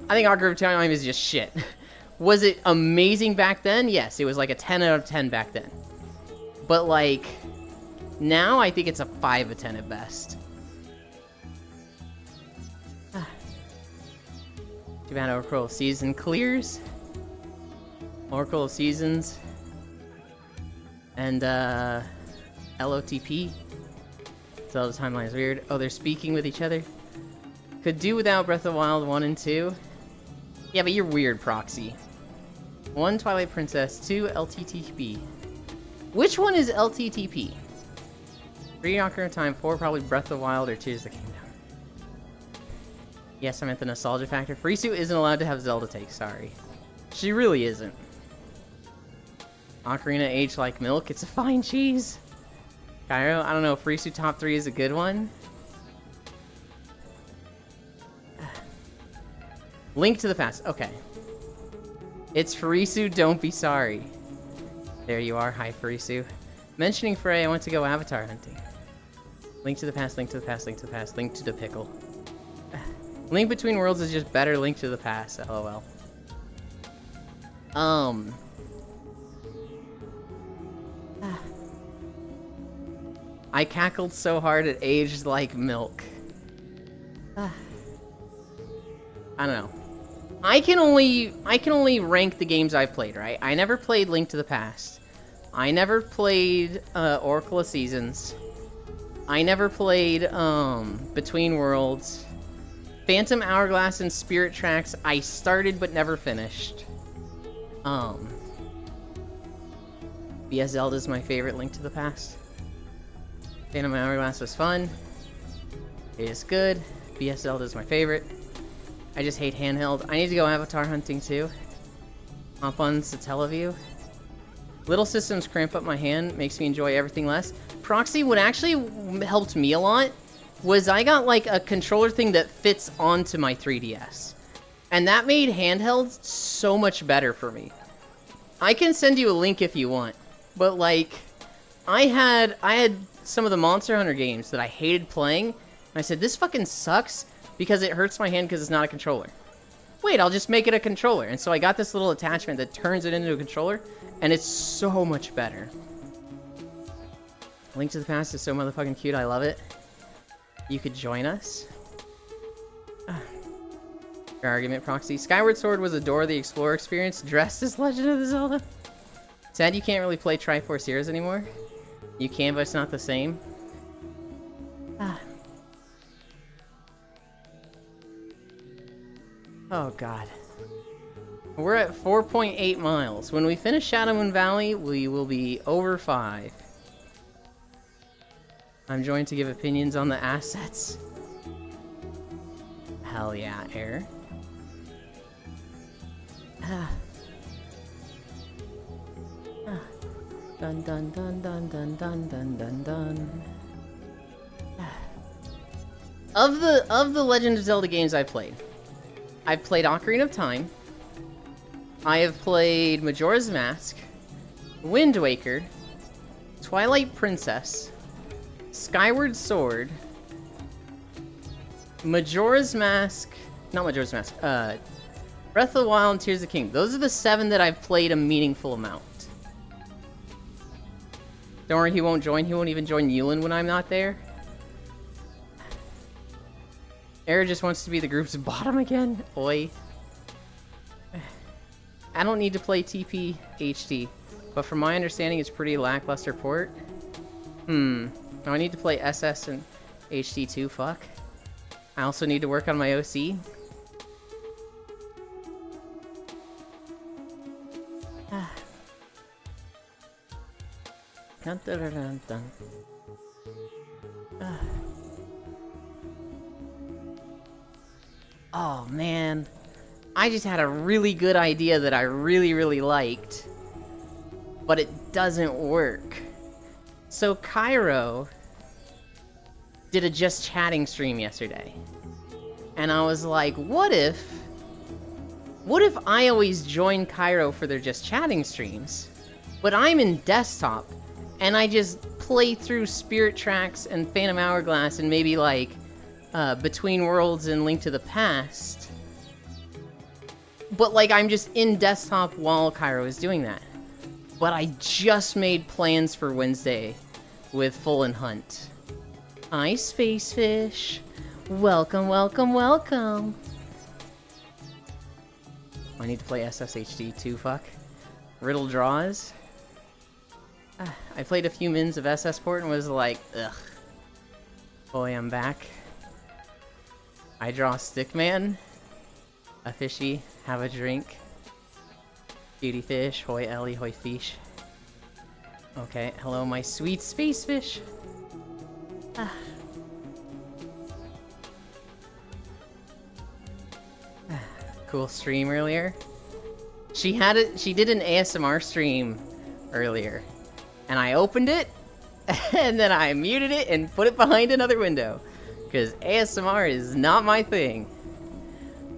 I think Ocarina of Time is just shit. Was it amazing back then? Yes, it was like a 10 out of 10 back then. But like, now I think it's a 5 out of 10 at best. Too bad Oracle of Season clears. Oracle of Seasons. And, LOTP. Zelda timeline is weird. Oh, they're speaking with each other. Could do without Breath of the Wild 1 and 2. Yeah, but you're weird, Proxy. 1, Twilight Princess. 2, LTTP. Which one is LTTP? 3, Ocarina of Time. 4, probably Breath of the Wild or Tears of the Kingdom. Yes, I meant the nostalgia factor. Frisu isn't allowed to have Zelda take, sorry. She really isn't. Ocarina aged like milk. It's a fine cheese. Cairo, I don't know. Frisu top 3 is a good one. Link to the Past. Okay. It's Frisu, don't be sorry. There you are. Hi, Frisu. Mentioning Frey, I want to go avatar hunting. Link to the Past, Link to the Past, Link to the Past, Link to the Pickle. Link Between Worlds is just better Link to the Past, lol. I cackled so hard it aged like milk. I don't know. I can only rank the games I've played, right? I never played Link to the Past. I never played Oracle of Seasons. I never played Between Worlds. Phantom Hourglass and Spirit Tracks I started but never finished. BS Zelda's my favorite Link to the Past. Phantom Hourglass was fun. It is good. BS Zelda's my favorite. I just hate handheld. I need to go avatar hunting too. Hop on Satellaview. Little systems cramp up my hand, makes me enjoy everything less. Proxy, what actually helped me a lot was I got like a controller thing that fits onto my 3DS. And that made handheld so much better for me. I can send you a link if you want. But like, I had some of the Monster Hunter games that I hated playing. And I said, this fucking sucks because it hurts my hand because it's not a controller. Wait, I'll just make it a controller. And so I got this little attachment that turns it into a controller. And it's so much better. Link to the Past is so motherfucking cute. I love it. You could join us. Your argument, Proxy. Skyward Sword was a Dora the Explorer experience dressed as Legend of Zelda. Sad you can't really play Triforce Heroes anymore. You can, but it's not the same. Oh god. We're at 4.8 miles. When we finish Shadow Moon Valley, we will be over 5. I'm joined to give opinions on the assets. Hell yeah, Air. Dun dun dun dun dun dun dun dun dun. Of the Legend of Zelda games I've played Ocarina of Time. I have played Majora's Mask, Wind Waker, Twilight Princess, Skyward Sword, Majora's Mask, not Majora's Mask, Breath of the Wild and Tears of the Kingdom. Those are the 7 that I've played a meaningful amount. Don't worry, he won't join. He won't even join Yulin when I'm not there. Era just wants to be the group's bottom again. Oi. I don't need to play TP HD, but from my understanding, it's pretty lackluster port. Now I need to play SS and HD too. Fuck. I also need to work on my OC. Dun, dun, dun, dun, dun. Oh man, I just had a really good idea that I really liked, but it doesn't work. So Cairo did a just chatting stream yesterday, and I was like, what if I always join Cairo for their just chatting streams, but I'm in desktop and I just play through Spirit Tracks and Phantom Hourglass and maybe like Between Worlds and Link to the Past, but like I'm just in desktop while Cairo is doing that. But I just made plans for Wednesday with Full and Hunt. Hi, Space Fish. Welcome, welcome, welcome. I need to play SSHD too, fuck. Riddle draws. I played a few mins of SS Port and was like, ugh. Boy, I'm back. I draw Stickman. A fishy. Have a drink. Beauty fish. Hoi Ellie. Hoi fish. Okay, hello my sweet space fish. Cool stream earlier. She did an ASMR stream earlier. And I opened it, and then I muted it and put it behind another window. Because ASMR is not my thing.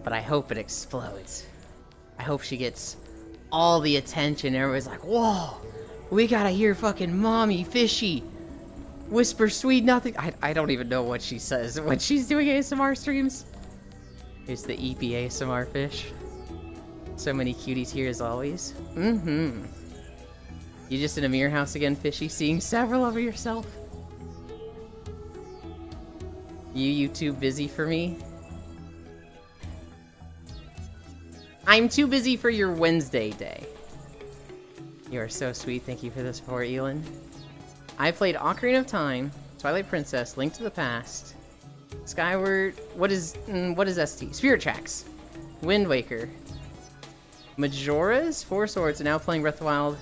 But I hope it explodes. I hope she gets all the attention. Everybody's like, whoa, we gotta hear fucking Mommy Fishy whisper sweet nothing. I don't even know what she says when she's doing ASMR streams. Here's the EP ASMR fish. So many cuties here as always. You just in a mirror house again, Fishy, seeing several of yourself? You too busy for me? I'm too busy for your Wednesday day. You are so sweet, thank you for the support, Elin. I played Ocarina of Time, Twilight Princess, Link to the Past, Skyward... What is ST? Spirit Tracks, Wind Waker, Majora's Four Swords, and now playing Breath of the Wild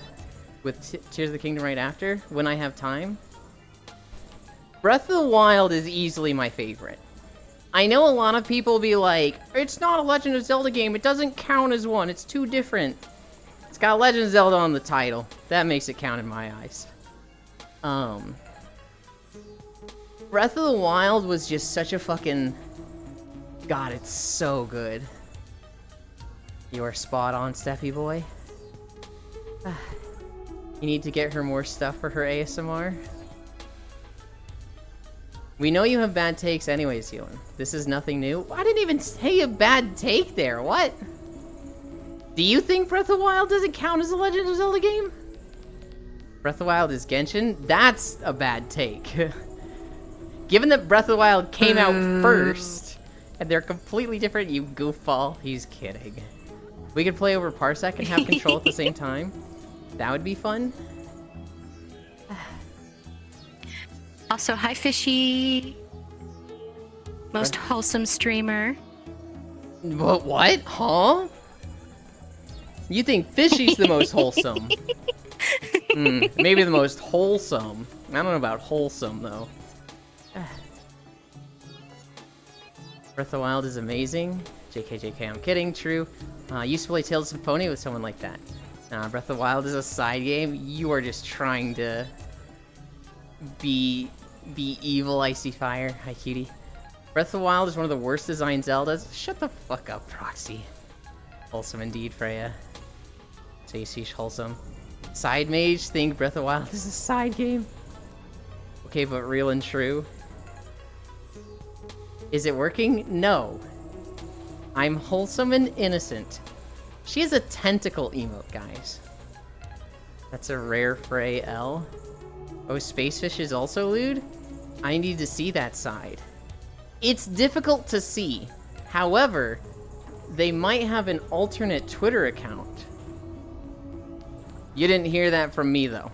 with Tears of the Kingdom right after, when I have time. Breath of the Wild is easily my favorite. I know a lot of people be like, it's not a Legend of Zelda game, it doesn't count as one, it's too different. It's got Legend of Zelda on the title. That makes it count in my eyes. Breath of the Wild was just such a fucking... God, it's so good. You are spot on, Steffi boy. You need to get her more stuff for her ASMR. We know you have bad takes anyways, Healan. This is nothing new. I didn't even say a bad take there, what? Do you think Breath of the Wild doesn't count as a Legend of Zelda game? Breath of the Wild is Genshin? That's a bad take. Given that Breath of the Wild came out first, and they're completely different, you goofball. He's kidding. We could play over Parsec and have control at the same time. That would be fun. Also, hi, Fishy. Most wholesome streamer. What? Huh? You think Fishy's the most wholesome? Maybe the most wholesome. I don't know about wholesome, though. Breath of the Wild is amazing. JK, I'm kidding, true. I used to play Tales of Symphonia with someone like that. Breath of the Wild is a side game. You are just trying to be evil, Icy Fire. Hi, cutie. Breath of the Wild is one of the worst designed Zeldas. Shut the fuck up, Proxy. Wholesome indeed, Freya. Space wholesome. Side Mage think Breath of the Wild is a side game. Okay, but real and true. Is it working? No. I'm wholesome and innocent. She has a tentacle emote, guys. That's a rare Frey L. Oh, Spacefish is also lewd? I need to see that side. It's difficult to see. However, they might have an alternate Twitter account You didn't hear that from me, though.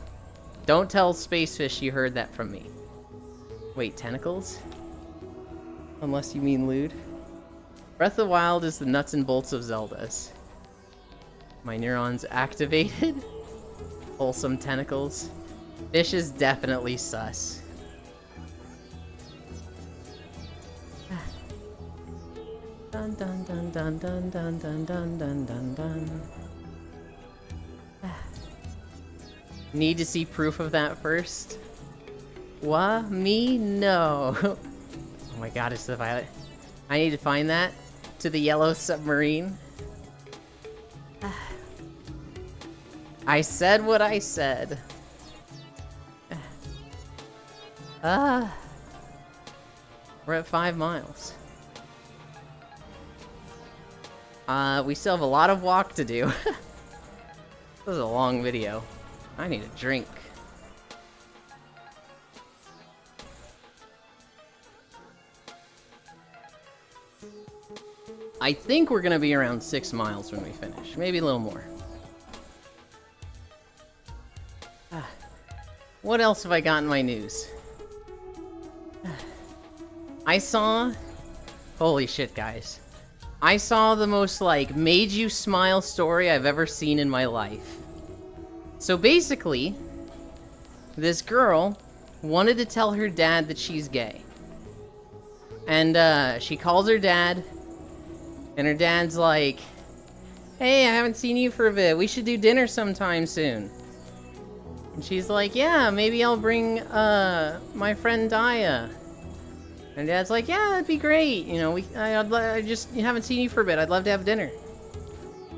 Don't tell Spacefish you heard that from me. Wait, tentacles? Unless you mean lewd. Breath of the Wild is the nuts and bolts of Zelda's. My neurons activated. Wholesome tentacles. Fish is definitely sus. Dun dun dun dun dun dun dun dun dun dun dun. Need to see proof of that first? What? Me? No. Oh my god, it's the violet. I need to find that to the yellow submarine. I said what I said. We're at 5 miles. We still have a lot of walk to do. This is a long video. I need a drink. I think we're gonna be around 6 miles when we finish. Maybe a little more. What else have I got in my news? I saw... Holy shit, guys. I saw the most, like, made you smile story I've ever seen in my life. So basically, this girl wanted to tell her dad that she's gay. And, she calls her dad, and her dad's like, "Hey, I haven't seen you for a bit. We should do dinner sometime soon." And she's like, "Yeah, maybe I'll bring, my friend Daya." And Dad's like, "Yeah, that'd be great. You know, I just haven't seen you for a bit. I'd love to have dinner."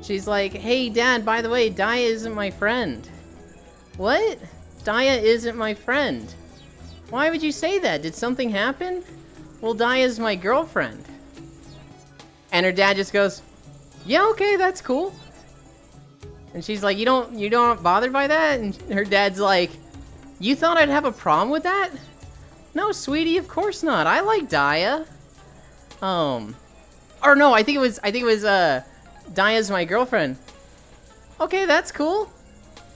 She's like, "Hey, Dad, by the way, Daya isn't my friend." "What? Daya isn't my friend? Why would you say that? Did something happen?" "Well, Daya's my girlfriend." And her dad just goes, "Yeah, okay, that's cool." And she's like, you don't bothered by that?" And her dad's like, "You thought I'd have a problem with that?" "No, sweetie, of course not. I like Daya." Or no, I think it was, Daya's my girlfriend. "Okay, that's cool.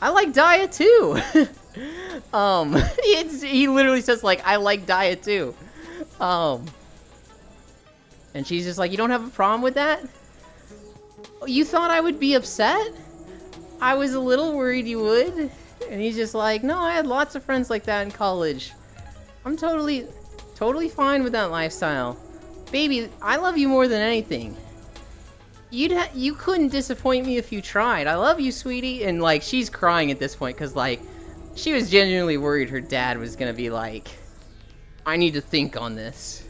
I like Daya too." He literally says, like, "I like Daya too." And she's just like, "You don't have a problem with that?" "You thought I would be upset? I was a little worried you would." And he's just like, "No, I had lots of friends like that in college. I'm totally fine with that lifestyle. Baby, I love you more than anything. You couldn't disappoint me if you tried. I love you, sweetie." And, like, she's crying at this point because, like, she was genuinely worried her dad was gonna be like, "I need to think on this."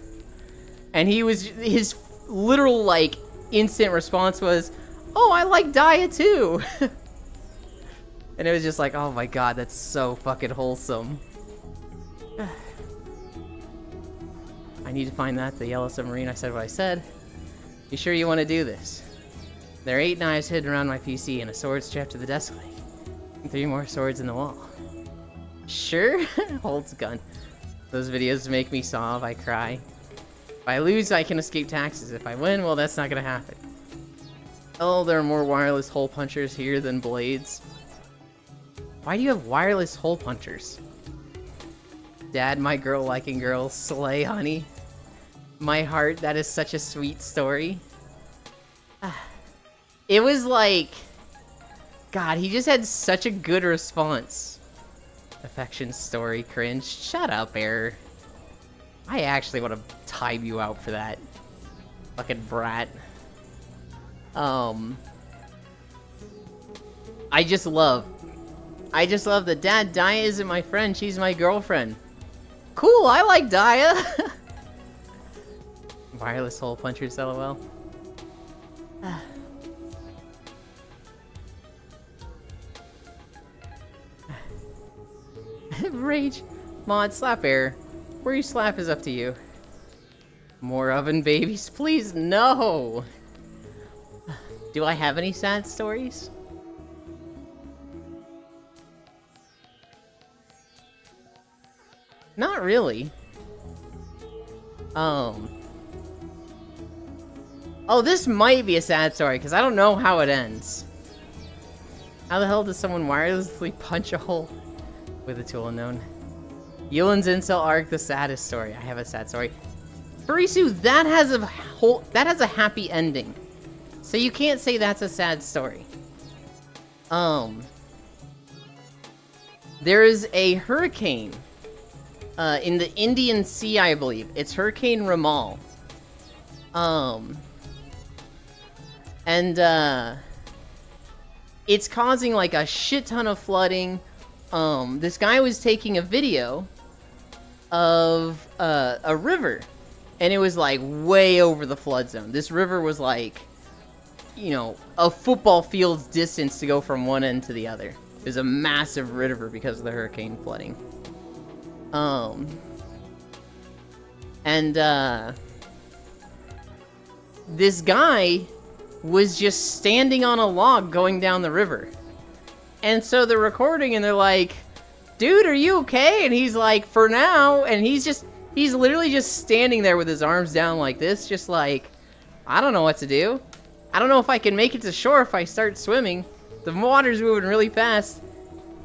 And his literal, like, instant response was, "Oh, I like Daya too." And it was just like, oh my god, that's so fucking wholesome. I need to find that, the yellow submarine. I said what I said. You sure you want to do this? There are 8 knives hidden around my PC and a sword strapped to the desk leg. And 3 more swords in the wall. Sure? Holds gun. Those videos make me sob, I cry. If I lose, I can escape taxes. If I win, well, that's not gonna happen. Oh, there are more wireless hole punchers here than blades. Why do you have wireless hole punchers? Dad, my girl liking girl, slay, honey. My heart, that is such a sweet story. It was like... God, he just had such a good response. Affection story, cringe. Shut up, Air. I actually want to time you out for that. Fucking brat. I just love that Dad, Daya isn't my friend, she's my girlfriend. Cool, I like Daya. Wireless hole punchers, lol. Rage. Mod, slap Air. Where you slap is up to you. More oven babies, please, no! Do I have any sad stories? Not really. Oh, this might be a sad story, because I don't know how it ends. How the hell does someone wirelessly punch a hole with a tool unknown? Yulin's incel arc, the saddest story. I have a sad story. Furisu, that has a happy ending. So you can't say that's a sad story. There is a hurricane in the Indian Sea, I believe. It's Hurricane Ramal. It's causing like a shit ton of flooding. This guy was taking a video of a river, and it was like way over the flood zone. This river was like, you know, a football field's distance to go from one end to the other. It was a massive river because of the hurricane flooding. This guy was just standing on a log going down the river. And so they're recording and they're like, dude, are you okay? And he's like, for now. And he's literally just standing there with his arms down like this, just like, I don't know what to do. I don't know if I can make it to shore if I start swimming. The water's moving really fast.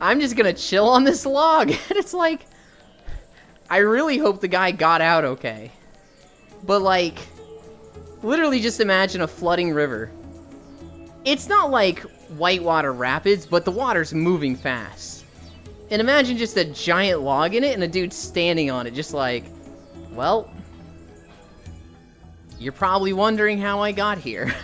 I'm just gonna chill on this log. And it's like, I really hope the guy got out okay. But like, literally just imagine a flooding river. It's not like whitewater rapids, but the water's moving fast. And imagine just a giant log in it and a dude standing on it, just like, well, you're probably wondering how I got here.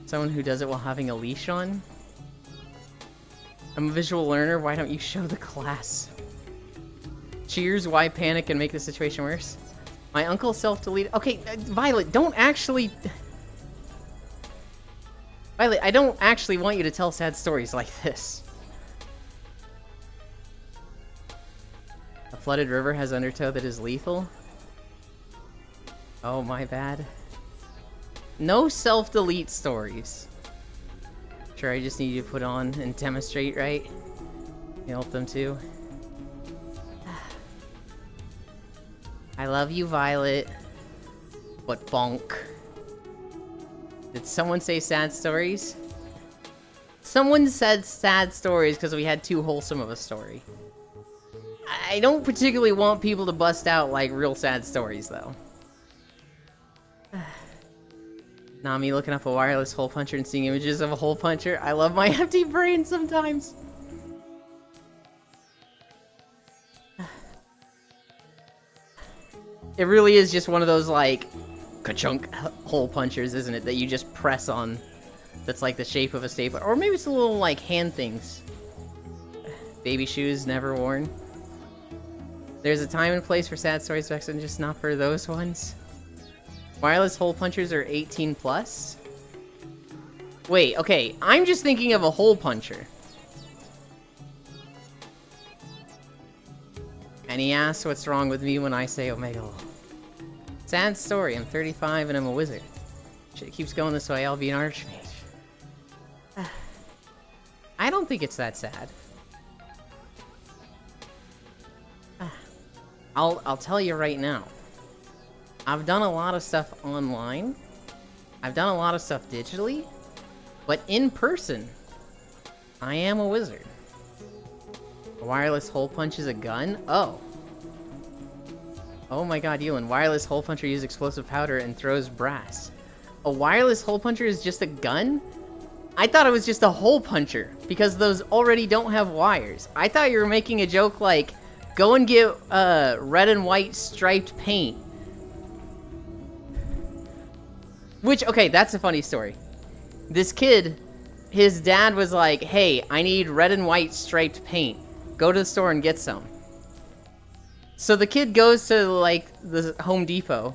Someone who does it while having a leash on? I'm a visual learner, why don't you show the class? Cheers, why panic and make the situation worse? My uncle self-deleted. Okay, Violet, don't actually... Violet, I don't actually want you to tell sad stories like this. A flooded river has undertow that is lethal? Oh, my bad. No self-delete stories. Sure, I just need you to put on and demonstrate, right? You help them too. I love you, Violet. But bonk. Did someone say sad stories? Someone said sad stories because we had too wholesome of a story. I don't particularly want people to bust out like real sad stories though. Nami looking up a wireless hole puncher and seeing images of a hole puncher. I love my empty brain sometimes. It really is just one of those, like, ka-chunk hole punchers, isn't it? That you just press on. That's like the shape of a stapler. Or maybe it's a little, like, hand things. Baby shoes never worn. There's a time and place for sad stories, and just not for those ones. Wireless hole punchers are 18 plus? Wait, okay. I'm just thinking of a hole puncher. And he asks what's wrong with me when I say Omega. Sad story, I'm 35 and I'm a wizard. Shit keeps going this way, I'll be an archmage. I don't think it's that sad. I'll tell you right now. I've done a lot of stuff online. I've done a lot of stuff digitally. But in person, I am a wizard. A wireless hole punch is a gun? Oh. Oh my god, Ewan. Wireless hole puncher uses explosive powder and throws brass. A wireless hole puncher is just a gun? I thought it was just a hole puncher, because those already don't have wires. I thought you were making a joke like, go and get red and white striped paint. Which, okay, that's a funny story. This kid, his dad was like, hey, I need red and white striped paint. Go to the store and get some. So the kid goes to, like, the Home Depot,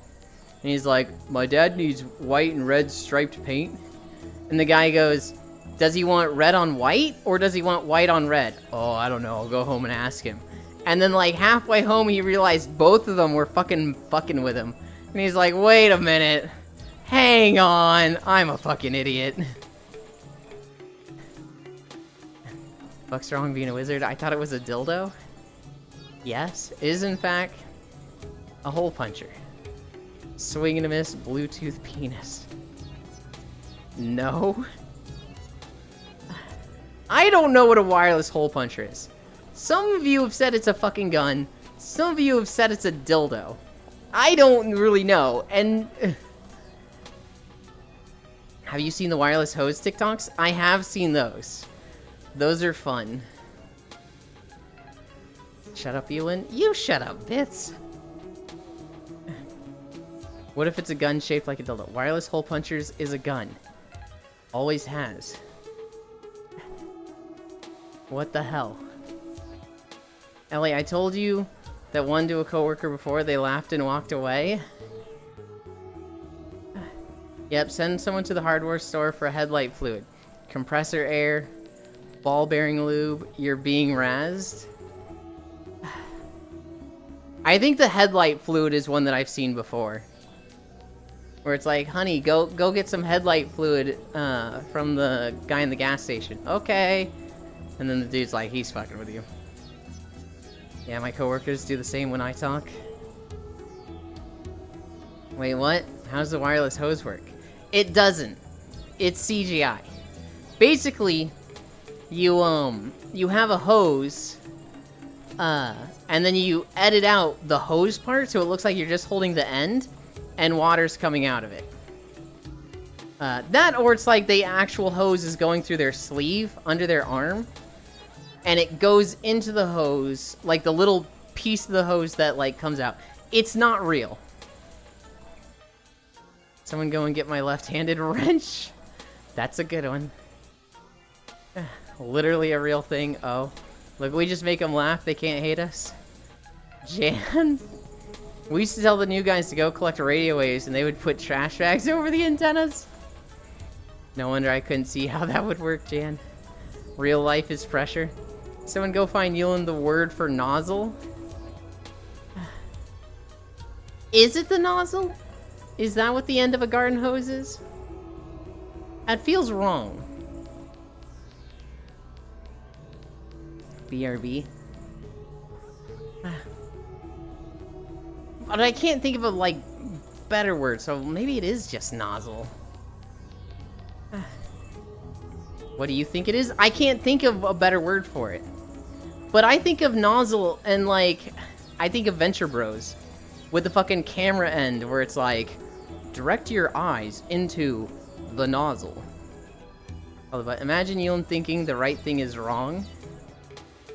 and he's like, my dad needs white and red striped paint. And the guy goes, does he want red on white, or does he want white on red? Oh, I don't know, I'll go home and ask him. And then, like, halfway home, he realized both of them were fucking with him. And he's like, wait a minute. Hang on, I'm a fucking idiot. Fuck's wrong being a wizard? I thought it was a dildo. Yes, it is in fact a hole puncher. Swing and a miss, Bluetooth penis. No. I don't know what a wireless hole puncher is. Some of you have said it's a fucking gun. Some of you have said it's a dildo. I don't really know. And have you seen the wireless hose TikToks? I have seen those. Those are fun. Shut up, Ewan. You shut up, Bits. What if it's a gun shaped like a dildo? Wireless hole punchers is a gun. Always has. What the hell? Ellie, I told you that one to a coworker before, they laughed and walked away. Yep, send someone to the hardware store for a headlight fluid. Compressor air, ball bearing lube, you're being razzed. I think the headlight fluid is one that I've seen before. Where it's like, honey, go get some headlight fluid from the guy in the gas station. Okay. And then the dude's like, he's fucking with you. Yeah, my coworkers do the same when I talk. Wait, what? How's the wireless hose work? It doesn't. It's CGI. Basically, you have a hose, and then you edit out the hose part so it looks like you're just holding the end, and water's coming out of it. That, or it's like the actual hose is going through their sleeve, under their arm, and it goes into the hose, like the little piece of the hose that, like, comes out. It's not real. Someone go and get my left-handed wrench. That's a good one. Literally a real thing. Oh. Look, we just make them laugh. They can't hate us. Jan? We used to tell the new guys to go collect radio waves, and they would put trash bags over the antennas. No wonder I couldn't see how that would work, Jan. Real life is pressure. Someone go find Yulan the word for nozzle. Is it the nozzle? Is that what the end of a garden hose is? That feels wrong. BRB. But I can't think of a, like, better word, so maybe it is just nozzle. What do you think it is? I can't think of a better word for it. But I think of nozzle and, like, I think of Venture Bros. With the fucking camera end where it's like, direct your eyes into the nozzle. Oh, but imagine Yulan thinking the right thing is wrong.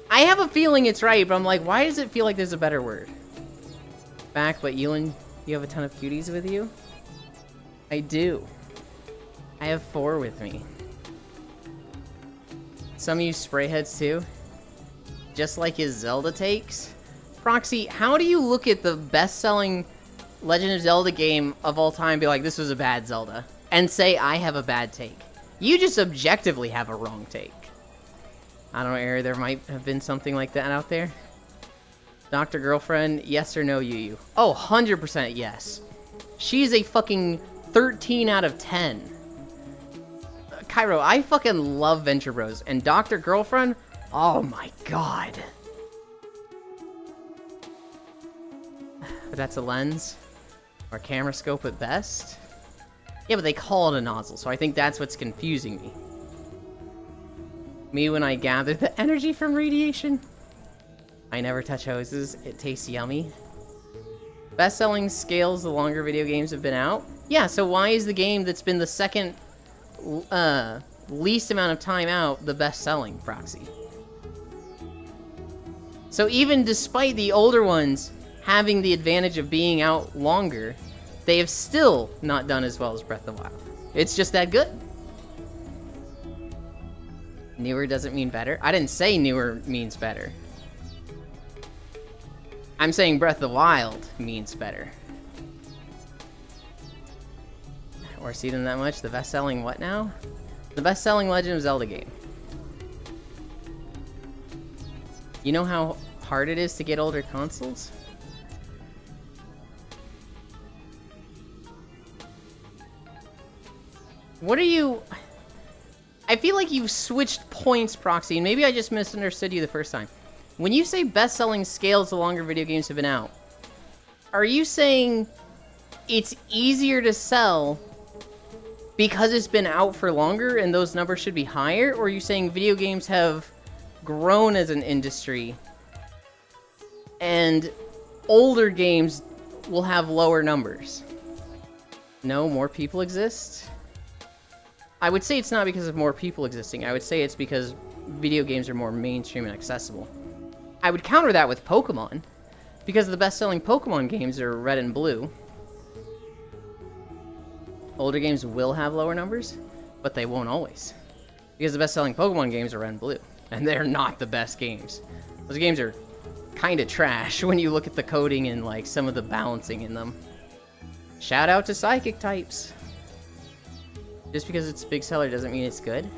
I have a feeling it's right, but I'm like, why does it feel like there's a better word? Back, but Yulan, you have a ton of cuties with you? I do. I have 4 with me. Some use spray heads too. Just like his Zelda takes. Proxy, how do you look at the best-selling Legend of Zelda game of all time and be like, this was a bad Zelda, and say I have a bad take? You just objectively have a wrong take. I don't know, Air, there might have been something like that out there. Dr. Girlfriend, yes or no, Yu? Oh, 100% yes. She's a fucking 13 out of 10. Cairo, I fucking love Venture Bros. And Dr. Girlfriend, oh my god. But that's a lens. Or camera scope at best. Yeah, but they call it a nozzle, so I think that's what's confusing me. Me when I gather the energy from radiation. I never touch hoses, it tastes yummy. Best-selling scales the longer video games have been out. Yeah, so why is the game that's been the second least amount of time out the best-selling, Proxy? So even despite the older ones having the advantage of being out longer, they have still not done as well as Breath of the Wild. It's just that good. Newer doesn't mean better. I didn't say newer means better. I'm saying Breath of the Wild means better. Or see them that much? The best-selling what now? The best-selling Legend of Zelda game. You know how hard it is to get older consoles? What are you... I feel like you've switched points, Proxy, and maybe I just misunderstood you the first time. When you say best-selling scales the longer video games have been out, are you saying it's easier to sell because it's been out for longer and those numbers should be higher? Or are you saying video games have grown as an industry and older games will have lower numbers? No, more people exist? I would say it's not because of more people existing. I would say it's because video games are more mainstream and accessible. I would counter that with Pokemon, because the best-selling Pokemon games are Red and Blue. Older games will have lower numbers, but they won't always. Because the best-selling Pokemon games are Red and Blue, and they're not the best games. Those games are kind of trash when you look at the coding and like some of the balancing in them. Shout out to Psychic types. Just because it's a big seller doesn't mean it's good.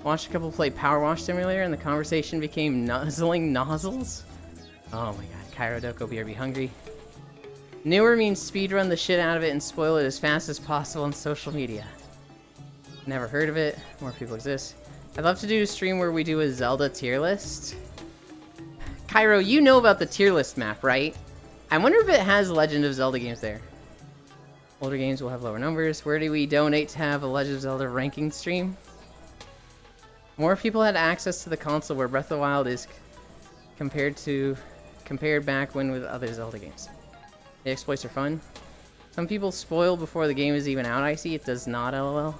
Watched a couple play Power Wash Simulator and the conversation became nuzzling nozzles. Oh my god, Cairo Doko BRB hungry. Newer means speedrun the shit out of it and spoil it as fast as possible on social media. Never heard of it. More people exist. I'd love to do a stream where we do a Zelda tier list. Cairo, you know about the tier list map, right? I wonder if it has Legend of Zelda games there. Older games will have lower numbers. Where do we donate to have a Legend of Zelda ranking stream? More people had access to the console where Breath of the Wild is compared back when with other Zelda games. The exploits are fun. Some people spoil before the game is even out, I see. It does not, lol.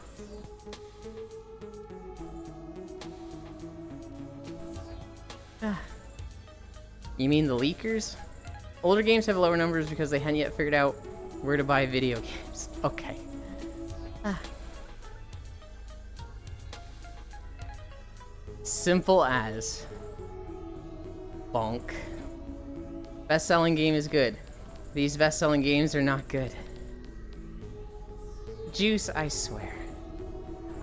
You mean the leakers? Older games have lower numbers because they hadn't yet figured out where to buy video games. Okay. Simple as. Bonk. Best-selling game is good. These best-selling games are not good. Juice, I swear.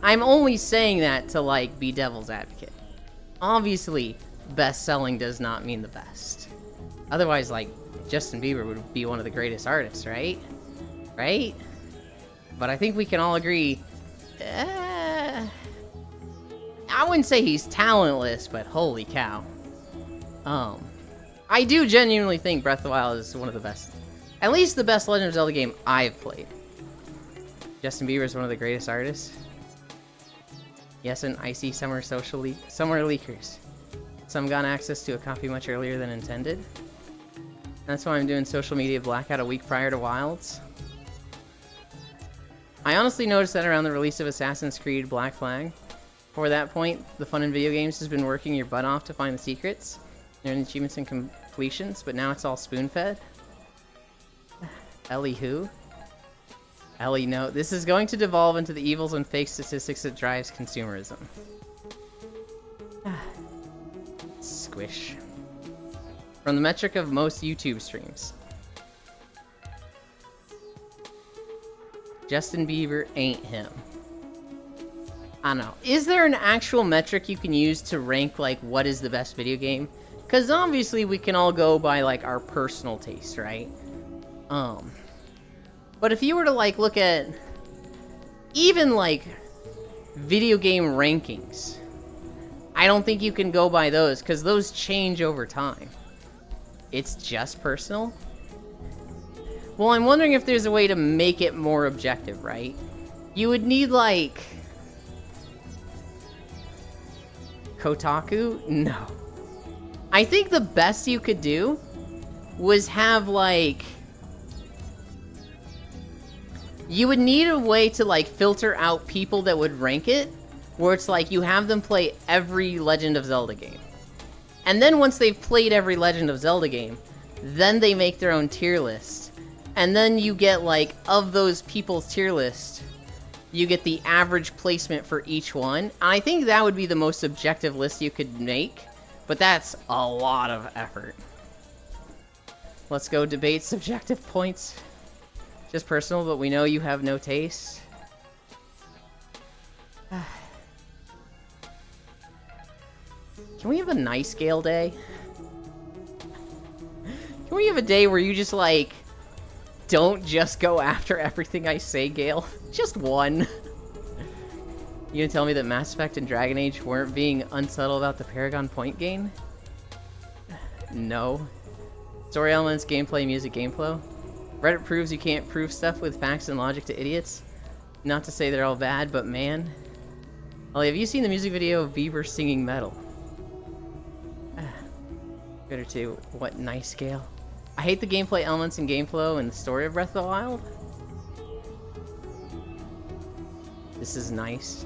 I'm only saying that to, like, be devil's advocate. Obviously, best-selling does not mean the best. Otherwise, like, Justin Bieber would be one of the greatest artists, right? Right? But I think we can all agree, I wouldn't say he's talentless, but holy cow. I do genuinely think Breath of the Wild is one of the best, at least the best Legend of Zelda game I've played. Justin Bieber is one of the greatest artists. Yes, and I see some are leakers. Some got access to a copy much earlier than intended. That's why I'm doing social media blackout a week prior to Wilds. I honestly noticed that around the release of Assassin's Creed Black Flag. Before that point, the fun in video games has been working your butt off to find the secrets, earn achievements and completions, but now it's all spoon-fed. Ellie who? Ellie, no. This is going to devolve into the evils and fake statistics that drives consumerism. Squish. From the metric of most YouTube streams. Justin Bieber ain't him. I don't know. Is there an actual metric you can use to rank, like, what is the best video game? Because obviously we can all go by, like, our personal taste, right? But if you were to, like, look at even, like, video game rankings, I don't think you can go by those, because those change over time. It's just personal? Well, I'm wondering if there's a way to make it more objective, right? You would need, like... Kotaku? No. I think the best you could do was have, like... You would need a way to, like, filter out people that would rank it, where it's like you have them play every Legend of Zelda game. And then once they've played every Legend of Zelda game, then they make their own tier list. And then you get, like, of those people's tier list, you get the average placement for each one. And I think that would be the most objective list you could make, but that's a lot of effort. Let's go debate subjective points. Just personal, but we know you have no taste. Can we have a nice Gale day? Can we have a day where you just, like, don't just go after everything I say, Gale? Just one. You gonna tell me that Mass Effect and Dragon Age weren't being unsubtle about the Paragon Point game? No. Story elements, gameplay, music, game flow. Reddit proves you can't prove stuff with facts and logic to idiots. Not to say they're all bad, but man. Ollie, have you seen the music video of Bieber singing metal? Good or two. What nice scale. I hate the gameplay elements and game flow and the story of Breath of the Wild. This is nice.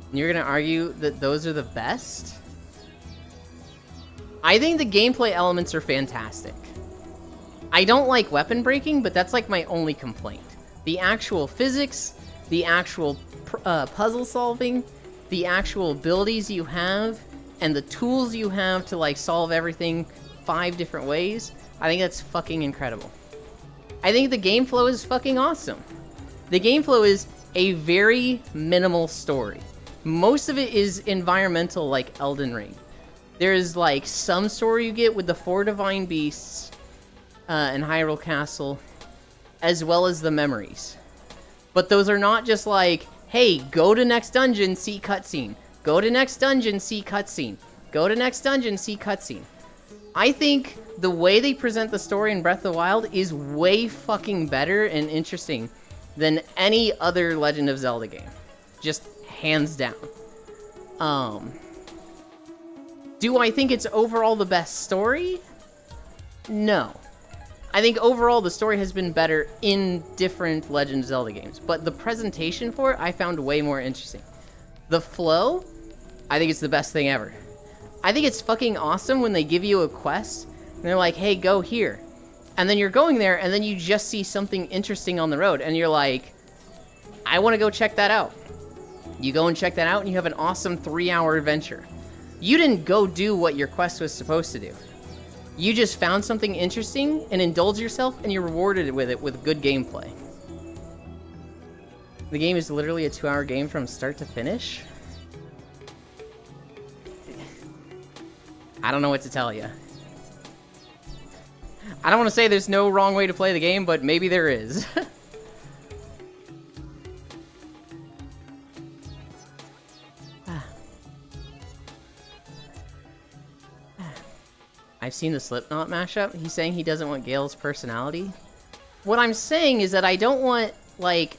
And you're gonna argue that those are the best? I think the gameplay elements are fantastic. I don't like weapon breaking, but that's like my only complaint. The actual physics, the actual puzzle solving, the actual abilities you have, and the tools you have to like solve everything 5 different ways, I think that's fucking incredible. I think the game flow is fucking awesome. The game flow is a very minimal story. Most of it is environmental like Elden Ring. There's like some story you get with the 4 divine beasts and Hyrule Castle, as well as the memories. But those are not just like, hey, go to next dungeon, see cutscene. Go to next dungeon, see cutscene. Go to next dungeon, see cutscene. I think the way they present the story in Breath of the Wild is way fucking better and interesting than any other Legend of Zelda game. Just hands down. Do I think it's overall the best story? No. I think overall the story has been better in different Legend of Zelda games, but the presentation for it I found way more interesting. The flow, I think it's the best thing ever. I think it's fucking awesome when they give you a quest, and they're like, hey, go here. And then you're going there, and then you just see something interesting on the road, and you're like, I want to go check that out. You go and check that out, and you have an awesome 3-hour adventure. You didn't go do what your quest was supposed to do. You just found something interesting and indulged yourself, and you're rewarded with it with good gameplay. The game is literally a 2-hour game from start to finish. I don't know what to tell you. I don't want to say there's no wrong way to play the game, but maybe there is. I've seen the Slipknot mashup. He's saying he doesn't want Gale's personality. What I'm saying is that I don't want, like...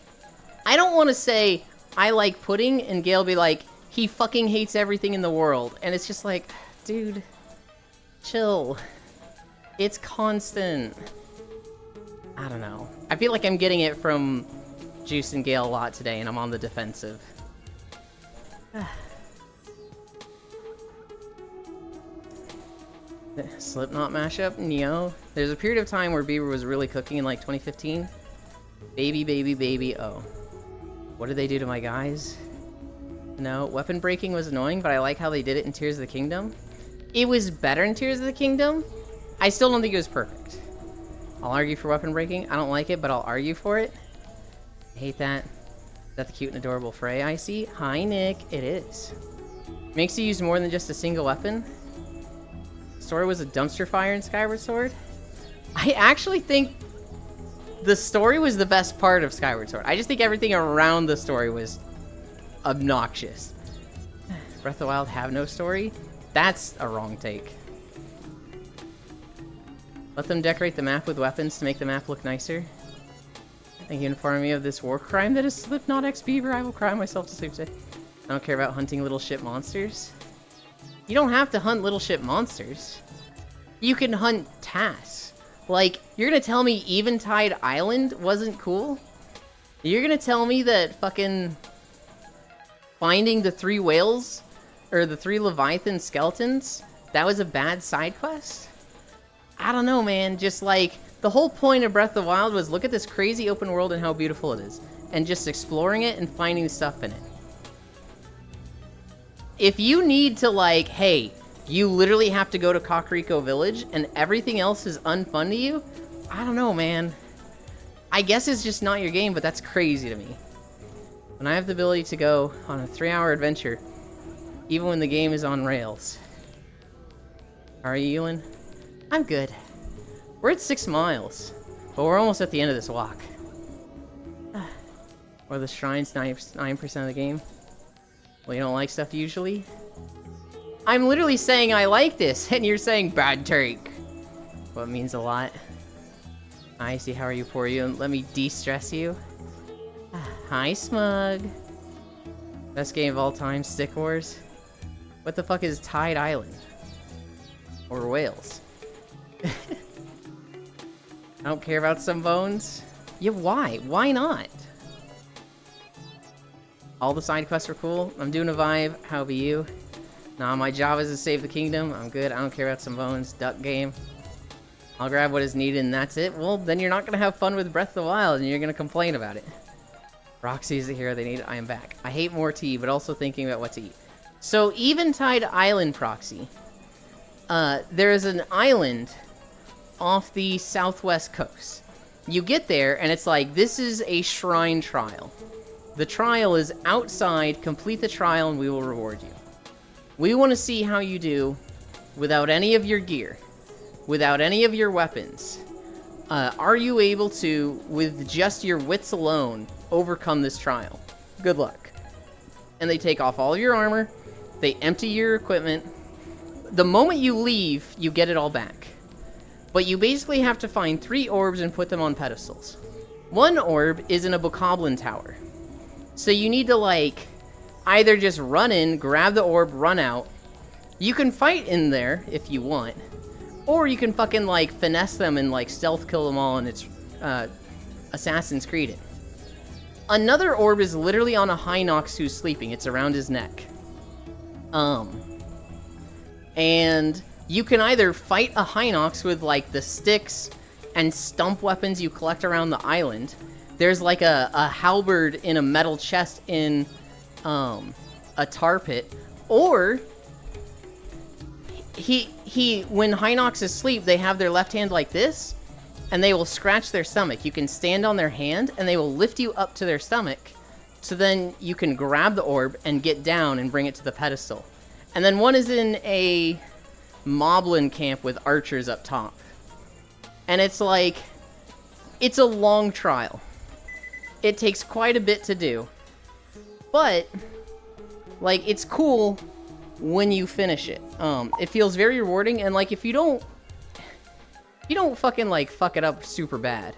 I don't want to say, I like pudding, and Gale be like, he fucking hates everything in the world. And it's just like, dude, chill. It's constant. I don't know. I feel like I'm getting it from Juice and Gale a lot today, and I'm on the defensive. Slipknot mashup? Neo. There's a period of time where Bieber was really cooking in like 2015. Baby, baby, baby, oh. What did they do to my guys? No, weapon breaking was annoying, but I like how they did it in Tears of the Kingdom. It was better in Tears of the Kingdom. I still don't think it was perfect. I'll argue for weapon breaking. I don't like it, but I'll argue for it. I hate that. Is that the cute and adorable Frey I see? Hi, Nick. It is. Makes you use more than just a single weapon. Story was a dumpster fire in Skyward Sword. I actually think the story was the best part of Skyward Sword. I just think everything around the story was obnoxious. Breath of the Wild have no story? That's a wrong take. Let them decorate the map with weapons to make the map look nicer. Thank you for informing me of this war crime that is Slipknot X Beaver. I will cry myself to sleep today. I don't care about hunting little ship monsters. You don't have to hunt little ship monsters. You can hunt tasks. Like, you're gonna tell me Eventide Island wasn't cool? You're gonna tell me that fucking finding the 3 whales, or the 3 Leviathan skeletons, that was a bad side quest? I don't know, man. Just like, the whole point of Breath of the Wild was look at this crazy open world and how beautiful it is. And just exploring it and finding stuff in it. If you need to, like, hey, you literally have to go to Kakariko Village and everything else is unfun to you, I don't know, man. I guess it's just not your game, but that's crazy to me. When I have the ability to go on a 3-hour adventure, even when the game is on rails. How are you, Ewan? I'm good. We're at 6 miles, but we're almost at the end of this walk. Or the shrine's 9% of the game. Well, you don't like stuff usually? I'm literally saying I like this, and you're saying bad take. Well, it means a lot. I see. How are you, poor you? Let me de-stress you. Hi, Smug. Best game of all time, Stick Wars. What the fuck is Tide Island? Or Wales? I don't care about some bones. Yeah, why? Why not? All the side quests are cool. I'm doing a vibe. How be you? Nah, my job is to save the kingdom. I'm good. I don't care about some bones. Duck game. I'll grab what is needed and that's it. Well, then you're not gonna have fun with Breath of the Wild and you're gonna complain about it. Roxy is the hero they need. I am back. I hate more tea, but also thinking about what to eat. So, Eventide Island, Proxy. There is an island off the southwest coast. You get there, and it's like, this is a shrine trial. The trial is outside, complete the trial, and we will reward you. We want to see how you do without any of your gear, without any of your weapons. Are you able to, with just your wits alone, overcome this trial? Good luck. And they take off all your armor, they empty your equipment. The moment you leave, you get it all back. But you basically have to find 3 orbs and put them on pedestals. 1 orb is in a Bokoblin tower. So you need to, like, either just run in, grab the orb, run out. You can fight in there if you want. Or you can fucking, like, finesse them and, like, stealth kill them all and it's Assassin's Creed it. Another orb is literally on a Hinox who's sleeping. It's around his neck. And you can either fight a Hinox with, like, the sticks and stump weapons you collect around the island. There's, like, a halberd in a metal chest in, a tar pit. Or, when Hinox is asleep, they have their left hand like this, and they will scratch their stomach. You can stand on their hand, and they will lift you up to their stomach, so then you can grab the orb and get down and bring it to the pedestal. And then one is in a Moblin camp with archers up top. And it's like, it's a long trial. It takes quite a bit to do. But, like, it's cool when you finish it. It feels very rewarding, and, like, if you don't fucking, like, fuck it up super bad.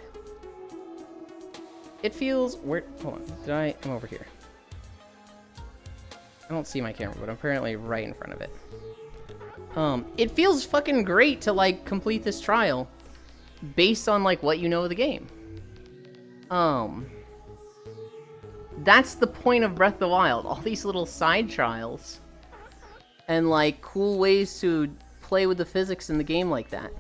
It feels, hold on, I'm over here. I don't see my camera, but I'm apparently right in front of it. It feels fucking great to, like, complete this trial based on, like, what you know of the game. That's the point of Breath of the Wild. All these little side trials and, like, cool ways to play with the physics in the game like that.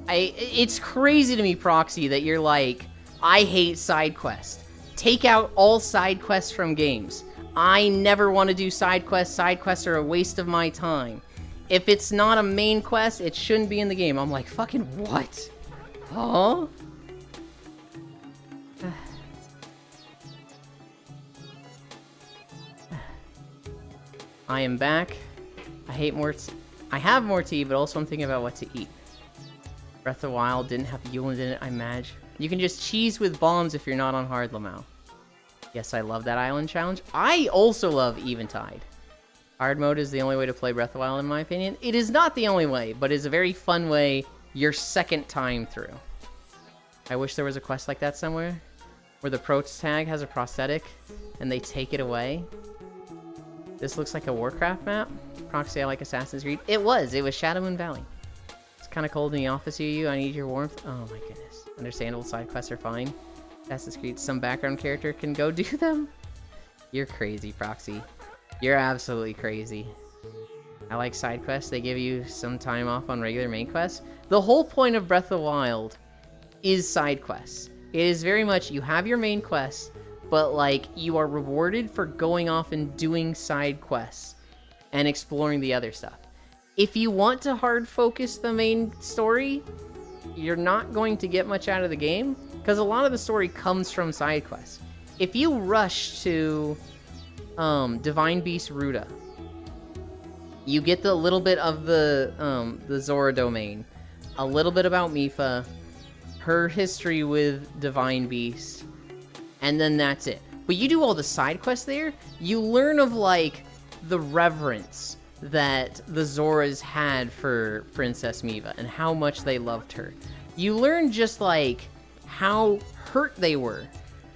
It's crazy to me, Proxy, that you're like, I hate side quests. Take out all side quests from games. I never want to do side quests. Side quests are a waste of my time. If it's not a main quest, it shouldn't be in the game. I'm like, fucking what? Huh? I am back. I have more tea, but also I'm thinking about what to eat. Breath of the Wild didn't have Yulin in it, I imagine. You can just cheese with bombs if you're not on hard Lamau. Yes, I love that island challenge. I also love Eventide. Hard mode is the only way to play Breath of the Wild, in my opinion. It is not the only way, but it's a very fun way your second time through. I wish there was a quest like that somewhere, where the pro tag has a prosthetic, and they take it away. This looks like a Warcraft map. Proxy, I like Assassin's Creed. It was Shadow Moon Valley. It's kind of cold in the office, you. I need your warmth. Oh my goodness. Understandable, side quests are fine. Assassin's Creed, some background character can go do them. You're crazy, Proxy. You're absolutely crazy. I like side quests. They give you some time off on regular main quests. The whole point of Breath of the Wild is side quests. It is very much, you have your main quests, but, like, you are rewarded for going off and doing side quests and exploring the other stuff. If you want to hard focus the main story, you're not going to get much out of the game, because a lot of the story comes from side quests. If you rush to Divine Beast Ruta, you get the little bit of the Zora domain, a little bit about Mipha, her history with Divine Beast, and then that's it. But you do all the side quests there, you learn of, like, the reverence that the Zoras had for Princess Mipha and how much they loved her. You learn just, like, how hurt they were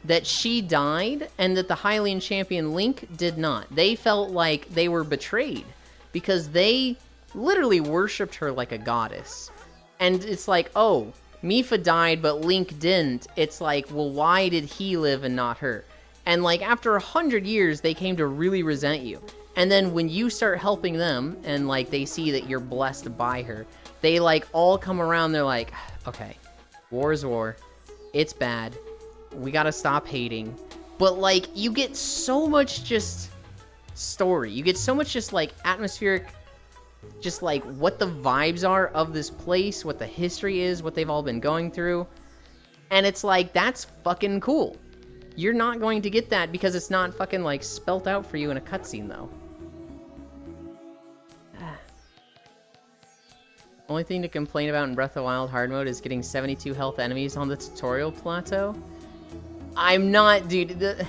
that she died and that the Hylian champion Link did not. They felt like they were betrayed because they literally worshipped her like a goddess. And it's like, oh, Mipha died, but Link didn't. It's like, well, why did he live and not her? And like, after 100 years, they came to really resent you. And then when you start helping them, and like, they see that you're blessed by her, they like, all come around, they're like, okay, war is war. It's bad. We gotta stop hating. But like, you get so much just story. You get so much just like, atmospheric, just like what the vibes are of this place, what the history is, what they've all been going through. And it's like, that's fucking cool. You're not going to get that because it's not fucking like spelt out for you in a cutscene though. Only thing to complain about in Breath of the Wild hard mode is getting 72 health enemies on the tutorial plateau. I'm not, dude, the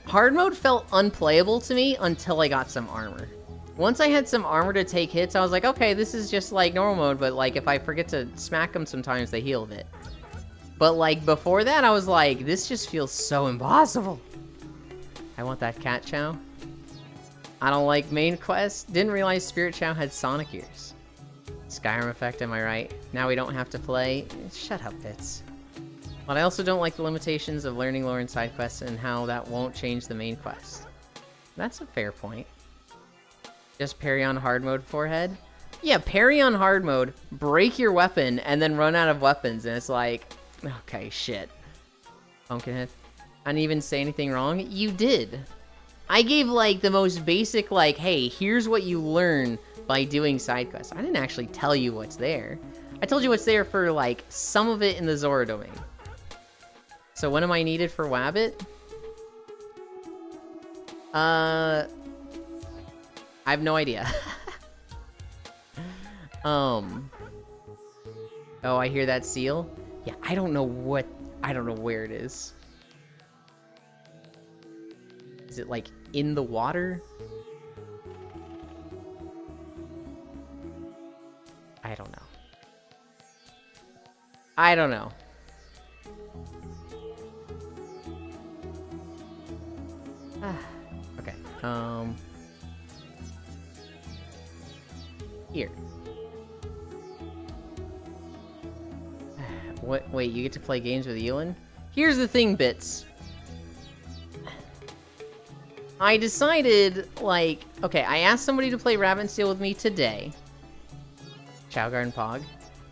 hard mode felt unplayable to me until I got some armor. Once I had some armor to take hits, I was like, okay, this is just like normal mode, but like if I forget to smack them sometimes, they heal a bit. But like before that, I was like, this just feels so impossible. I want that cat chow. I don't like main quest. Didn't realize Spirit Chow had Sonic ears. Skyrim effect, am I right? Now we don't have to play. Shut up, Fitz. But I also don't like the limitations of learning lore and side quests and how that won't change the main quest. That's a fair point. Just parry on hard mode, forehead? Yeah, parry on hard mode, break your weapon, and then run out of weapons, and it's like, okay, shit. Pumpkinhead. I didn't even say anything wrong. You did. I gave, like, the most basic, like, hey, here's what you learn by doing side quests. I didn't actually tell you what's there. I told you what's there for, like, some of it in the Zora domain. So when am I needed for Wabbit? I have no idea. Oh, I hear that seal? Yeah, I don't know where it is. Is it, like, in the water? I don't know. I don't know. Okay, here. What? Wait, you get to play games with Ewan? Here's the thing, Bits. I decided, like, okay, I asked somebody to play Rabbit and Steel with me today. Chowguard Pog.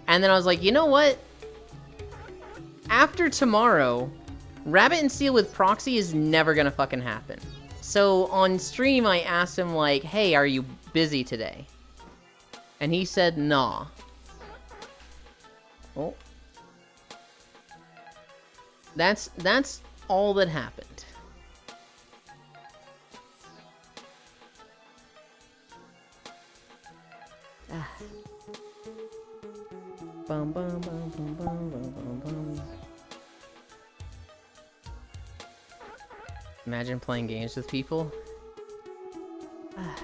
And then I was like, you know what? After tomorrow, Rabbit and Steel with Proxy is never gonna fucking happen. So on stream, I asked him, like, hey, are you busy today? And he said, nah. Oh. That's all that happened. Bum, bum, bum, bum, bum, bum, bum. Imagine playing games with people. Oh,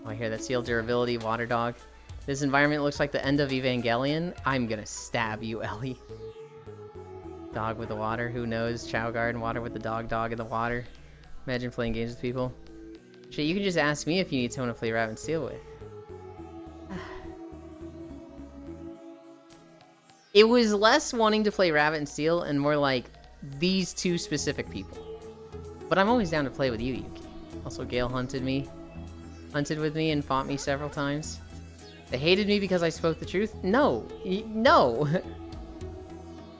I hear that seal durability, water dog. This environment looks like the end of Evangelion. I'm gonna stab you, Ellie. Dog with the water, who knows? Chowguard and water with the dog in the water. Imagine playing games with people. Shit, you can just ask me if you need someone to play Rabbit and Steel with. It was less wanting to play Rabbit and Steel and more like these two specific people. But I'm always down to play with you, Yuki. Also, Gale hunted with me and fought me several times. They hated me because I spoke the truth? No. No.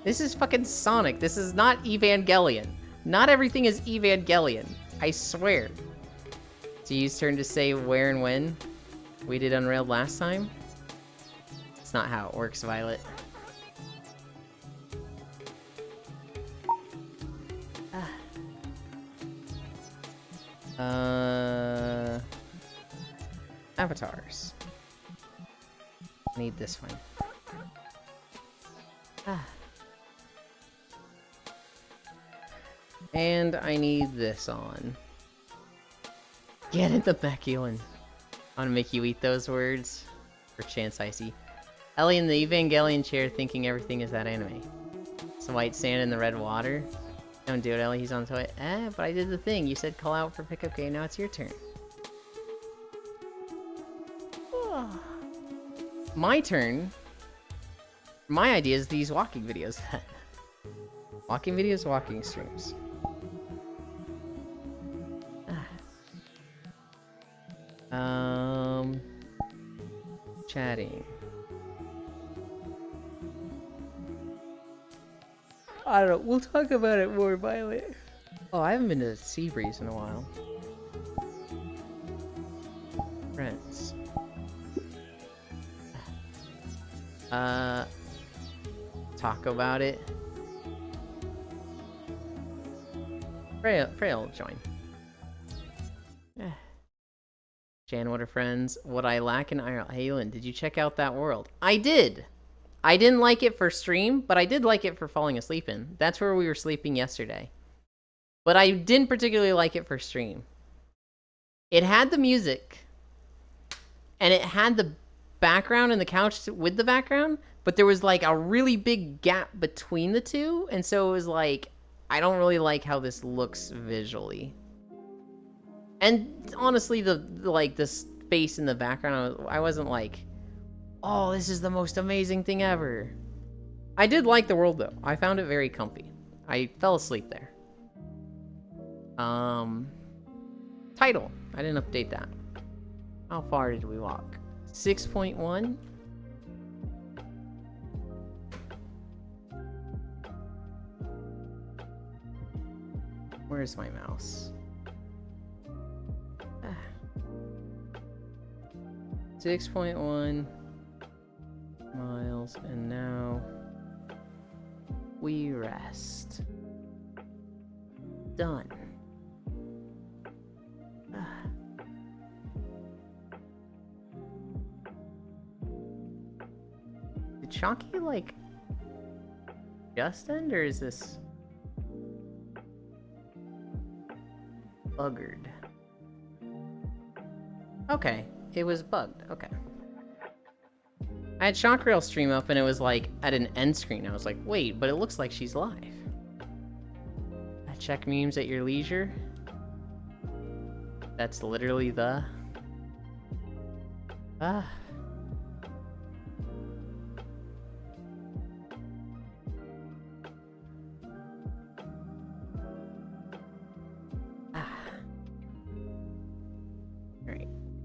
This is fucking Sonic. This is not Evangelion. Not everything is Evangelion. I swear. It's Yu's turn to say where and when. We did Unrailed last time. It's not how it works, Violet. Avatars. Need this one. And I need this on. Get in the back, Ewan. I want to make you eat those words. For Chance Icy. Ellie in the Evangelion chair thinking everything is that anime. It's the white sand and the red water. Don't do it, Ellie. He's on the toilet. But I did the thing. You said call out for pickup game. Now it's your turn. My turn. My idea is these walking videos then. Walking videos, walking streams. Chatting. I don't know. We'll talk about it more, Violet. Oh, I haven't been to Seabreeze in a while. Friends. Talk about it. Freya will join. Jan, what are friends? What I lack in Ireland. Hey, Lynn, did you check out that world? I did! I didn't like it for stream, but I did like it for falling asleep in. That's where we were sleeping yesterday. But I didn't particularly like it for stream. It had the music. And it had the background and the couch with the background. But there was like a really big gap between the two. And so it was like, I don't really like how this looks visually. And honestly, the space in the background, I wasn't like, oh, this is the most amazing thing ever. I did like the world though. I found it very comfy. I fell asleep there. Title. I didn't update that. How far did we walk? 6.1? Where's my mouse? 6.1 miles, and now we rest. Done. Did Chonky, like, just end, or is this buggered? Okay. It was bugged. Okay. I had Shockrail stream up and it was like at an end screen. I was like, wait, but it looks like she's live. I check memes at your leisure. That's literally the... Alright.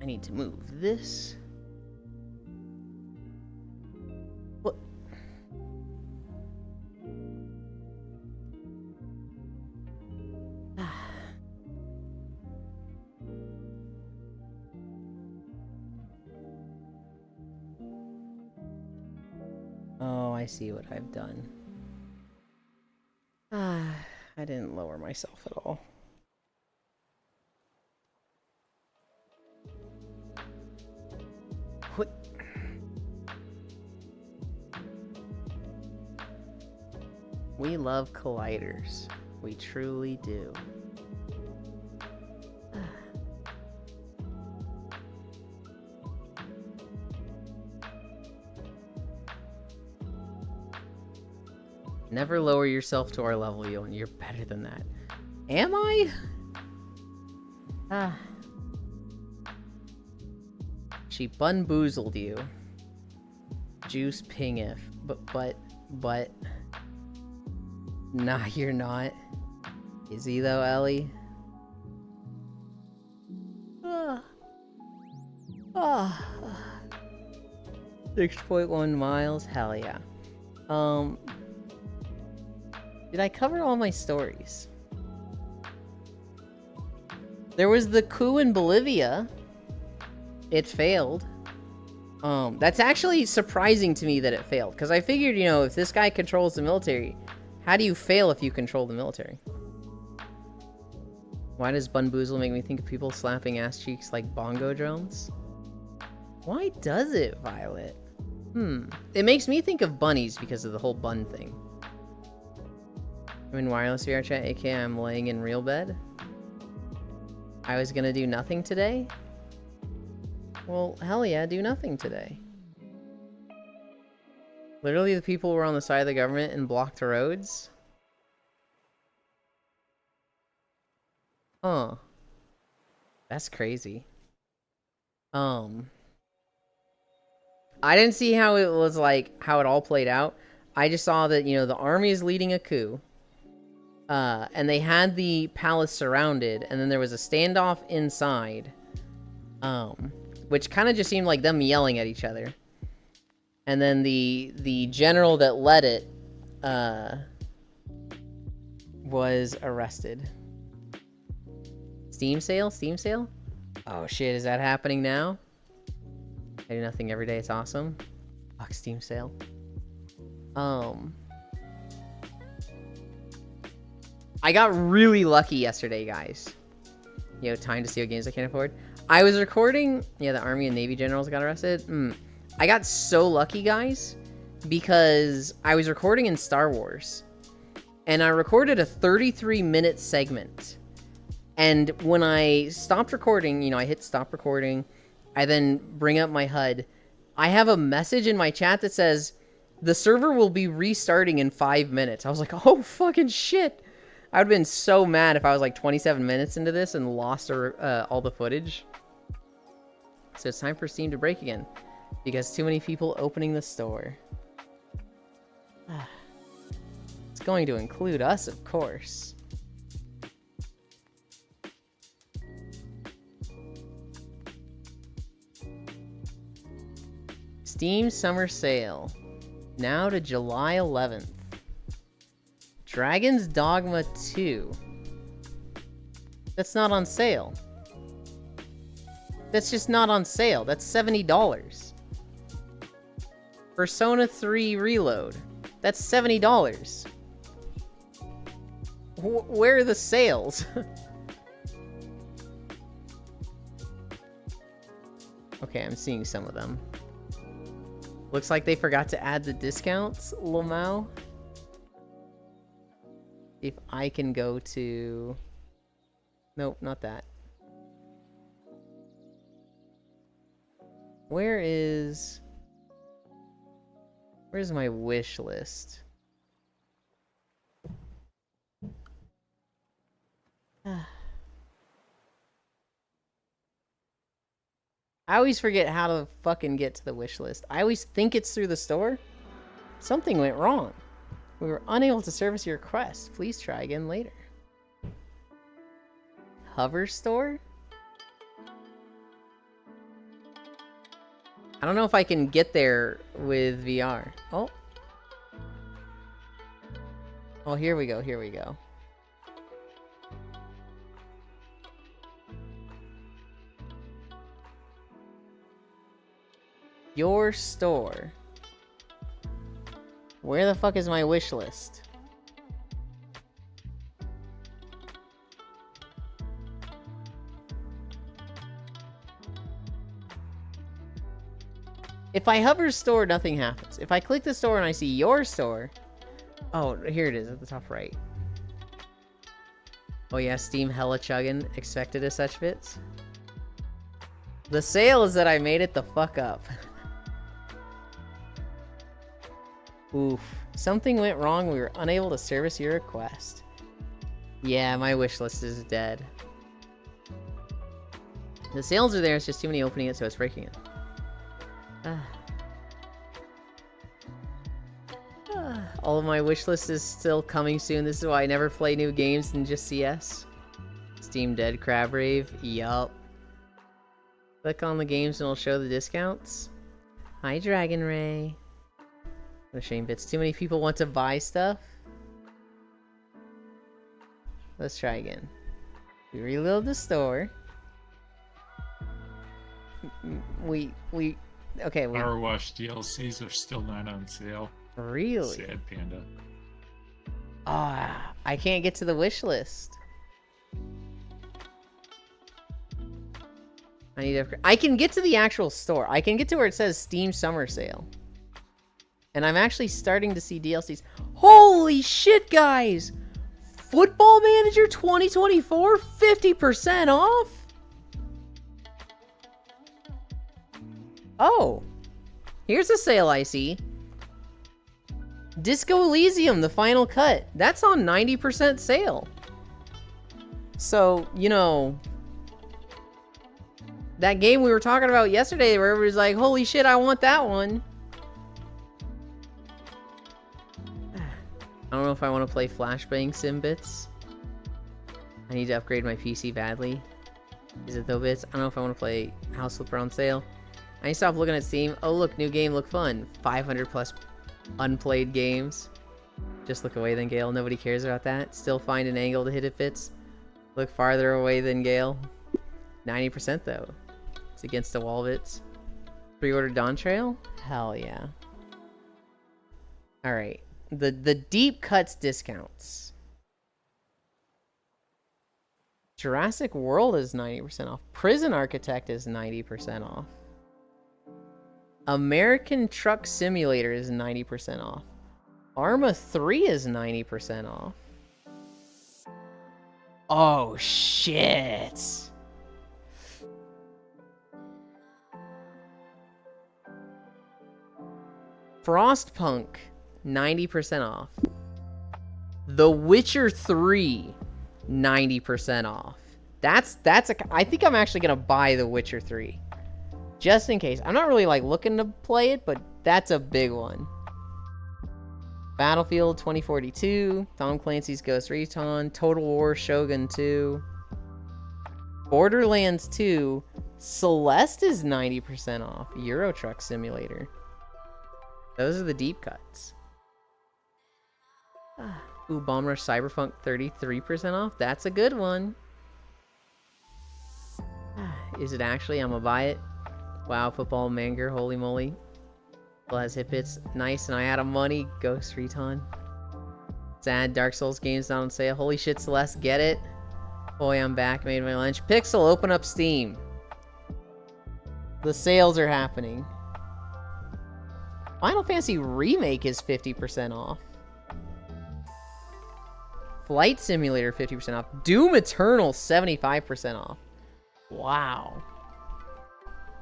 I need to move this. What? Oh, I see what I've done. I didn't lower myself at all. What? We love colliders. We truly do. Never lower yourself to our level, Yolan. You're better than that. Am I? She bun-boozled you. Juice ping if. But... Nah, you're not. Is he though, Ellie? 6.1 miles? Hell yeah. Did I cover all my stories? There was the coup in Bolivia. It failed. That's actually surprising to me that it failed. Because I figured, you know, if this guy controls the military, how do you fail if you control the military? Why does Bunboozle make me think of people slapping ass cheeks like bongo drums? Why does it, Violet? It makes me think of bunnies because of the whole bun thing. I'm in wireless VR chat, aka I'm laying in real bed. I was gonna do nothing today? Well, hell yeah, do nothing today. Literally, the people were on the side of the government and blocked the roads? Huh. That's crazy. I didn't see how it was like, how it all played out. I just saw that, you know, the army is leading a coup. And they had the palace surrounded, and then there was a standoff inside. Which kind of just seemed like them yelling at each other. And then the general that led it, was arrested. Steam sale? Steam sale? Oh shit, is that happening now? I do nothing every day, it's awesome. Fuck, Steam sale. I got really lucky yesterday, guys. You know, time to steal games I can't afford. I was recording... Yeah, the Army and Navy generals got arrested. I got so lucky, guys, because I was recording in Star Wars. And I recorded a 33-minute segment. And when I stopped recording, you know, I hit stop recording. I then bring up my HUD. I have a message in my chat that says, the server will be restarting in 5 minutes. I was like, oh, fucking shit. I would have been so mad if I was like 27 minutes into this and lost all the footage. So it's time for Steam to break again. Because too many people opening the store. It's going to include us, of course. Steam Summer Sale. Now to July 11th. Dragon's Dogma 2. That's not on sale. That's just not on sale. That's $70. Persona 3 Reload. That's $70. Where are the sales? Okay, I'm seeing some of them. Looks like they forgot to add the discounts, Lamau. If I can go to... Nope, not that. Where's my wish list? I always forget how to fucking get to the wish list. I always think it's through the store. Something went wrong. We were unable to service your request. Please try again later. Hover store? I don't know if I can get there with VR. Oh. Oh, here we go, here we go. Your store. Where the fuck is my wish list? If I hover store, nothing happens. If I click the store and I see your store... Oh, here it is at the top right. Oh yeah, Steam hella chugging. Expected as such bits. The sale is that I made it the fuck up. Oof. Something went wrong. We were unable to service your request. Yeah, my wish list is dead. The sales are there, it's just too many opening it, so it's breaking it. All of my wish list is still coming soon. This is why I never play new games than just CS. Steam Dead Crab Rave. Yup. Click on the games and it'll show the discounts. Hi, Dragon Ray. What a shame, bits. Too many people want to buy stuff. Let's try again. We reload the store. Okay. Power Wash DLCs are still not on sale. Really? Sad Panda. Ah, I can't get to the wish list. I need to... I can get to the actual store. I can get to where it says Steam Summer Sale. And I'm actually starting to see DLCs. Holy shit, guys! Football Manager 2024? 50% off? Oh. Here's a sale I see. Disco Elysium, the final cut. That's on 90% sale. So, you know, that game we were talking about yesterday where everybody's like, holy shit, I want that one. I don't know if I want to play Flashbang Simbits. I need to upgrade my PC badly. Is it though bits? I don't know if I want to play House Flipper on sale. I need to stop looking at Steam. Oh look, new game, look fun. 500 plus unplayed games. Just look away then Gale. Nobody cares about that. Still find an angle to hit it fits. Look farther away than Gale. 90% though. It's against the wall bits. Pre-order Dawn Trail? Hell yeah. Alright. The deep cuts discounts. Jurassic World is 90% off. Prison Architect is 90% off. American Truck Simulator is 90% off. Arma 3 is 90% off. Oh, shit. Frostpunk, 90% off. The Witcher 3, 90% off. I think I'm actually gonna buy The Witcher 3. Just in case. I'm not really like looking to play it, but that's a big one. Battlefield 2042, Tom Clancy's Ghost Recon, Total War Shogun 2, Borderlands 2, Celeste is 90% off, Euro Truck Simulator. Those are the deep cuts. Ooh, Bomb Rush Cyberpunk 33% off, that's a good one. Is it actually? I'm gonna buy it. Wow, Football Manger, holy moly. Still has hit bits. Nice, and I had money. Ghost Recon. Sad, Dark Souls games not on sale. Holy shit, Celeste, get it? Boy, I'm back. Made my lunch. Pixel, open up Steam. The sales are happening. Final Fantasy Remake is 50% off. Flight Simulator 50% off. Doom Eternal 75% off. Wow.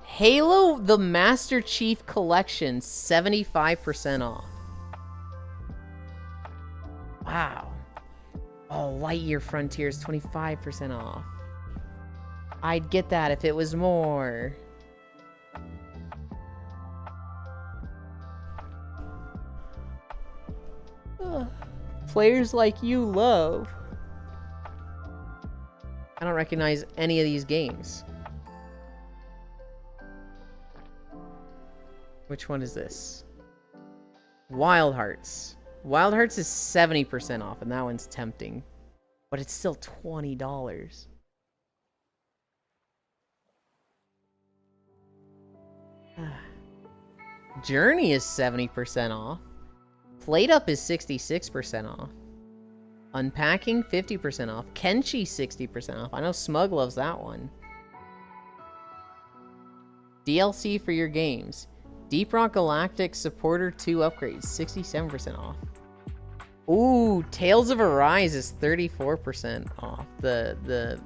Halo the Master Chief Collection 75% off. Wow. Oh, Lightyear Frontiers 25% off. I'd get that if it was more. Ugh. Players like you love. I don't recognize any of these games. Which one is this? Wild Hearts. Wild Hearts is 70% off, and that one's tempting. But it's still $20. Journey is 70% off. Plate Up is 66% off. Unpacking, 50% off. Kenshi, 60% off. I know Smug loves that one. DLC for your games. Deep Rock Galactic Supporter 2 upgrades, 67% off. Ooh, Tales of Arise is 34% off. The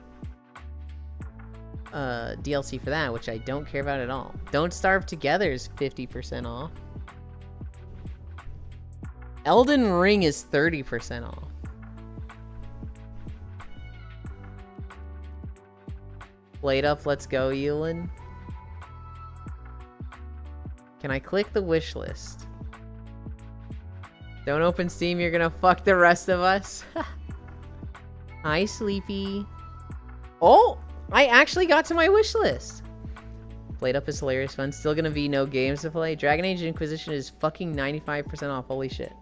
DLC for that, which I don't care about at all. Don't Starve Together is 50% off. Elden Ring is 30% off. Blade Up, let's go, Ewan. Can I click the wish list? Don't open Steam, you're gonna fuck the rest of us. Hi, Sleepy. Oh, I actually got to my wish list. Blade Up is hilarious fun. Still gonna be no games to play. Dragon Age Inquisition is fucking 95% off. Holy shit.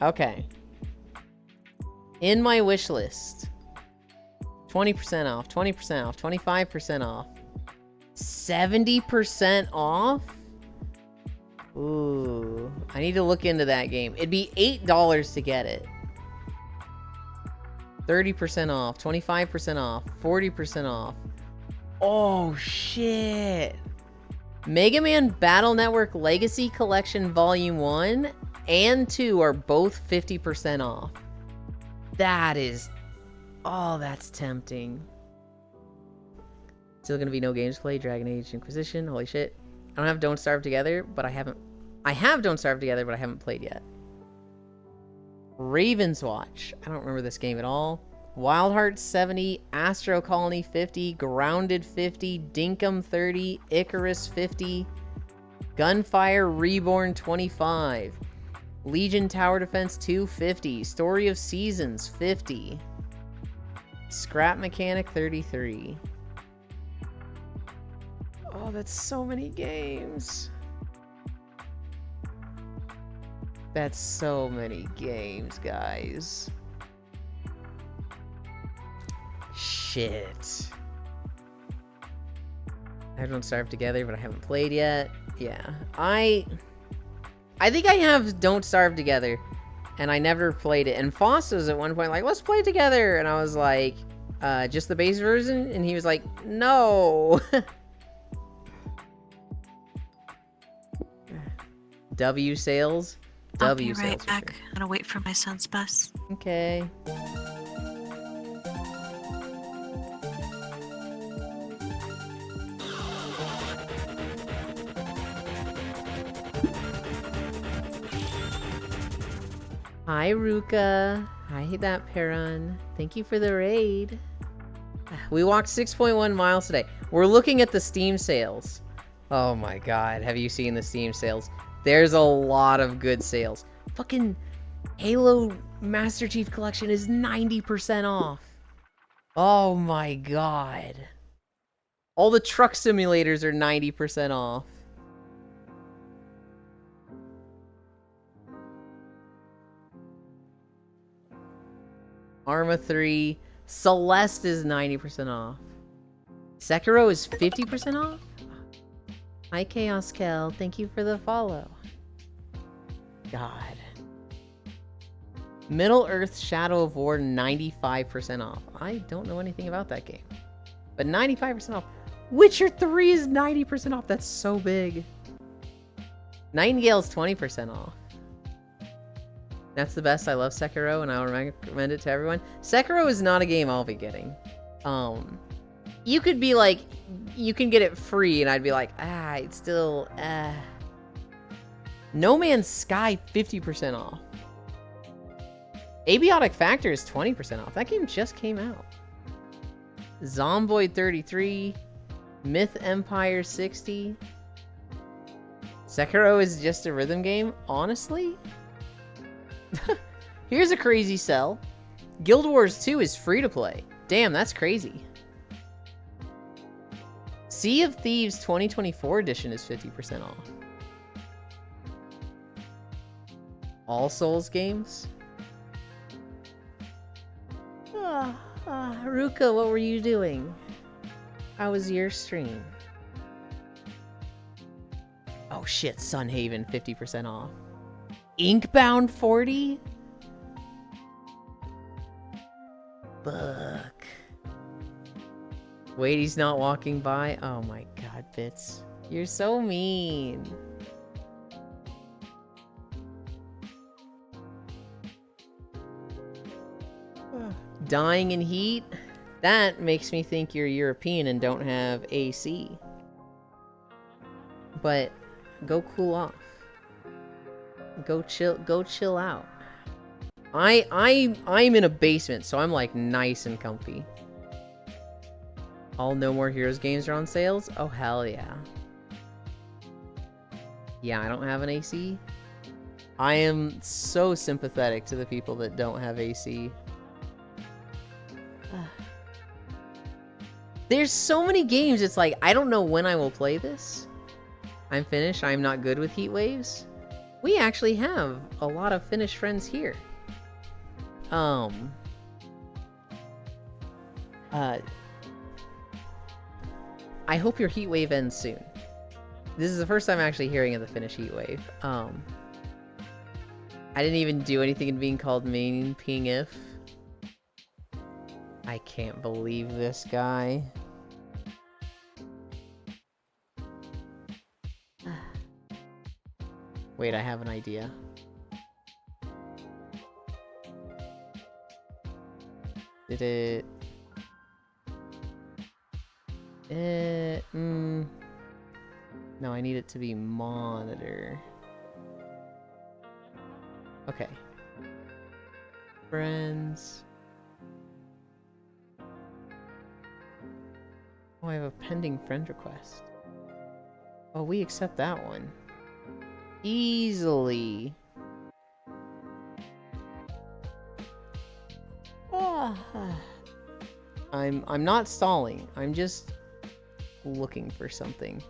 Okay. In my wish list. 20% off, 20% off, 25% off. 70% off? Ooh. I need to look into that game. It'd be $8 to get it. 30% off, 25% off, 40% off. Oh, shit. Mega Man Battle Network Legacy Collection Volume 1 and 2 are both 50% off. That is... Oh, that's tempting. Still gonna be no games to play. Dragon Age Inquisition. Holy shit. I don't have Don't Starve Together, but I have Don't Starve Together, but I haven't played yet. Raven's Watch. I don't remember this game at all. Wild Heart 70, Astro Colony 50, Grounded 50, Dinkum 30, Icarus 50, Gunfire Reborn 25, Legion Tower Defense 2 50, Story of Seasons 50, Scrap Mechanic 33. Oh, that's so many games. That's so many games, guys. Shit. I Don't Starve Together, but I haven't played yet. Yeah. I think I have Don't Starve Together, and I never played it. And Foss was at one point like, let's play together. And I was like, just the base version? And he was like, no. W sales. I'll be W right sales. back. I'm gonna wait for my son's bus. Okay. Hi, Ruka. Hi, that Perun. Thank you for the raid. We walked 6.1 miles today. We're looking at the Steam sales. Oh my god, have you seen the Steam sales? There's a lot of good sales. Fucking Halo Master Chief Collection is 90% off. Oh my god. All the truck simulators are 90% off. Arma 3. Celeste is 90% off. Sekiro is 50% off? Hi, Chaos Kel. Thank you for the follow. God. Middle Earth Shadow of War 95% off. I don't know anything about that game. But 95% off. Witcher 3 is 90% off. That's so big. Nightingale's 20% off. That's the best. I love Sekiro, and I'll recommend it to everyone. Sekiro is not a game I'll be getting. You could be like, you can get it free, and I'd be like, it's still, No Man's Sky, 50% off. Abiotic Factor is 20% off. That game just came out. Zomboid 33. Myth Empire 60. Sekiro is just a rhythm game? Honestly? Here's a crazy sell. Guild Wars 2 is free to play. Damn, that's crazy. Sea of Thieves 2024 edition is 50% off. All Souls games? Ruka, what were you doing? How was your stream? Oh shit, Sunhaven 50% off. Inkbound 40? Fuck. Wait, he's not walking by? Oh my god, Bits. You're so mean. Dying in heat? That makes me think you're European and don't have AC. But go cool off. Go chill out. I'm in a basement, so I'm like nice and comfy. All No More Heroes games are on sales? Oh hell yeah. Yeah, I don't have an AC. I am so sympathetic to the people that don't have AC. There's so many games, it's like, I don't know when I will play this. I'm Finnish, I'm not good with heat waves. We actually have a lot of Finnish friends here. I hope your heat wave ends soon. This is the first time I'm actually hearing of the Finnish heat wave. I didn't even do anything in being called main ping if. I can't believe this guy. Wait, I have an idea. Did it... No, I need it to be monitor. Okay. Friends. Oh, I have a pending friend request. Oh, we accept that one. Easily. Ah. I'm not stalling. I'm just looking for something.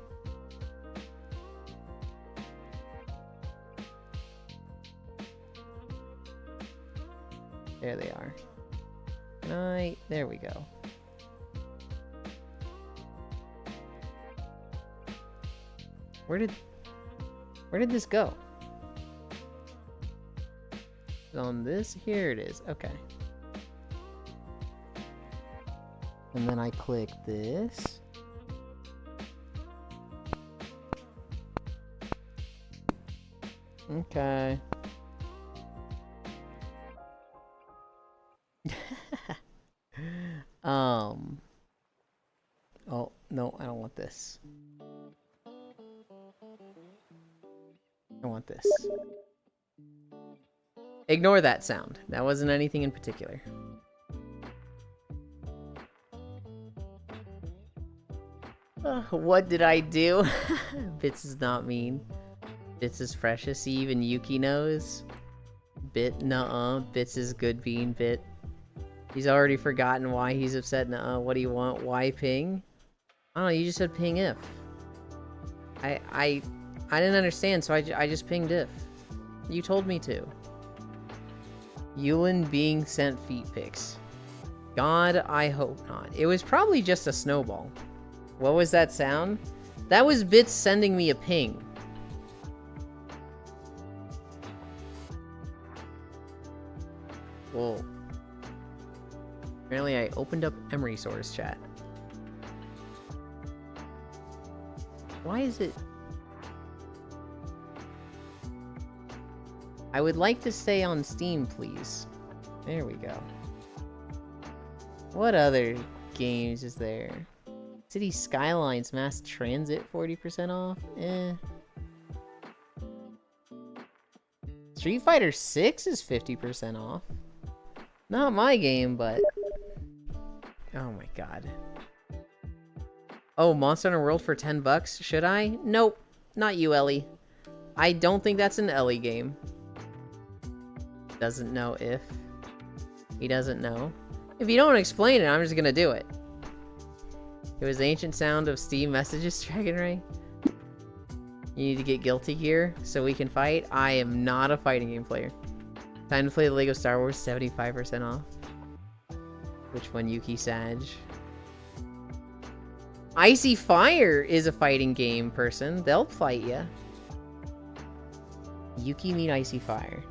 There they are. There we go. Where did this go? On this? Here it is. Okay. And then I click this. Okay. Oh, no, I don't want this. I want this. Ignore that sound. That wasn't anything in particular. What did I do? Bits is not mean. Bits is freshest. Even Yuki knows. Bit, nuh-uh. Bits is good being Bit. He's already forgotten why he's upset. Nuh-uh. What do you want? Why ping? I don't know. You just said ping if. I didn't understand, so I just pinged if. You told me to. Ewan being sent feet pics. God, I hope not. It was probably just a snowball. What was that sound? That was Bits sending me a ping. Whoa. Apparently I opened up Emery Source chat. Why is it... I would like to stay on Steam, please. There we go. What other games is there? City Skylines Mass Transit 40% off? Eh. Street Fighter 6 is 50% off. Not my game, but... Oh my god. Oh, Monster Hunter World for 10 bucks? Should I? Nope. Not you, Ellie. I don't think that's an Ellie game. Doesn't know if. He doesn't know. If you don't explain it, I'm just gonna do it. It was the ancient sound of Steam messages, Dragon Ray. You need to get Guilty Gear so we can fight. I am not a fighting game player. Time to play the Lego Star Wars, 75% off. Which one, Yuki Sag? Icy Fire is a fighting game person. They'll fight ya. Yuki meet Icy Fire.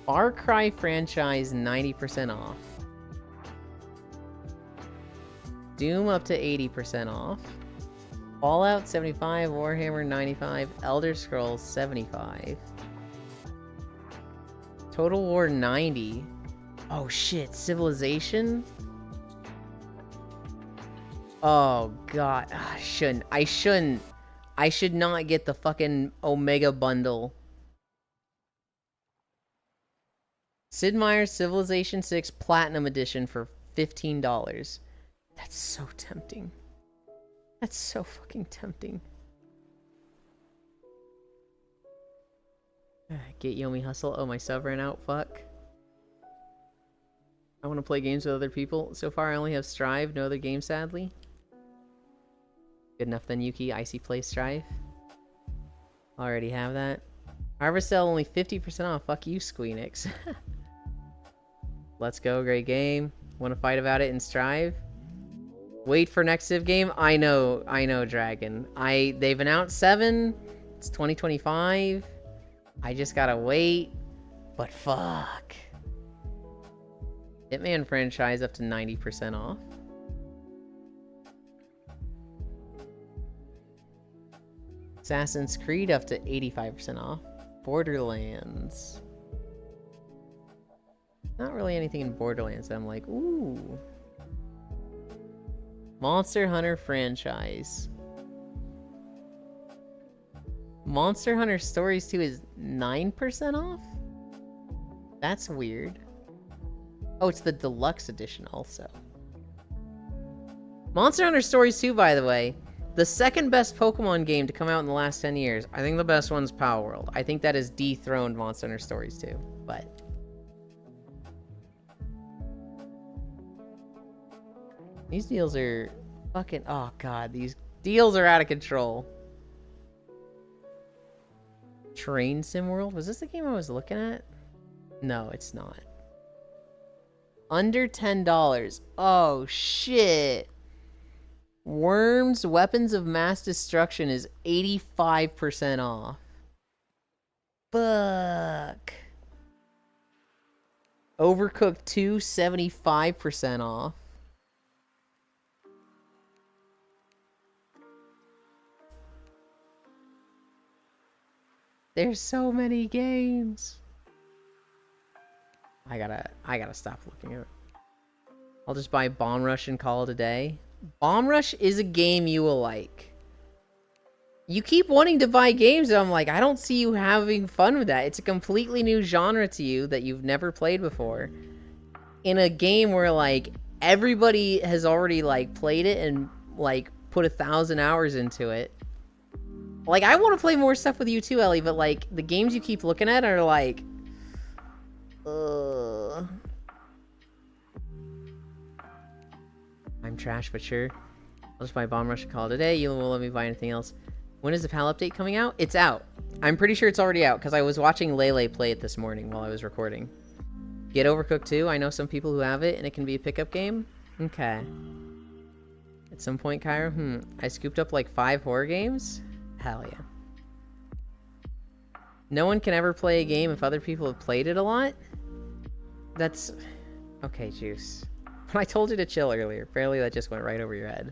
Far Cry franchise 90% off. Doom up to 80% off. Fallout 75, Warhammer 95, Elder Scrolls 75. Total War 90. Oh shit, Civilization? Oh god, I should not get the fucking Omega bundle. Sid Meier's Civilization 6 Platinum Edition for $15. That's so tempting. That's so fucking tempting. Get Yomi Hustle. Oh, my sub ran out. Fuck. I want to play games with other people. So far, I only have Strive. No other game, sadly. Good enough then, Yuki. Icy Play Strive. Already have that. Harvest Sale only 50% off. Fuck you, Squeenix. Let's go. Great game. Want to fight about it in Strive? Wait for next Civ game? I know, Dragon. They've announced 7. It's 2025. I just gotta wait. But fuck. Hitman franchise up to 90% off. Assassin's Creed up to 85% off. Borderlands. Not really anything in Borderlands that I'm like, ooh. Monster Hunter franchise. Monster Hunter Stories 2 is 9% off? That's weird. Oh, it's the deluxe edition also. Monster Hunter Stories 2, by the way, the second best Pokemon game to come out in the last 10 years. I think the best one's Power World. I think that has dethroned Monster Hunter Stories 2, but... These deals are fucking... Oh, God. These deals are out of control. Train Sim World? Was this the game I was looking at? No, it's not. Under $10. Oh, shit. Worms Weapons of Mass Destruction is 85% off. Fuck. Overcooked 2, 75% off. There's so many games. I gotta stop looking at it. I'll just buy Bomb Rush and call it a day. Bomb Rush is a game you will like. You keep wanting to buy games, and I'm like, I don't see you having fun with that. It's a completely new genre to you that you've never played before. In a game where, like, everybody has already, like, played it and, like, put 1,000 hours into it. Like, I want to play more stuff with you too, Ellie, but, like, the games you keep looking at are, like... I'm trash, but sure. I'll just buy Bomb Rush and call it a day. You won't let me buy anything else. When is the PAL update coming out? It's out. I'm pretty sure it's already out, because I was watching Lele play it this morning while I was recording. Get Overcooked 2. I know some people who have it, and it can be a pickup game. Okay. At some point, Kyra, I scooped up like 5 horror games? Hell yeah. No one can ever play a game if other people have played it a lot? That's... Okay, Juice. When I told you to chill earlier, apparently that just went right over your head.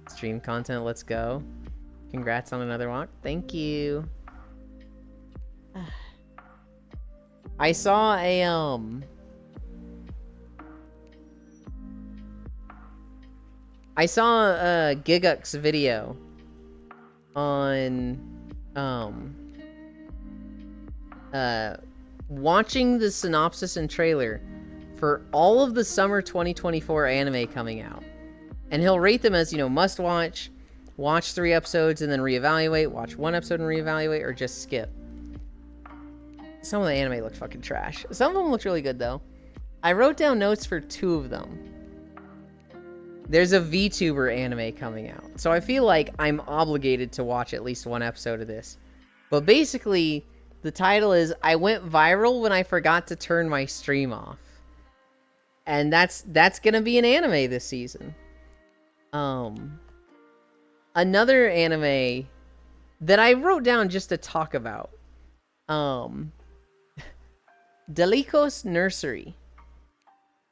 Stream content, let's go. Congrats on another walk. Thank you. I saw a, I saw a Gigux video on, watching the synopsis and trailer for all of the summer 2024 anime coming out. And he'll rate them as, you know, must watch, watch 3 episodes and then reevaluate, watch 1 episode and reevaluate, or just skip. Some of the anime looked fucking trash. Some of them looked really good, though. I wrote down notes for 2 of them. There's a VTuber anime coming out, so I feel like I'm obligated to watch at least 1 episode of this. But basically, the title is, I went viral when I forgot to turn my stream off. And that's gonna be an anime this season. Another anime that I wrote down just to talk about. Delico's Nursery.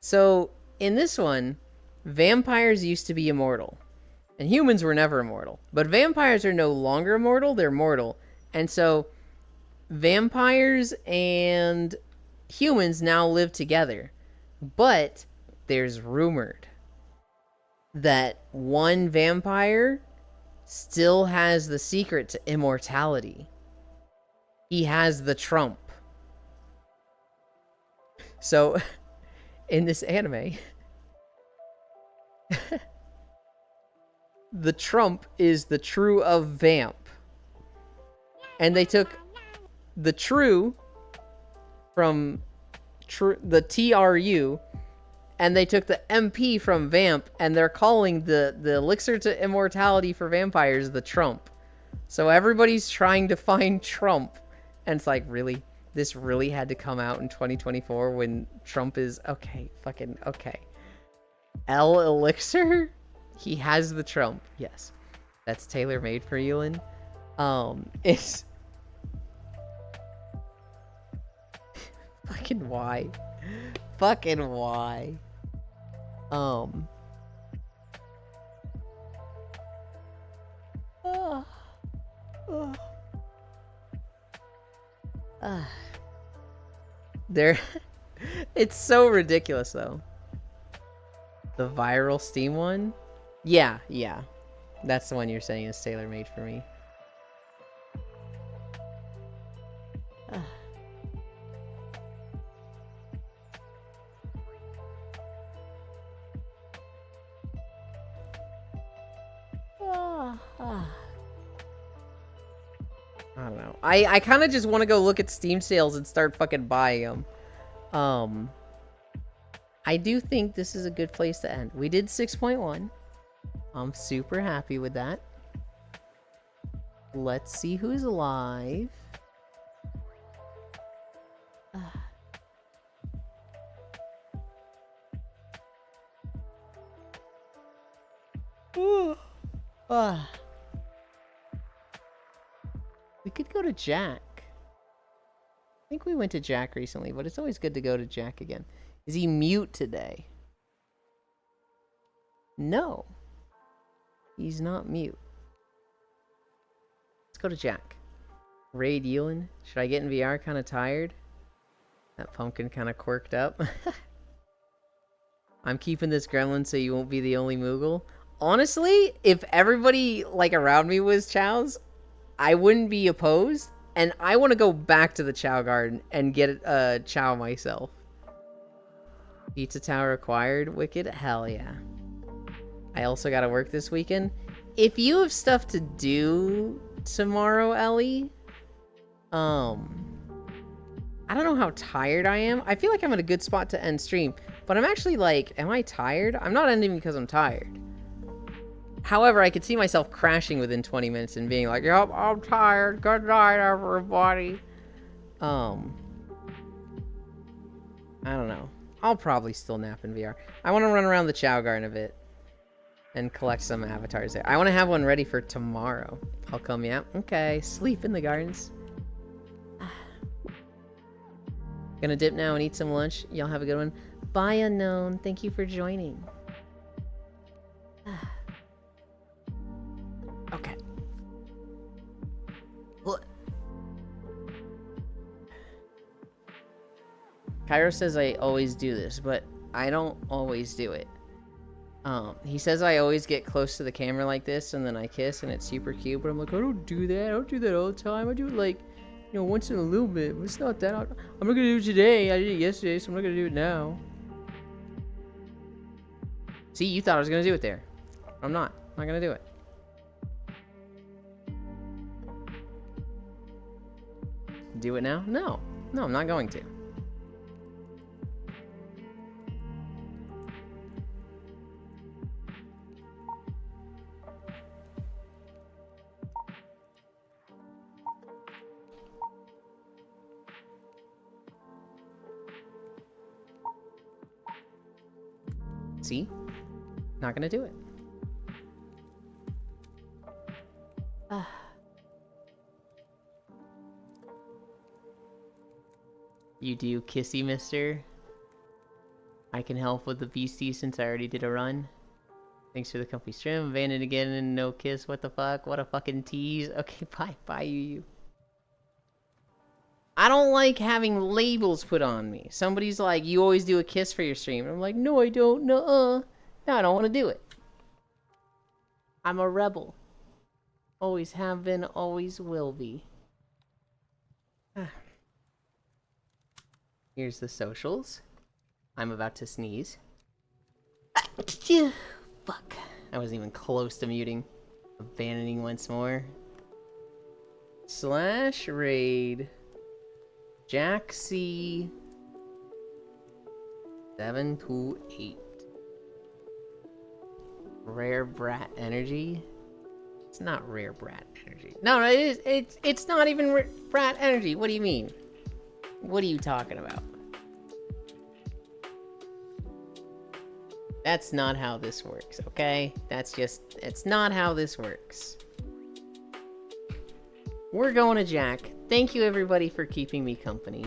So, in this one, vampires used to be immortal. And humans were never immortal. But vampires are no longer immortal, they're mortal. And so, vampires and humans now live together. But there's rumored that one vampire still has the secret to immortality. He has the trump. So, in this anime, the trump is the true of vamp. And they took the true from the TRU, and they took the MP from vamp, and they're calling the elixir to immortality for vampires the trump. So everybody's trying to find trump, and it's like, really? This really had to come out in 2024 when trump is... Okay, fucking... Okay. L elixir? He has the trump. Yes. That's tailor-made for Yulin. It's... Fucking why? Fucking why? It's so ridiculous, though. The viral Steam one? Yeah. That's the one you're saying is tailor-made for me. I don't know. I kind of just want to go look at Steam sales and start fucking buying them. I do think this is a good place to end. We did 6.1. I'm super happy with that. Let's see who's alive. We could go to Jack. I think we went to Jack recently, but it's always good to go to Jack again. Is he mute today? No. He's not mute. Let's go to Jack. Raid Ewan. Should I get in VR? Kind of tired. That pumpkin kind of quirked up. I'm keeping this gremlin so you won't be the only Moogle. Honestly, if everybody like around me was Chows, I wouldn't be opposed. And I want to go back to the Chow Garden and get a Chow myself. Pizza Tower acquired. Wicked. Hell yeah. I also got to work this weekend. If you have stuff to do tomorrow, Ellie, I don't know how tired I am. I feel like I'm at a good spot to end stream, but I'm actually like, am I tired? I'm not ending because I'm tired. However, I could see myself crashing within 20 minutes and being like, yup, I'm tired. Good night, everybody. I don't know. I'll probably still nap in VR. I want to run around the Chow Garden a bit and collect some avatars there. I want to have one ready for tomorrow. I'll come, yeah. Okay, sleep in the gardens. Gonna dip now and eat some lunch. Y'all have a good one. Bye, Unknown. Thank you for joining. Okay. What? Cairo says I always do this, but I don't always do it. He says I always get close to the camera like this and then I kiss and it's super cute, but I'm like, I don't do that. I don't do that all the time. I do it like, you know, once in a little bit, but it's not that. I'm not gonna do it today. I did it yesterday, so I'm not gonna do it now. See, you thought I was gonna do it there. I'm not. I'm not gonna do it. Do it now? No. No, I'm not going to. See? Not gonna do it. You do, kissy, mister? I can help with the beastie since I already did a run. Thanks for the comfy stream. Abandoned again and no kiss. What the fuck? What a fucking tease. Okay, bye. Bye, you. I don't like having labels put on me. Somebody's like, you always do a kiss for your stream. And I'm like, no, I don't. Nuh-uh. No, I don't want to do it. I'm a rebel. Always have been, always will be. Here's the socials. I'm about to sneeze. Fuck. I wasn't even close to muting. Abandoning once more. / raid. Jack C. 728. Rare Brat Energy. It's not Rare Brat Energy. No, it is. It's not even Brat Energy. What do you mean? What are you talking about? That's not how this works, okay? It's not how this works. We're going to Jack. Thank you everybody for keeping me company.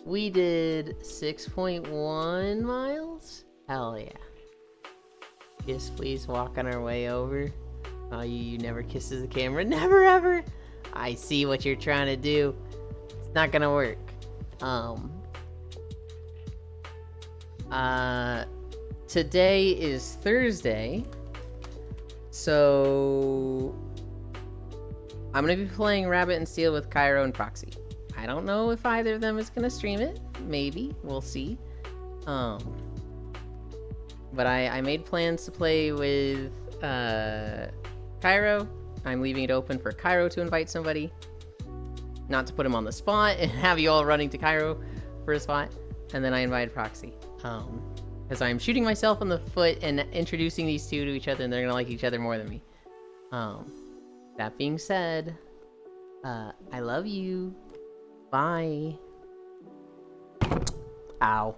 We did 6.1 miles? Hell yeah. Kiss please, walk on our way over. Oh, you never kisses the camera. Never ever! I see what you're trying to do. It's not gonna work. Today is Thursday, so I'm gonna be playing Rabbit and Steel with Cairo and Proxy. I don't know if either of them is gonna stream it. Maybe, we'll see. But I made plans to play with Cairo. I'm leaving it open for Cairo to invite somebody. Not to put him on the spot and have you all running to Cairo for a spot. And then I invited Proxy. Because I'm shooting myself in the foot and introducing these two to each other, and they're gonna like each other more than me. That being said, I love you. Bye. Ow.